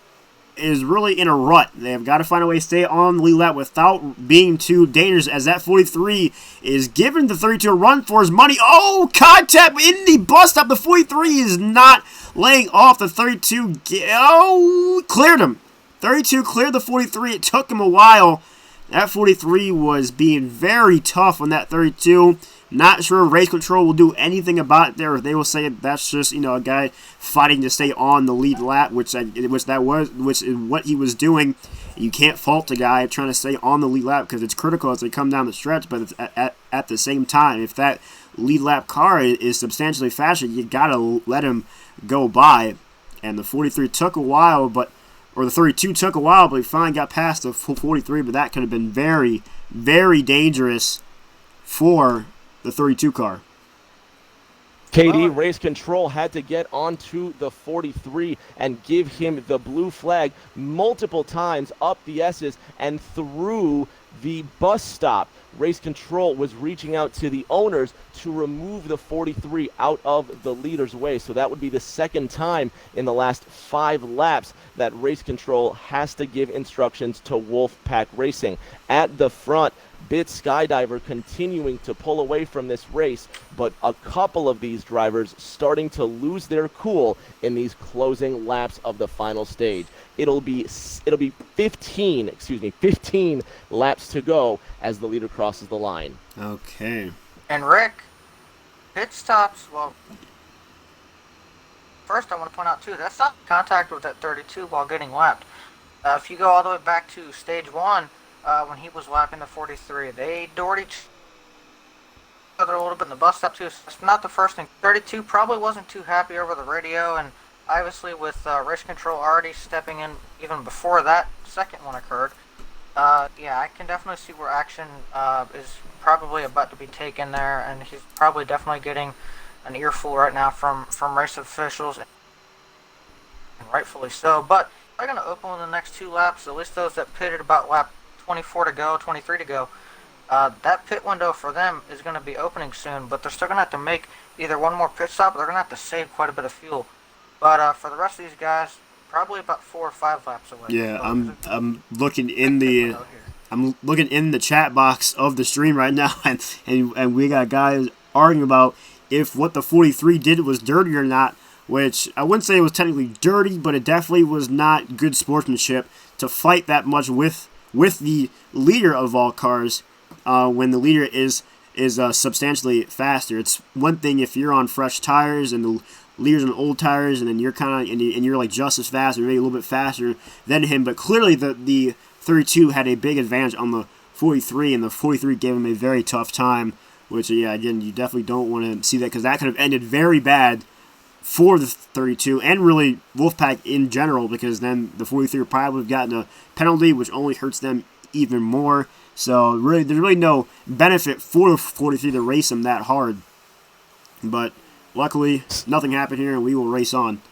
is really in a rut. They have got to find a way to stay on the lead lap without being too dangerous, as that 43 is giving the 32 a run for his money. Oh, contact in the bust up. The 43 is not laying off the 32. Oh, cleared him. 32 cleared the 43. It took him a while. That 43 was being very tough on that 32. Not sure race control will do anything about it there. They will say that's just, a guy fighting to stay on the lead lap, which is what he was doing. You can't fault a guy trying to stay on the lead lap, because it's critical as they come down the stretch. But it's at the same time, if that lead lap car is substantially faster, you gotta let him go by. and the 43 took a while, or the 32 took a while, but he finally got past the 43, but that could have been very, very dangerous for the 32 car. KD Race Control had to get onto the 43 and give him the blue flag multiple times up the S's and through the bus stop. Race Control was reaching out to the owners to remove the 43 out of the leader's way. So that would be the second time in the last 5 laps that Race Control has to give instructions to Wolfpack Racing. At the front, Bit Skydiver continuing to pull away from this race, but a couple of these drivers starting to lose their cool in these closing laps of the final stage. It'll be 15 laps to go as the leader crosses the line. Okay. And Rick, pit stops, well, first I want to point out too, that's not contact with that 32 while getting lapped. If you go all the way back to stage 1, when he was lapping the 43, they doored each other a little bit in the bus stop too. So it's not the first thing. 32 probably wasn't too happy over the radio, and obviously with Race Control already stepping in even before that second one occurred. Yeah, I can definitely see where action is probably about to be taken there, and he's probably definitely getting an earful right now from race officials, and rightfully so. But they're going to open in the next 2 laps, at least those that pitted about lap 24 to go, 23 to go. That pit window for them is going to be opening soon, but they're still going to have to make either one more pit stop, or they're going to have to save quite a bit of fuel. But for the rest of these guys, probably about 4 or 5 laps away. Yeah, So I'm looking in the chat box of the stream right now, and we got guys arguing about if what the 43 did was dirty or not, which I wouldn't say it was technically dirty, but it definitely was not good sportsmanship to fight that much with the leader of all cars when the leader is substantially faster. It's one thing if you're on fresh tires and the leader's on old tires, and then you're kind of and you're like just as fast or maybe a little bit faster than him. But clearly the 32 had a big advantage on the 43, and the 43 gave him a very tough time. Which again, you definitely don't want to see that, because that could have ended very bad for the 32 and really Wolfpack in general, because then the 43 probably would have gotten a penalty, which only hurts them even more. So really, there's really no benefit for the 43 to race them that hard. But luckily, nothing happened here, and we will race on.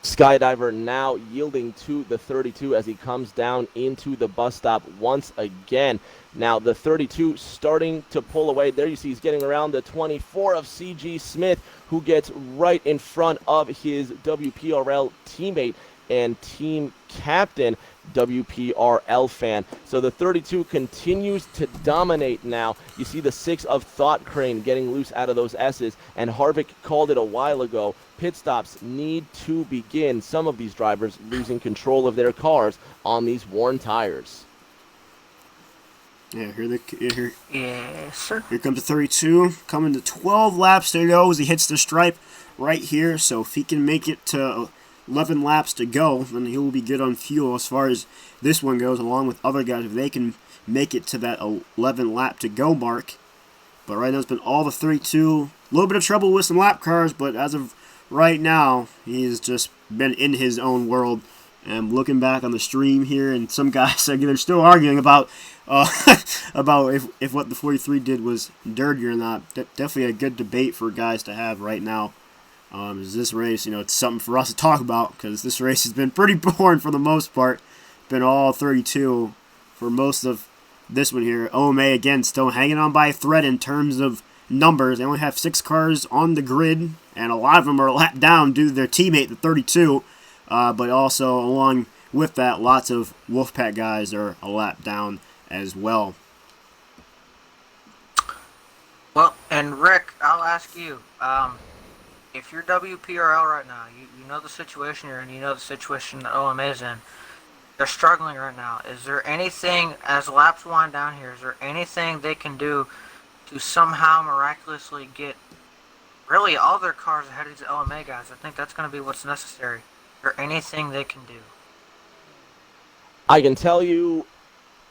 Skydiver now yielding to the 32 as he comes down into the bus stop once again. Now the 32 starting to pull away. There you see he's getting around the 24 of C.G. Smith, who gets right in front of his WPRL teammate and team captain, WPRL fan. So the 32 continues to dominate now. You see the 6 of Thought Crane getting loose out of those S's, and Harvick called it a while ago. Pit stops need to begin. Some of these drivers losing control of their cars on these worn tires. Yeah, yes, sir. Here comes the 32, coming to 12 laps to go as he hits the stripe right here. So if he can make it to 11 laps to go, then he will be good on fuel as far as this one goes, along with other guys if they can make it to that 11 lap to go mark. But right now it's been all the 32. A little bit of trouble with some lap cars, but as of right now, he's just been in his own world. And looking back on the stream here, and some guys they're still arguing about about if what the 43 did was dirty or not. Definitely a good debate for guys to have right now. Is this race, it's something for us to talk about, because this race has been pretty boring for the most part. Been all 32 for most of this one here. OMA again still hanging on by a thread in terms of numbers. They only have 6 cars on the grid, and a lot of them are lapped down due to their teammate, the 32. But also, along with that, lots of Wolfpack guys are a lap down as well. Well, and Rick, I'll ask you, if you're WPRL right now, you know the situation you're in, you know the situation that OMA is in. They're struggling right now. Is there anything, as laps wind down here, is there anything they can do to somehow miraculously get really all their cars ahead of these OMA guys? I think that's going to be what's necessary. Is there anything they can do? I can tell you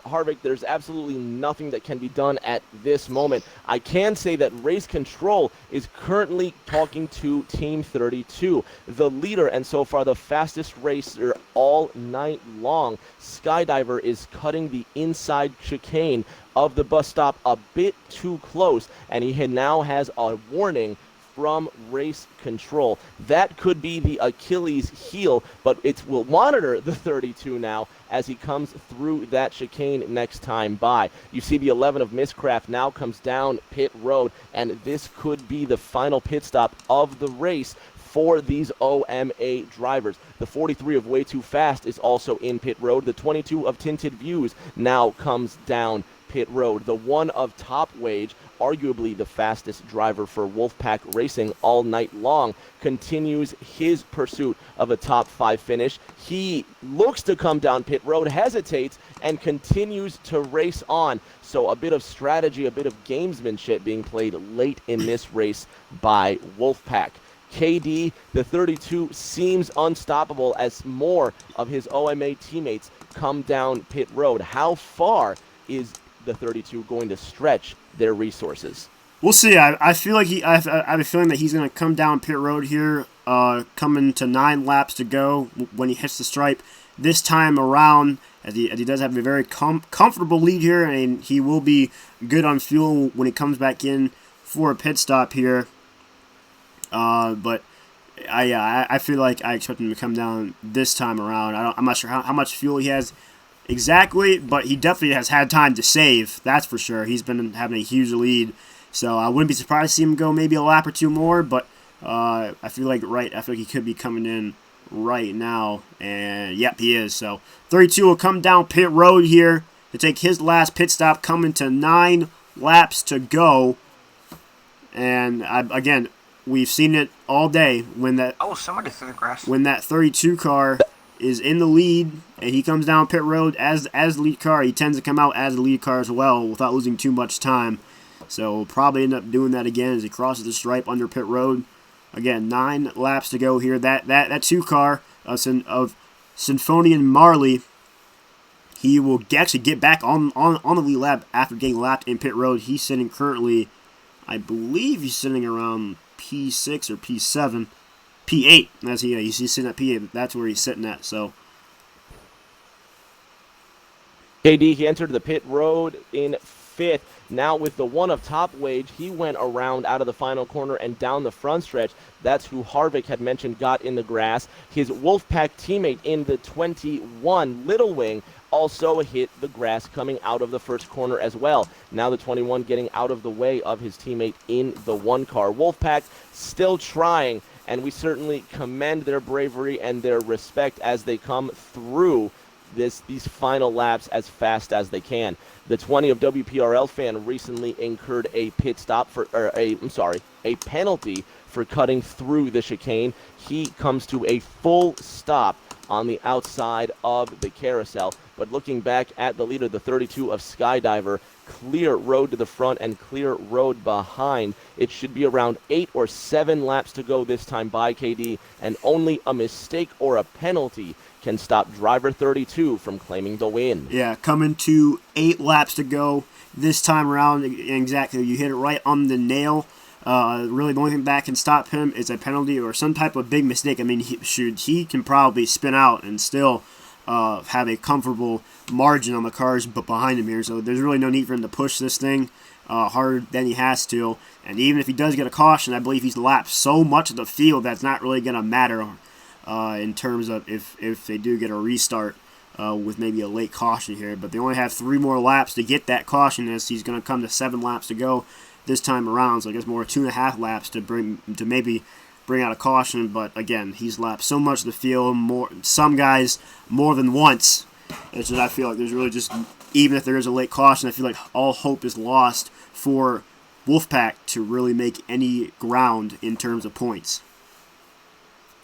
Harvick, there's absolutely nothing that can be done at this moment. I can say that race control is currently talking to Team 32, the leader and so far the fastest racer all night long. Skydiver is cutting the inside chicane of the bus stop a bit too close, and he now has a warning from race control. That could be the Achilles heel, but it will monitor the 32 now as he comes through that chicane next time by. You see the 11 of Mistcraft now comes down pit road, and this could be the final pit stop of the race for these OMA drivers. The 43 of Way Too Fast is also in pit road. The 22 of Tinted Views now comes down pit road. The 1 of Top Wage, arguably the fastest driver for Wolfpack Racing all night long, continues his pursuit of a top 5 finish. He looks to come down pit road, hesitates, and continues to race on. So a bit of strategy, a bit of gamesmanship being played late in this race by Wolfpack. KD, the 32, seems unstoppable as more of his OMA teammates come down pit road. How far is the 32 going to stretch their resources? We'll see. I feel like I have a feeling that he's going to come down pit road here, coming to 9 laps to go when he hits the stripe. This time around, as he does have a very comfortable lead here, and he will be good on fuel when he comes back in for a pit stop here. But I feel like I expect him to come down this time around. I'm not sure how much fuel he has exactly, but he definitely has had time to save. That's for sure. He's been having a huge lead, so I wouldn't be surprised to see him go maybe a lap or two more. But I feel like he could be coming in right now, and yep, he is. So 32 will come down pit road here to take his last pit stop, coming to 9 laps to go. And again, we've seen it all day when that somebody threw the grass. When that 32 car is in the lead and he comes down pit road as the lead car, he tends to come out as the lead car as well without losing too much time. So we'll probably end up doing that again as he crosses the stripe under pit road. Again, 9 laps to go here. That 2 car of Symphonian Marley, he will actually get back on the lead lap after getting lapped in pit road. He's sitting currently, I believe he's sitting around P6 or P7, P8. That's he's sitting at P8. That's where he's sitting at. So KD, he entered the pit road in 5th. Now with the 1 of Top Wage, he went around out of the final corner and down the front stretch. That's who Harvick had mentioned got in the grass. His Wolfpack teammate in the 21, Little Wing, also hit the grass coming out of the first corner as well. Now the 21 getting out of the way of his teammate in the 1 car. Wolfpack still trying, and we certainly commend their bravery and their respect as they come through these final laps as fast as they can. The 20 of WPRL fan recently incurred a a penalty for cutting through the chicane. He comes to a full stop on the outside of the carousel. But looking back at the leader, the 32 of Skydiver, clear road to the front and clear road behind. It should be around 8 or 7 laps to go this time by KD, and only a mistake or a penalty can stop driver 32 from claiming the win. Yeah, coming to 8 laps to go this time around. Exactly, you hit it right on the nail. Really, the only thing that can stop him is a penalty or some type of big mistake. I mean, he can probably spin out and still have a comfortable margin on the cars but behind him here. So there's really no need for him to push this thing harder than he has to. And even if he does get a caution, I believe he's lapped so much of the field that's not really going to matter in terms of if they do get a restart with maybe a late caution here. But they only have 3 more laps to get that caution, as he's going to come to 7 laps to go this time around. So I guess more 2.5 laps to maybe bring out a caution. But again, he's lapped so much of the field, some guys more than once. It's just, I feel like there's really just, even if there is a late caution, I feel like all hope is lost for Wolfpack to really make any ground in terms of points.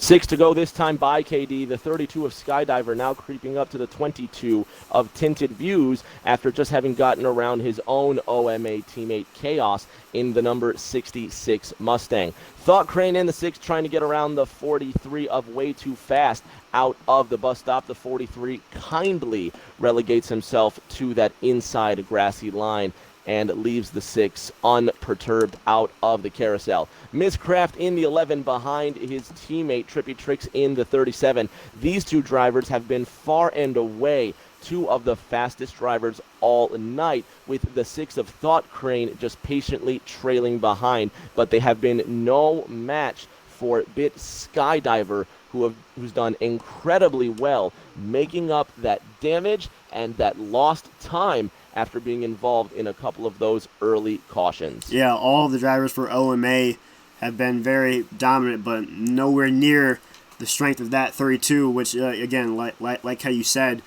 6 to go this time by KD. The 32 of Skydiver now creeping up to the 22 of Tinted Views after just having gotten around his own OMA teammate Chaos in the number 66 Mustang. Thought Crane in the 6 trying to get around the 43 of Way Too Fast out of the bus stop. The 43 kindly relegates himself to that inside grassy line and leaves the 6 unperturbed out of the carousel. Mizcraft in the 11 behind his teammate Trippy Tricks in the 37. These two drivers have been far and away two of the fastest drivers all night, with the 6 of Thought Crane just patiently trailing behind, but they have been no match for Bit Skydiver, who's done incredibly well, making up that damage and that lost time after being involved in a couple of those early cautions. Yeah, all the drivers for OMA have been very dominant, but nowhere near the strength of that 32, which, again, like how you said,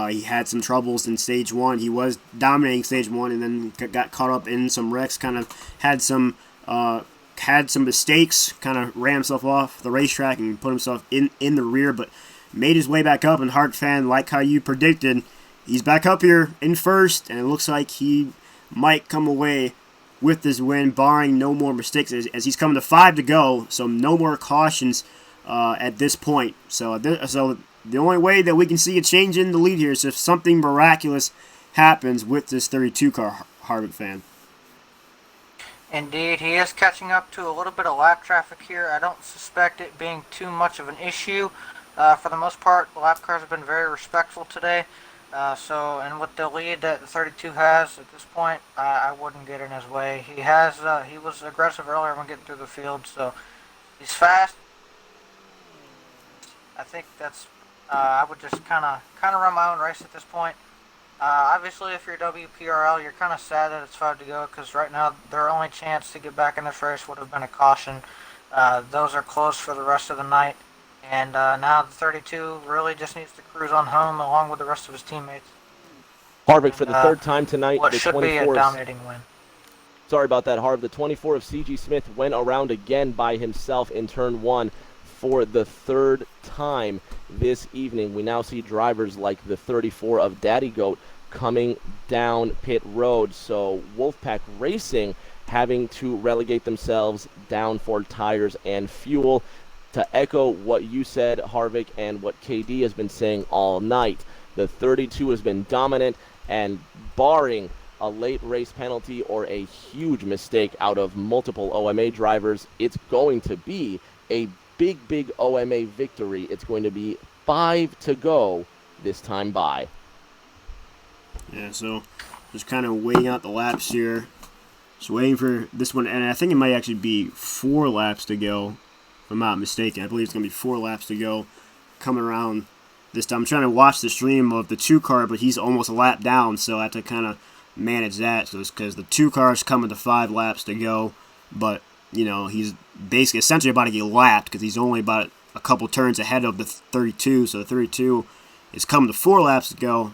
he had some troubles in Stage 1. He was dominating Stage 1 and then got caught up in some wrecks, kind of had some mistakes, kind of ran himself off the racetrack and put himself in the rear, but made his way back up. And Hard Fan, like how you predicted, he's back up here in first, and it looks like he might come away with this win, barring no more mistakes, as he's coming to 5 to go, so no more cautions at this point. So the only way that we can see a change in the lead here is if something miraculous happens with this 32 car, Harvick Fan. Indeed, he is catching up to a little bit of lap traffic here. I don't suspect it being too much of an issue. For the most part, the lap cars have been very respectful today. And with the lead that the 32 has at this point, I wouldn't get in his way. He was aggressive earlier when getting through the field, so he's fast. I think that's. I would just kind of run my own race at this point. Obviously, if you're WPRL, you're kind of sad that it's 5 to go, because right now their only chance to get back in this race would have been a caution. Those are close for the rest of the night. And now the 32 really just needs to cruise on home along with the rest of his teammates. Harvick for the third time tonight. What the should be a dominating win. Sorry about that, Harv. The 24 of CG Smith went around again by himself in turn 1 for the third time this evening. We now see drivers like the 34 of Daddy Goat coming down pit road. So Wolfpack Racing having to relegate themselves down for tires and fuel. To echo what you said, Harvick, and what KD has been saying all night, the 32 has been dominant, and barring a late race penalty or a huge mistake out of multiple OMA drivers, it's going to be a big OMA victory. It's going to be 5 to go this time by. Yeah, so just kind of waiting out the laps here. Just waiting for this one, and I think it might actually be 4 laps to go. If I'm not mistaken, I believe it's going to be 4 laps to go coming around this time. I'm trying to watch the stream of the 2 car, but he's almost a lap down, so I have to kind of manage that. So it's because the 2 cars coming to 5 laps to go, but, you know, he's basically essentially about to get lapped because he's only about a couple turns ahead of the 32, so the 32 is coming to 4 laps to go.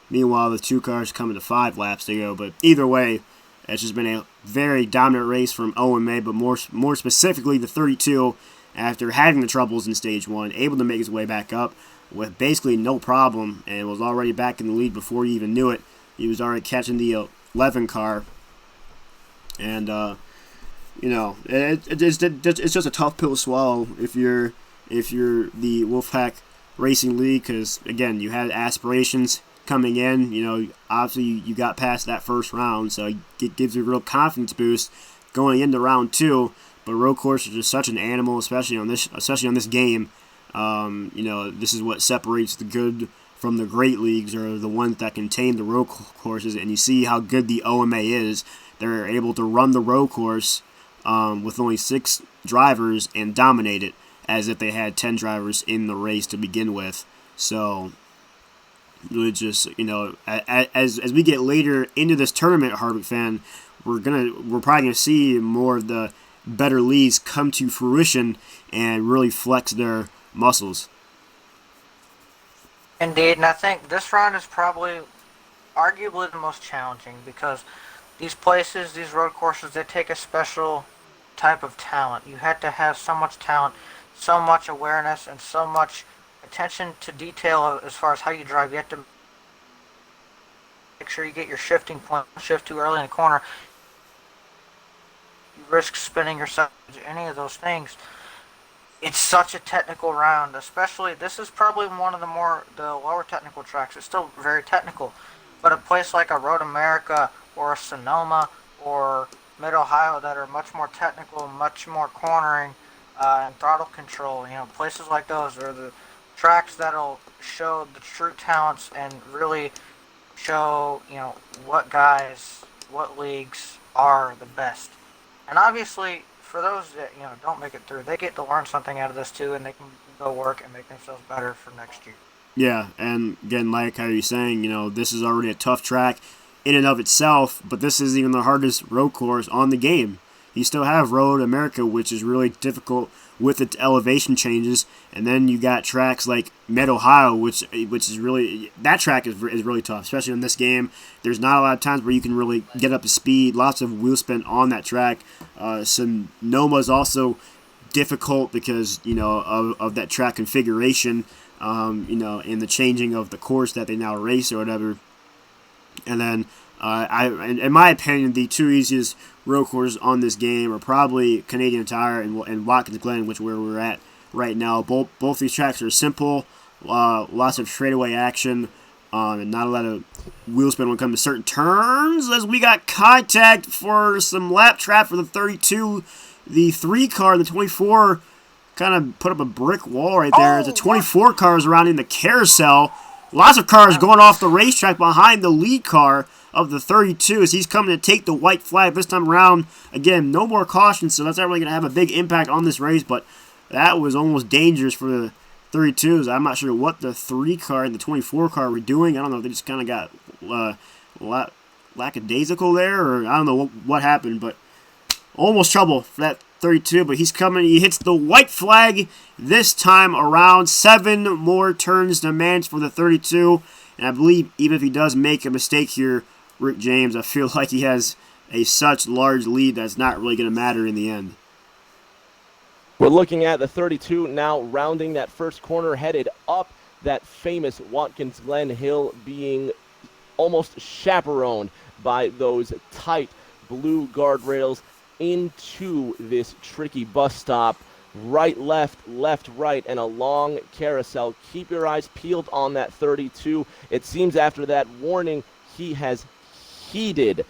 Meanwhile, the 2 cars coming to 5 laps to go, but either way, it's just been a very dominant race from OMA, but more specifically the 32, after having the troubles in Stage 1, able to make his way back up with basically no problem, and was already back in the lead before he even knew it. He was already catching the 11 car, and you know, it's just a tough pill to swallow if you're the Wolfpack Racing League, because again, you had aspirations coming in. You know, obviously you got past that first round, so it gives you a real confidence boost going into round 2. But road course is just such an animal, especially on this game. You know, this is what separates the good from the great leagues, or the ones that contain the road courses. And you see how good the OMA is. They're able to run the road course with only 6 drivers and dominate it as if they had 10 drivers in the race to begin with. So really, just, you know, as we get later into this tournament, Harvick Fan, we're probably gonna see more of the better leagues come to fruition and really flex their muscles. Indeed, and I think this round is probably arguably the most challenging, because these places, these road courses, they take a special type of talent. You had to have so much talent so much awareness and so much attention to detail as far as how you drive. You have to make sure you get your shifting point, shift too early in the corner. You risk spinning yourself, any of those things. It's such a technical round, especially this is probably one of the lower technical tracks. It's still very technical, but a place like a Road America or a Sonoma or Mid Ohio that are much more technical, much more cornering and throttle control. Places like those are the tracks that'll show the true talents and really show what guys, what leagues are the best. And obviously, for those that don't make it through, they get to learn something out of this too, and they can go work and make themselves better for next year. Yeah, and again, like how you're saying, this is already a tough track in and of itself, but this is even the hardest road course on the game. You still have Road America, which is really difficult with its elevation changes, and then you got tracks like Mid Ohio, which is really, that track is really tough, especially in this game. There's not a lot of times where you can really get up to speed. Lots of wheel spin on that track. Sonoma is also difficult because of that track configuration. In the changing of the course that they now race or whatever. And then, in my opinion, the two easiest road courses on this game are probably Canadian Tire and Watkins Glen, which where we're at right now. Both these tracks are simple, lots of straightaway action, and not a lot of wheel spin when it comes to certain turns. As we got contact for some lap trap for the 32, the 3 car, the 24. Kind of put up a brick wall right there. It's a 24 cars around in the carousel. Lots of cars going off the racetrack behind the lead car of the 32 as he's coming to take the white flag this time around. Again, no more caution, so that's not really going to have a big impact on this race, but that was almost dangerous for the 32s. I'm not sure what the 3 car and the 24 car were doing. I don't know if they just kind of got lackadaisical there, or I don't know what happened, but almost trouble for that 32, but he's coming. He hits the white flag this time around. 7 more turns to manage for the 32, and I believe even if he does make a mistake here, Rick James, I feel like he has such large lead that's not really going to matter in the end. We're looking at the 32 now rounding that first corner, headed up that famous Watkins Glen hill, being almost chaperoned by those tight blue guardrails into this tricky bus stop. Right, left, right, and a long carousel. Keep your eyes peeled on that 32. It seems after that warning, he has heeded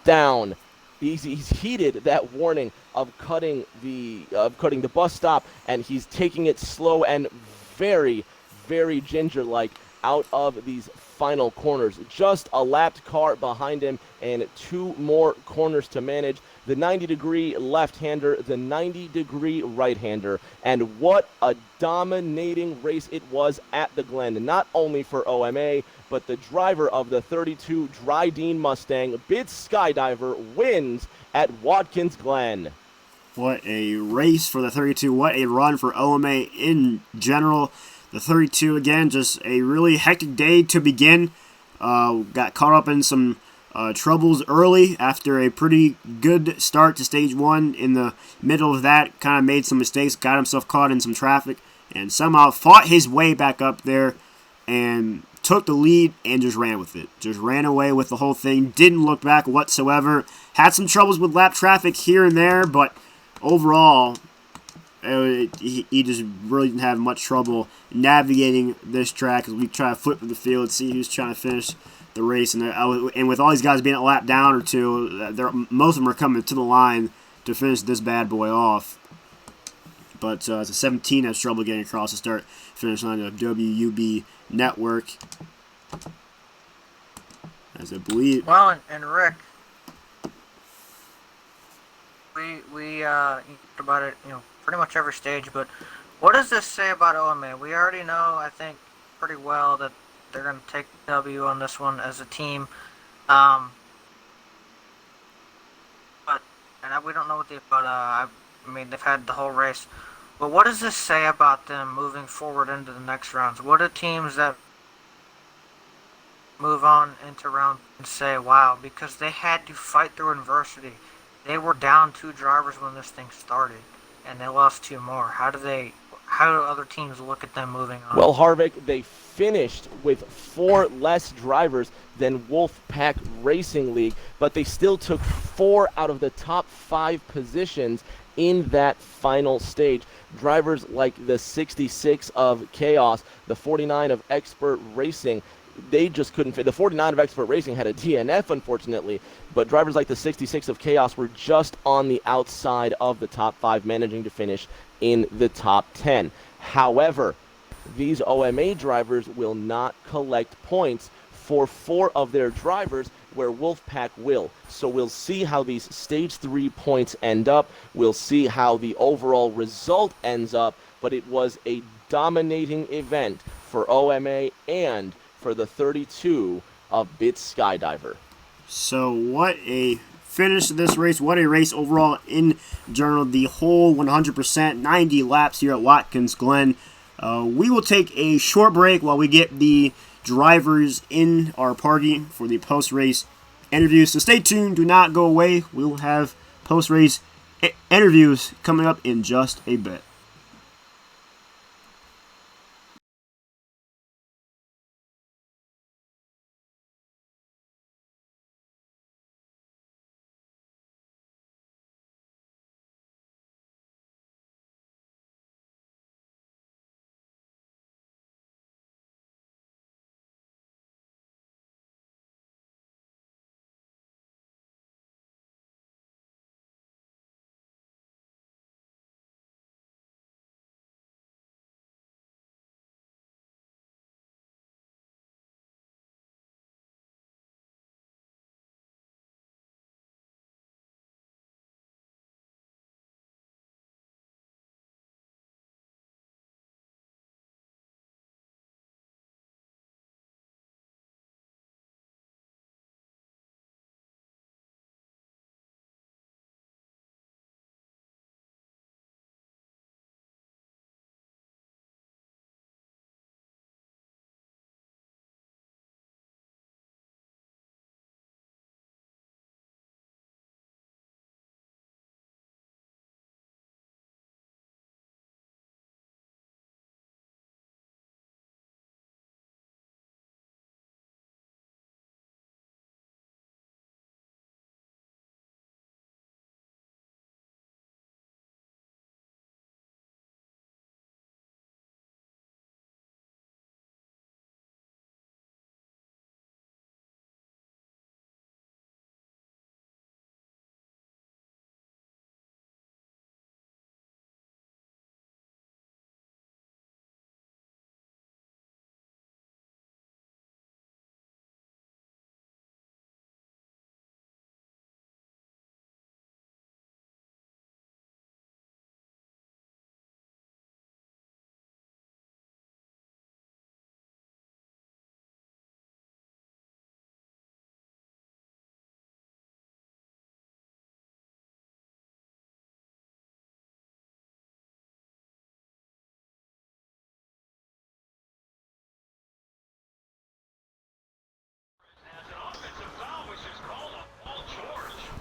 down. He's heeded that warning of cutting the bus stop, and he's taking it slow and very, very ginger-like out of these final corners. Just a lapped car behind him and 2 more corners to manage. The 90-degree left-hander, the 90-degree right-hander, and what a dominating race it was at the Glen, not only for OMA, but the driver of the 32 Dryden Mustang, Bid Skydiver, wins at Watkins Glen. What a race for the 32. What a run for OMA in general. The 32, again, just a really hectic day to begin. Got caught up in some troubles early after a pretty good start to stage 1. In the middle of that, kind of made some mistakes, got himself caught in some traffic, and somehow fought his way back up there and took the lead and just ran with it. Just ran away with the whole thing. Didn't look back whatsoever. Had some troubles with lap traffic here and there, but overall, he just really didn't have much trouble navigating this track as we try to flip the field, see who's trying to finish the race. And with all these guys being a lap down or two, most of them are coming to the line to finish this bad boy off. But it's a 17 has trouble getting across the start-finish line of WUB Network. As I believe. Well, and Rick, we talked about it, pretty much every stage, but what does this say about OMA? We already know, I think, pretty well that they're going to take W on this one as a team. But we don't know I mean, they've had the whole race. But what does this say about them moving forward into the next rounds? What do teams that move on into round and say, wow, because they had to fight through adversity. They were down 2 drivers when this thing started. and they lost 2 more. How do other teams look at them moving on? Well, Harvick, they finished with 4 less drivers than Wolfpack Racing League, but they still took 4 out of the top 5 positions in that final stage. Drivers like the 66 of Chaos, the 49 of Expert Racing, they just couldn't fit. The 49 of Expert Racing had a DNF, unfortunately, but drivers like the 66 of Chaos were just on the outside of the top 5, managing to finish in the top 10. However, these OMA drivers will not collect points for 4 of their drivers, where Wolfpack will. So we'll see how these Stage 3 points end up. We'll see how the overall result ends up, but it was a dominating event for OMA and for the 32 of Bit Skydiver. So what a finish to this race. What a race overall in general. The whole 100%, 90 laps here at Watkins Glen. We will take a short break while we get the drivers in our party for the post-race interviews. So stay tuned. Do not go away. We will have post-race interviews coming up in just a bit.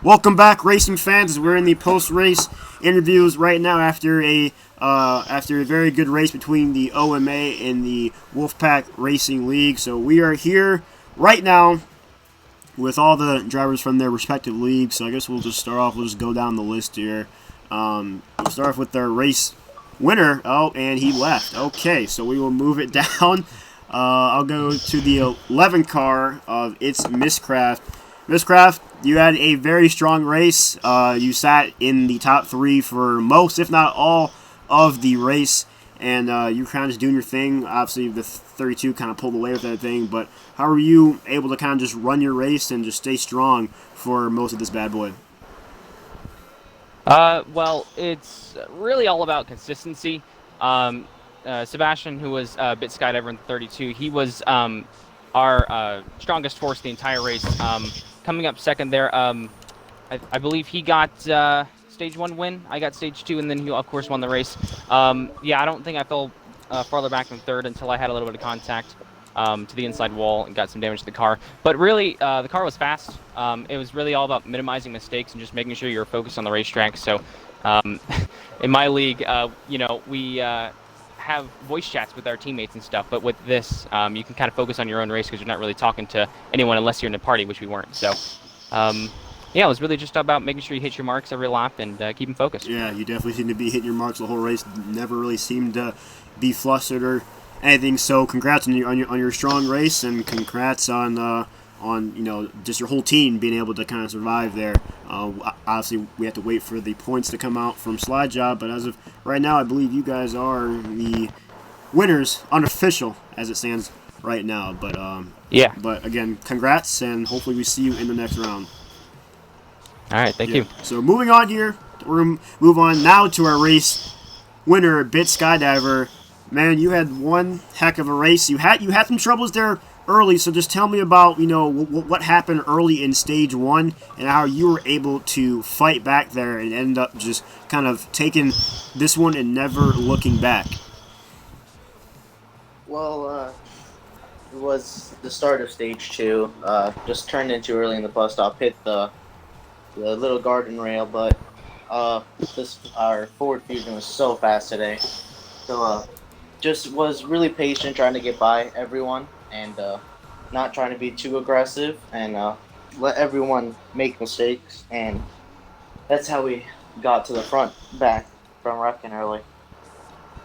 Welcome back, racing fans. We're in the post-race interviews right now after a very good race between the OMA and the Wolfpack Racing League. So we are here right now with all the drivers from their respective leagues. So I guess we'll just start off. We'll just go down the list here. We'll start off with their race winner. Oh, and he left. Okay, so we will move it down. I'll go to the 11 car of It's Misscraft. Misscraft, you had a very strong race. You sat in the top 3 for most, if not all, of the race. And you were kind of just doing your thing. Obviously, the 32 kind of pulled away with that thing. But how were you able to kind of just run your race and just stay strong for most of this bad boy? Well, it's really all about consistency. Sebastian, who was Bit Skydiver in 32, he was our strongest force the entire race. Coming up second there, I believe he got stage 1 win. I got stage 2, and then he, of course, won the race. Yeah, I don't think I fell farther back than third until I had a little bit of contact. to the inside wall and got some damage to the car. But really, the car was fast. It was really all about minimizing mistakes and just making sure you were focused on the racetrack. So in my league, we have voice chats with our teammates and stuff. But with this, you can kind of focus on your own race because you're not really talking to anyone unless you're in a party, which we weren't. So yeah, it was really just about making sure you hit your marks every lap and keeping focused. Yeah, you definitely seem to be hitting your marks the whole race. Never really seemed to be flustered or anything. So congrats on your strong race, and congrats on just your whole team being able to kind of survive there. Obviously, we have to wait for the points to come out from Slide Job, but as of right now, I believe you guys are the winners, unofficial as it stands right now. But Yeah. But again, congrats, and hopefully we see you in the next round. All right, thank you. So moving on here, we're going to move on now to our race winner, Bit Skydiver. Man, you had one heck of a race. You had some troubles there early, so just tell me about what happened early in stage 1 and how you were able to fight back there and end up just kind of taking this one and never looking back. Well, it was the start of stage 2. Just turned in too early in the bus stop, hit the little garden rail, but our forward fusion was so fast today. So just was really patient, trying to get by everyone and not trying to be too aggressive and let everyone make mistakes. And that's how we got to the front back from wrecking early.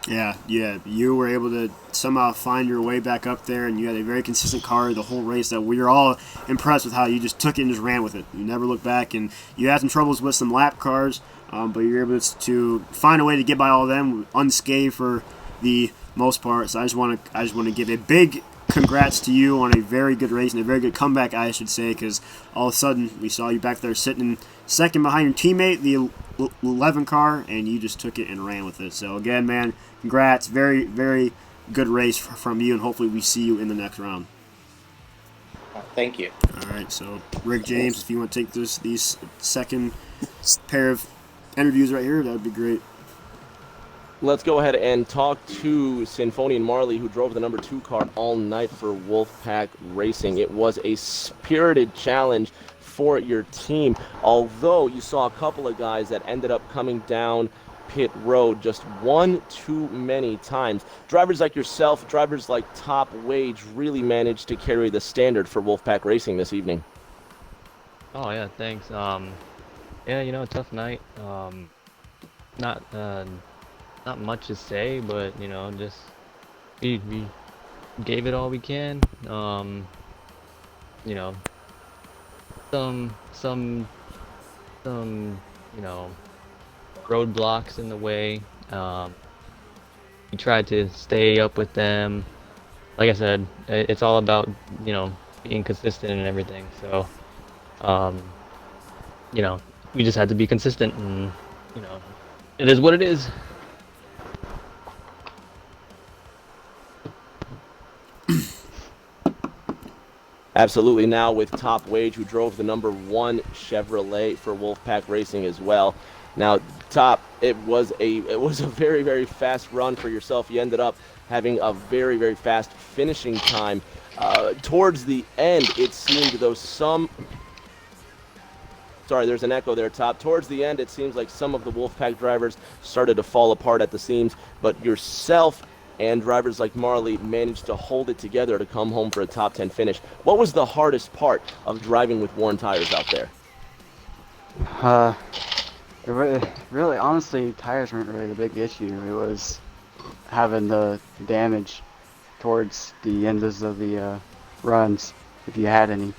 Yeah, you were able to somehow find your way back up there, and you had a very consistent car the whole race that we were all impressed with how you just took it and just ran with it. You never looked back, and you had some troubles with some lap cars, but you were able to find a way to get by all of them unscathed for the most part. So I just want to give a big congrats to you on a very good race and a very good comeback, I should say, because all of a sudden we saw you back there sitting in second behind your teammate, the 11 car, and you just took it and ran with it. So again, man, congrats. Very, very good race from you, and hopefully we see you in the next round. Thank you. All right, so Rick James, if you want to take these second pair of interviews right here, that would be great. Let's go ahead and talk to Sinfonian Marley, who drove the number 2 car all night for Wolfpack Racing. It was a spirited challenge for your team, although you saw a couple of guys that ended up coming down pit road just one too many times. Drivers like yourself, drivers like Top Wage really managed to carry the standard for Wolfpack Racing this evening. Oh yeah, thanks. Yeah, tough night. Not much to say, but just we gave it all we can. Some roadblocks in the way. We tried to stay up with them. Like I said, it's all about being consistent and everything. So we just had to be consistent, and it is what it is. Absolutely. Now with Top Wage, who drove the number 1 Chevrolet for Wolfpack Racing as well. Now, Top, it was a very, very fast run for yourself. You ended up having a very, very fast finishing time. Towards the end, it seemed though Sorry, there's an echo there, Top. Towards the end, it seems like some of the Wolfpack drivers started to fall apart at the seams, but yourself and drivers like Marley managed to hold it together to come home for a top 10 finish. What was the hardest part of driving with worn tires out there? Really, honestly, tires weren't really the big issue. It was having the damage towards the ends of the runs, if you had any.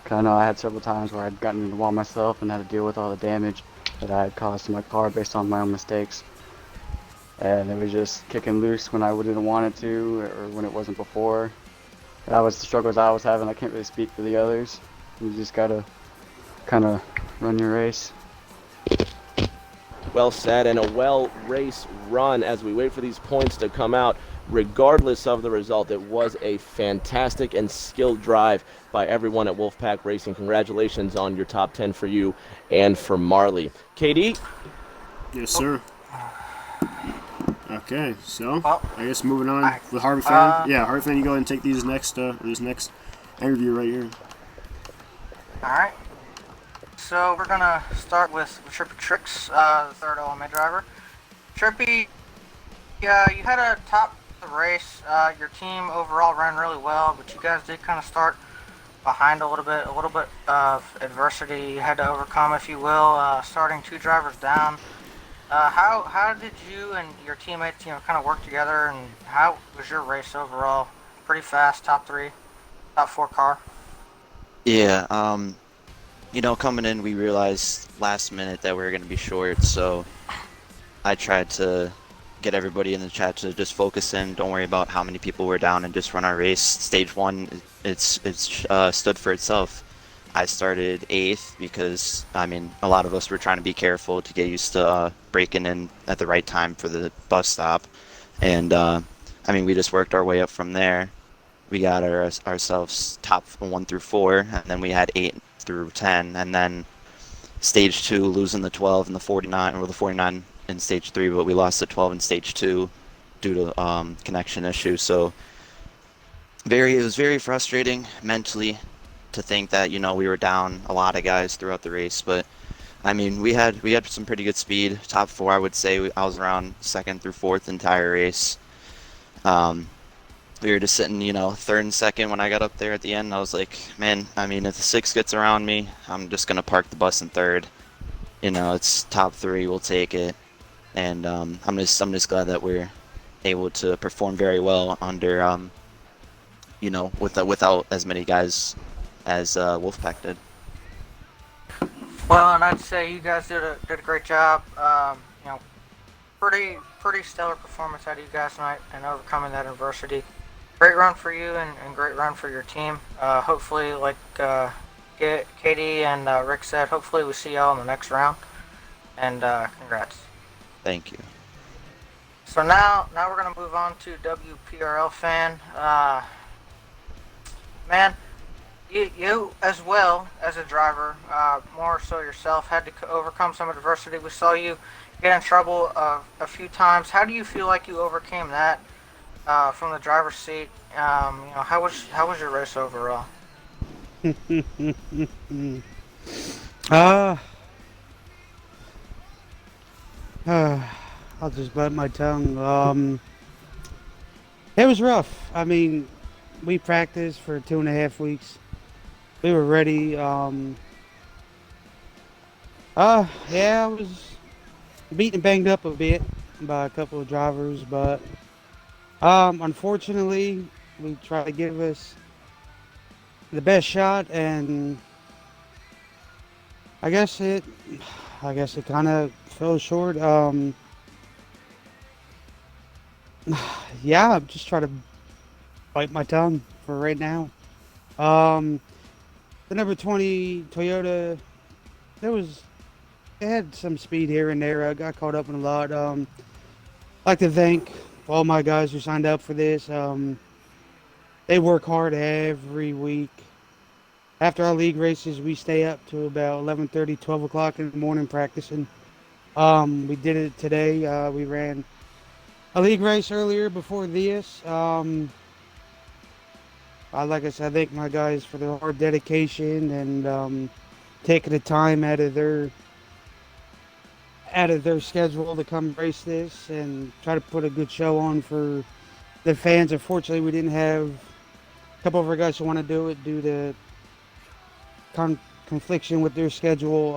'Cause I know I had several times where I'd gotten into the wall myself and had to deal with all the damage that I had caused to my car based on my own mistakes. And it was just kicking loose when I didn't want it to, or when it wasn't before. That was the struggles I was having. I can't really speak for the others. You just gotta kind of run your race. Well said, and a well-race run as we wait for these points to come out. Regardless of the result, it was a fantastic and skilled drive by everyone at Wolfpack Racing. Congratulations on your top 10 for you and for Marley. KD? Yes, sir. Okay, so Well, I guess moving on with Harvey fan. Yeah, Harvey fan, you go ahead and take these next this next interview right here. All right. So we're gonna start with Trippy Tricks, the third OMA driver. Trippy, you had a top of the race. Your team overall ran really well, but you guys did kind of start behind a little bit of adversity you had to overcome, if you will, starting 2 drivers down. How did you and your teammates, kind of work together, and how was your race overall? Pretty fast, top 3, top 4 car. Yeah, coming in, we realized last minute that we were going to be short, so I tried to get everybody in the chat to just focus in, don't worry about how many people were down, and just run our race. Stage 1, it's stood for itself. I started 8th because, I mean, a lot of us were trying to be careful to get used to breaking in at the right time for the bus stop. And, I mean, we just worked our way up from there. We got ourselves top 1 through 4, and then we had 8 through 10, and then stage 2 losing the 12 and the 49, or the 49 in stage 3, but we lost the 12 in stage 2 due to connection issues. So it was very frustrating mentally to think that we were down a lot of guys throughout the race, but I mean we had some pretty good speed. Top 4, I would say. I was around 2nd through 4th entire race. We were just sitting, 3rd and 2nd when I got up there at the end. I was like, man, I mean, if the 6 gets around me, I'm just gonna park the bus in 3rd. It's top 3, we'll take it. And I'm just glad that we're able to perform very well under, without as many guys as Wolfpack did. Well, and I'd say you guys did a great job. Pretty stellar performance out of you guys tonight and overcoming that adversity. Great run for you and great run for your team. Hopefully, like Katie and Rick said, hopefully we see y'all in the next round. And congrats. Thank you. So now we're gonna move on to WPRL fan. Man, you as well as a driver, more so yourself, had to overcome some adversity. We saw you get in trouble a few times. How do you feel like you overcame that from the driver's seat? How was your race overall? I'll just bite my tongue. It was rough. I mean, we practiced for 2.5 weeks. We were ready. Yeah, I was beaten and banged up a bit by a couple of drivers, but unfortunately, we tried to give us the best shot, and I guess it kind of fell short. Yeah, I'm just trying to bite my tongue for right now. The number 20 Toyota, it had some speed here and there. I got caught up in a lot. I'd like to thank all my guys who signed up for this. They work hard every week. After our league races, we stay up to about 11:30, 12 o'clock in the morning practicing. We did it today. We ran a league race earlier before this. Like I said, I thank my guys for their hard dedication and taking the time out of their schedule to come race this and try to put a good show on for the fans. Unfortunately, we didn't have a couple of our guys who want to do it due to confliction with their schedule.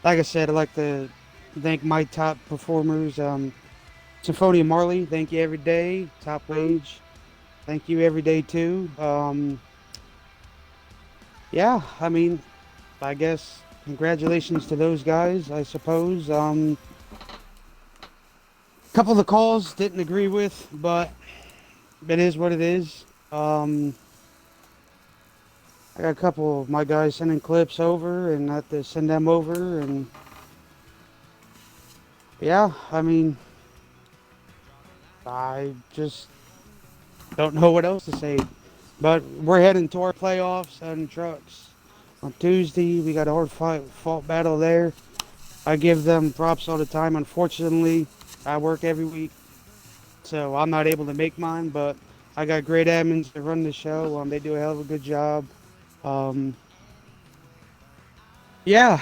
Like I said, I'd like to thank my top performers. Symphonia Marley, thank you every day. Top Wage, thank you every day too. Yeah, I mean, I guess congratulations to those guys, I suppose. A couple of the calls didn't agree with, but it is what it is. I got a couple of my guys sending clips over, and I have to send them over, and yeah, I mean, I just don't know what else to say. But we're heading to our playoffs on trucks. On Tuesday, we got a hard fought battle there. I give them props all the time. Unfortunately, I work every week. so I'm not able to make mine. But I got great admins that run the show. They do a hell of a good job. Yeah,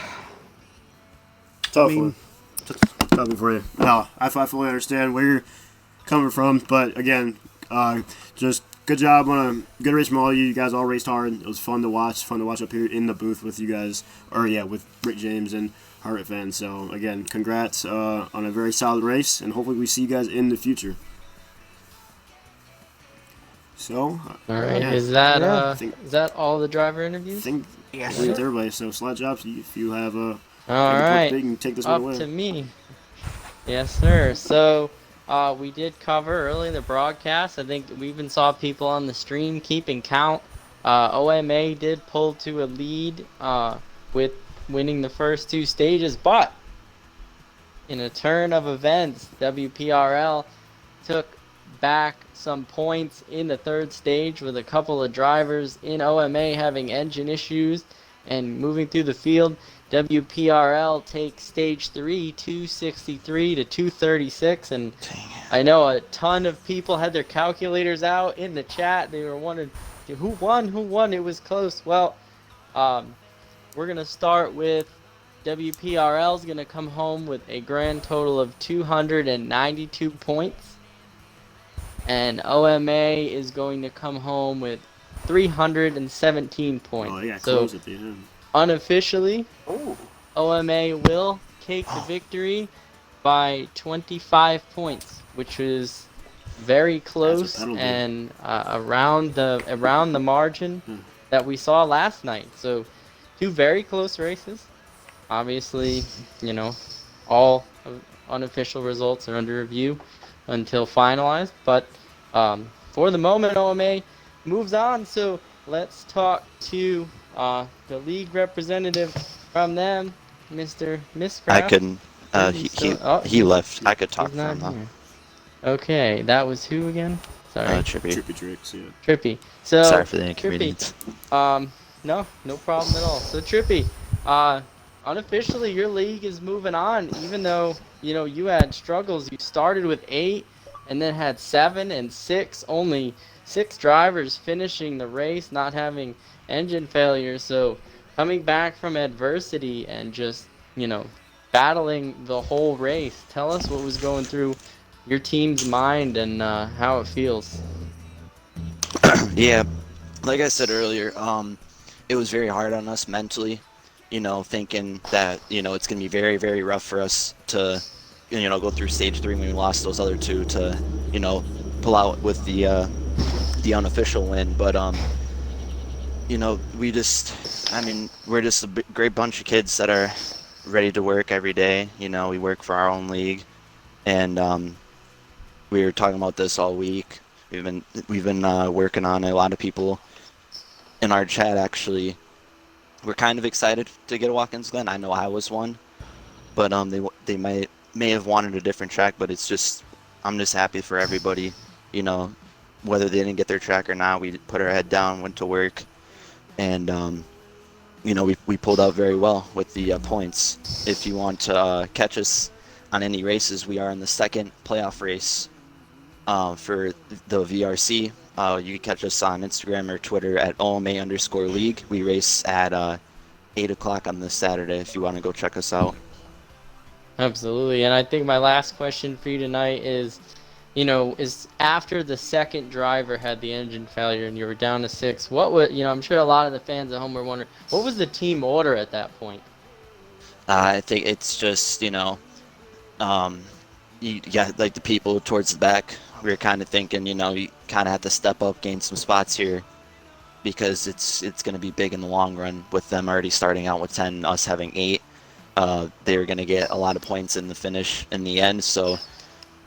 Tough mean- one. Tough one for you. No, I fully understand where you're coming from, but again, just good job on a good race from all of you. You guys all raced hard. It was fun to watch. Fun to watch up here in the booth with you guys, with Rick James and Harvick fans. So again, congrats on a very solid race, and hopefully we see you guys in the future. So, All right, yeah. is that think- is that all the driver interviews? I think Yes, that's sir. everybody. So slide jobs. If you have All anything right, big, you can take this one up away. to me. Yes, sir. So we did cover early in the broadcast. I think we even saw people on the stream keeping count. OMA did pull to a lead with winning the first two stages, but in a turn of events, WPRL took back some points in the third stage with a couple of drivers in OMA having engine issues and moving through the field. WPRL takes stage 3, 263 to 236, and I know a ton of people had their calculators out in the chat. They were wondering who won. It was close. Well, we're gonna start with WPRL is gonna come home with a grand total of 292 points, and OMA is going to come home with 317 points. Oh, yeah, So close at the end. unofficially, Ooh. OMA will take the victory by 25 points, which is very close penalty. and around the margin that we saw last night. So two very close races. Obviously, all unofficial results are under review until finalized. But for the moment, OMA moves on. So let's talk to the league representative from them, Mr. Miscraft. I couldn't. He left. I could talk He's for not him though. here. Okay, that was who again? Sorry. Trippy. Trippy tricks, yeah. Trippy. So Sorry for the Trippy. inconvenience. No problem at all. So Trippy, unofficially your league is moving on, even though you had struggles. You started with 8, and then had 7 and 6. Only 6 drivers finishing the race, not having engine failure. So coming back from adversity and just battling the whole race. Tell us what was going through your team's mind and how it feels. Yeah, like I said earlier, it was very hard on us mentally, thinking that, it's going to be very, very rough for us to, go through stage 3 when we lost those other 2 to, pull out with the unofficial win. But, we're just a great bunch of kids that are ready to work every day. We work for our own league, and we were talking about this all week. We've been working on it. A lot of people in our chat actually were kind of excited to get a Watkins Glen. I know I was one, but they may have wanted a different track. But I'm just happy for everybody. Whether they didn't get their track or not, we put our head down, went to work, and we pulled out very well with the points. If you want to catch us on any races, we are in the second playoff race for the VRC. You can catch us on Instagram or Twitter at OMA_league. We race at 8 o'clock on this Saturday if you want to go check us out. Absolutely. And I think my last question for you tonight is, is after the second driver had the engine failure and you were down to 6, what would, I'm sure a lot of the fans at home were wondering, what was the team order at that point? I think it's just, you got like the people towards the back. We were kind of thinking, you kind of have to step up, gain some spots here, because it's going to be big in the long run with them already starting out with 10, us having 8. They were going to get a lot of points in the finish in the end, so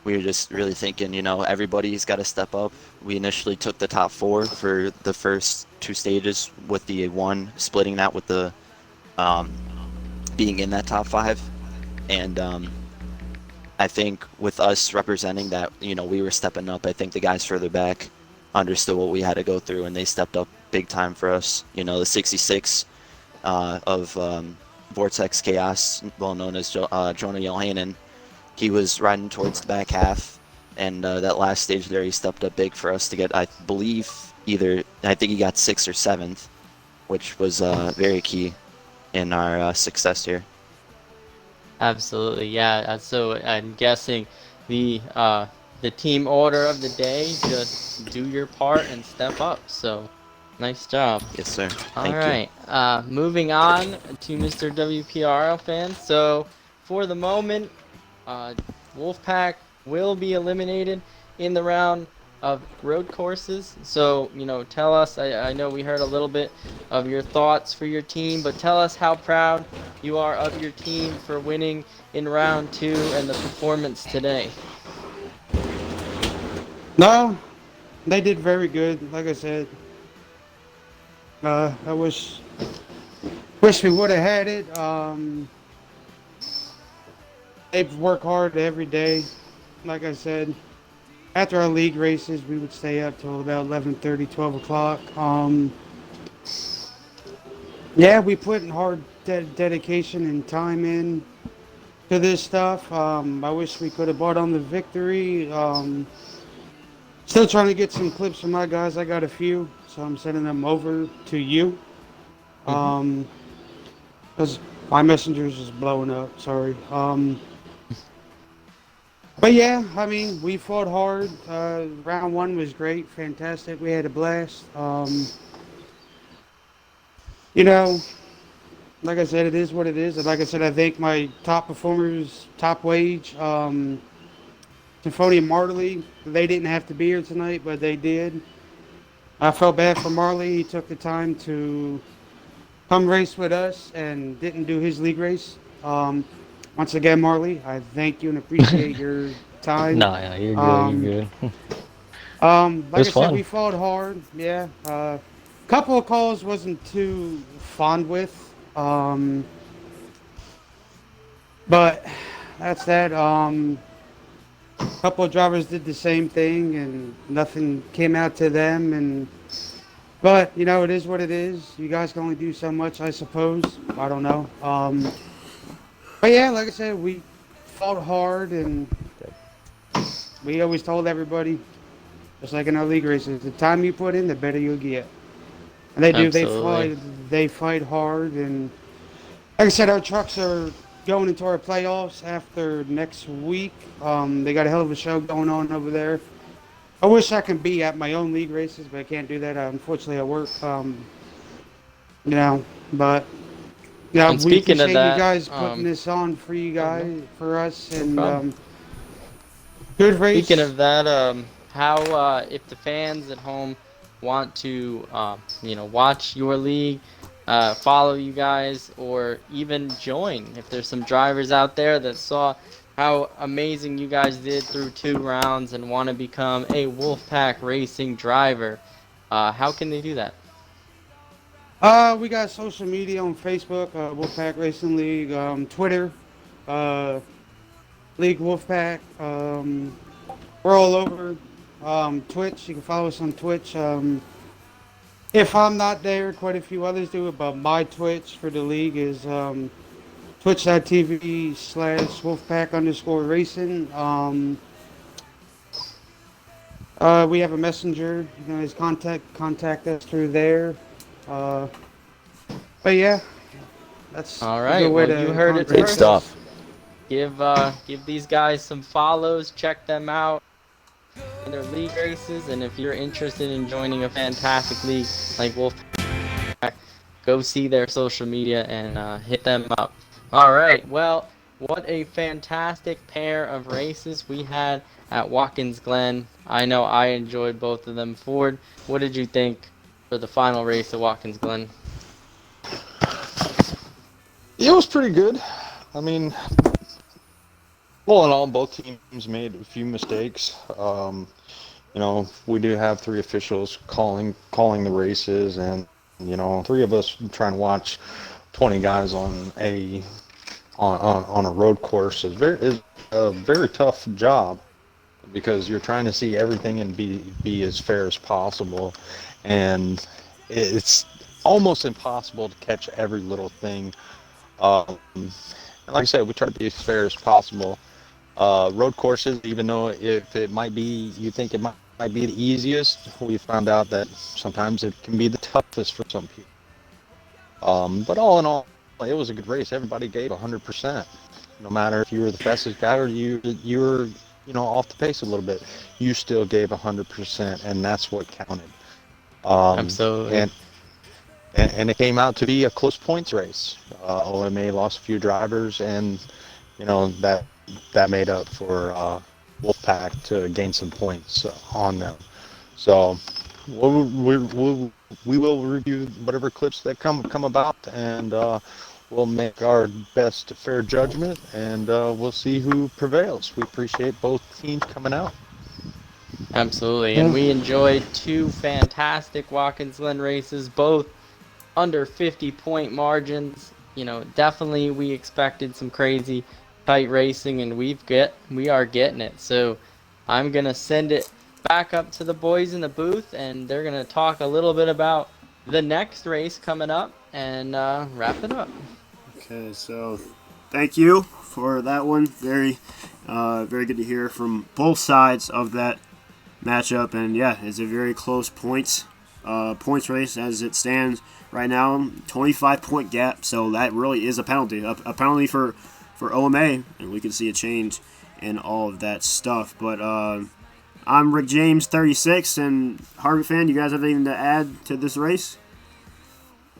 we were just really thinking, everybody's got to step up. We initially took the top 4 for the first 2 stages, with the 1 splitting that with the being in that top 5, and I think with us representing that, we were stepping up. I think the guys further back understood what we had to go through, and they stepped up big time for us. The 66 of Vortex Chaos, well known as Jonah Johanan, he was riding towards the back half, and that last stage there, he stepped up big for us to get, I believe, I think he got 6th or 7th, which was very key in our success here. Absolutely, yeah. So I'm guessing the team order of the day, just do your part and step up. So nice job. Yes, sir. All Thank you. right. Moving on to Mr. WPRL fan. So for the moment, Wolfpack will be eliminated in the round of road courses. So, tell us, I know we heard a little bit of your thoughts for your team, but tell us how proud you are of your team for winning in round 2 and the performance today. No, they did very good. Like I said, I wish we would have had it. They work hard every day. Like I said, after our league races, we would stay up till about 11:30, 12 o'clock. Yeah, we put in hard dedication and time in to this stuff. I wish we could have brought on the victory. Still trying to get some clips from my guys. I got a few, so I'm sending them over to you. Because my messenger's just blowing up. Sorry. But yeah, I mean, we fought hard. Round 1 was great, fantastic. We had a blast. Like I said, it is what it is. And like I said, I think my top performers, top wage, Symphonia and Marley, they didn't have to be here tonight, but they did. I felt bad for Marley. He took the time to come race with us and didn't do his league race. Once again, Marley, I thank you and appreciate your time. Nah, yeah, you're good. You're good. Like I said, fun. we fought hard. Yeah. Couple of calls wasn't too fond with. But that's that. Couple of drivers did the same thing, and nothing came out to them. But it is what it is. You guys can only do so much, I suppose. I don't know. But yeah, like I said, we fought hard, and we always told everybody, just like in our league races, the time you put in, the better you'll get. And they do. Absolutely. They fight hard, and like I said, our trucks are going into our playoffs after next week. They got a hell of a show going on over there. I wish I could be at my own league races, but I can't do that. Unfortunately, I work. But yeah, And we speaking of appreciate that, you guys putting this on for you guys, for us, and problem. good race. Speaking of that, how if the fans at home want to, watch your league, follow you guys, or even join, if there's some drivers out there that saw how amazing you guys did through 2 rounds and want to become a Wolfpack Racing driver, how can they do that? We got social media on Facebook, Wolfpack Racing League, Twitter, League Wolfpack. We're all over. Twitch, you can follow us on Twitch. If I'm not there, quite a few others do it, but my Twitch for the league is twitch.tv/Wolfpack_racing. We have a messenger. You can always contact us through there. But yeah, that's All a right, good way well, to you heard it contact first. us. Give these guys some follows, check them out in their league races, and if you're interested in joining a fantastic league like Wolfpack, go see their social media and hit them up. All right, well, what a fantastic pair of races we had at Watkins Glen. I know I enjoyed both of them. Ford, what did you think for the final race at Watkins Glen? It was pretty good. I mean, all in all, both teams made a few mistakes. We do have 3 officials calling the races, and 3 of us trying to watch 20 guys on a road course is a very tough job, because you're trying to see everything and be as fair as possible, and it's almost impossible to catch every little thing. And like I said, we try to be as fair as possible. Road courses, even though if it might be, you think it might be the easiest, we found out that sometimes it can be the toughest for some people. But all in all, it was a good race. Everybody gave 100%. No matter if you were the fastest guy or you were, off the pace a little bit, you still gave 100%, and that's what counted. Absolutely. And it came out to be a close points race. OMA lost a few drivers, and that made up for Wolfpack to gain some points on them. So we will review whatever clips that come about, and we'll make our best fair judgment, and we'll see who prevails. We appreciate both teams coming out. Absolutely, and we enjoyed two fantastic Watkins Glen races, both under 50-point margins. Definitely we expected some crazy tight racing, and we are getting it. So I'm gonna send it back up to the boys in the booth, and they're gonna talk a little bit about the next race coming up and wrap it up. Okay, so thank you for that one. Very good to hear from both sides of that matchup, and yeah, it's a very close points race as it stands right now. 25-point gap, so that really is a penalty for OMA, and we can see a change in all of that stuff. But I'm Rick James, 36, and Harvey fan. You guys have anything to add to this race?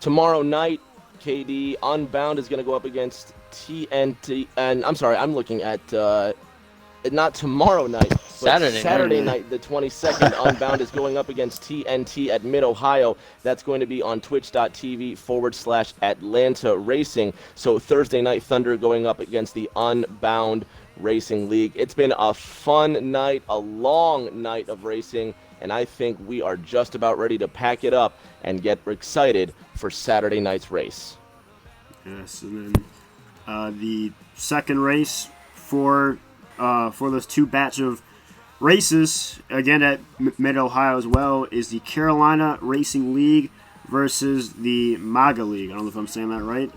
Tomorrow night, KD Unbound is going to go up against TNT, and I'm sorry, I'm looking at not tomorrow night, but Saturday night, the 22nd. Unbound is going up against TNT at Mid-Ohio. That's going to be on twitch.tv/Atlanta Racing. So Thursday night, Thunder going up against the Unbound Racing League. It's been a fun night, a long night of racing, and I think we are just about ready to pack it up and get excited for Saturday night's race. Yes, and then the second race for those two batch of races, again at Mid-Ohio as well, is the Carolina Racing League versus the MAGA League. I don't know if I'm saying that right,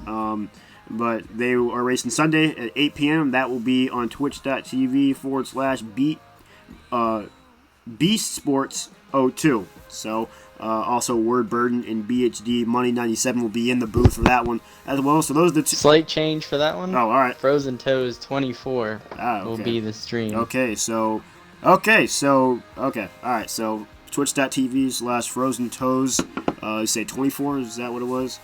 but they are racing Sunday at 8 p.m. That will be on twitch.tv/BeastSports02. So also Word Burden and BHD Money 97 will be in the booth for that one as well. So those are the two. Slight change for that one. Oh, all right. Frozen Toes 24 okay. will be the stream. Okay, all right. So twitch.tv/Frozen Toes. You say 24? Is that what it was?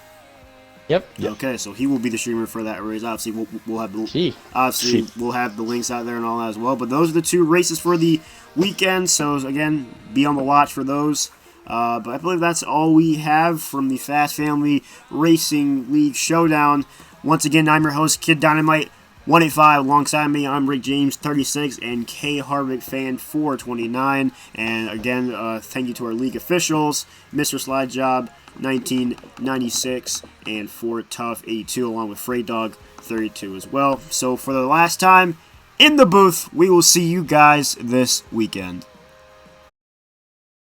Yep. Okay, so he will be the streamer for that race. Obviously, we'll have we'll have the links out there and all that as well. But those are the two races for the weekend. So again, be on the watch for those. But I believe that's all we have from the Fast Family Racing League Showdown. Once again, I'm your host, Kid Dynamite 185. Alongside me, I'm Rick James 36 and K Harvick Fan 429. And again, thank you to our league officials, Mr. Slide Job 1996 and Ford Tough 82, along with Freight Dog 32 as well. So for the last time in the booth, we will see you guys this weekend.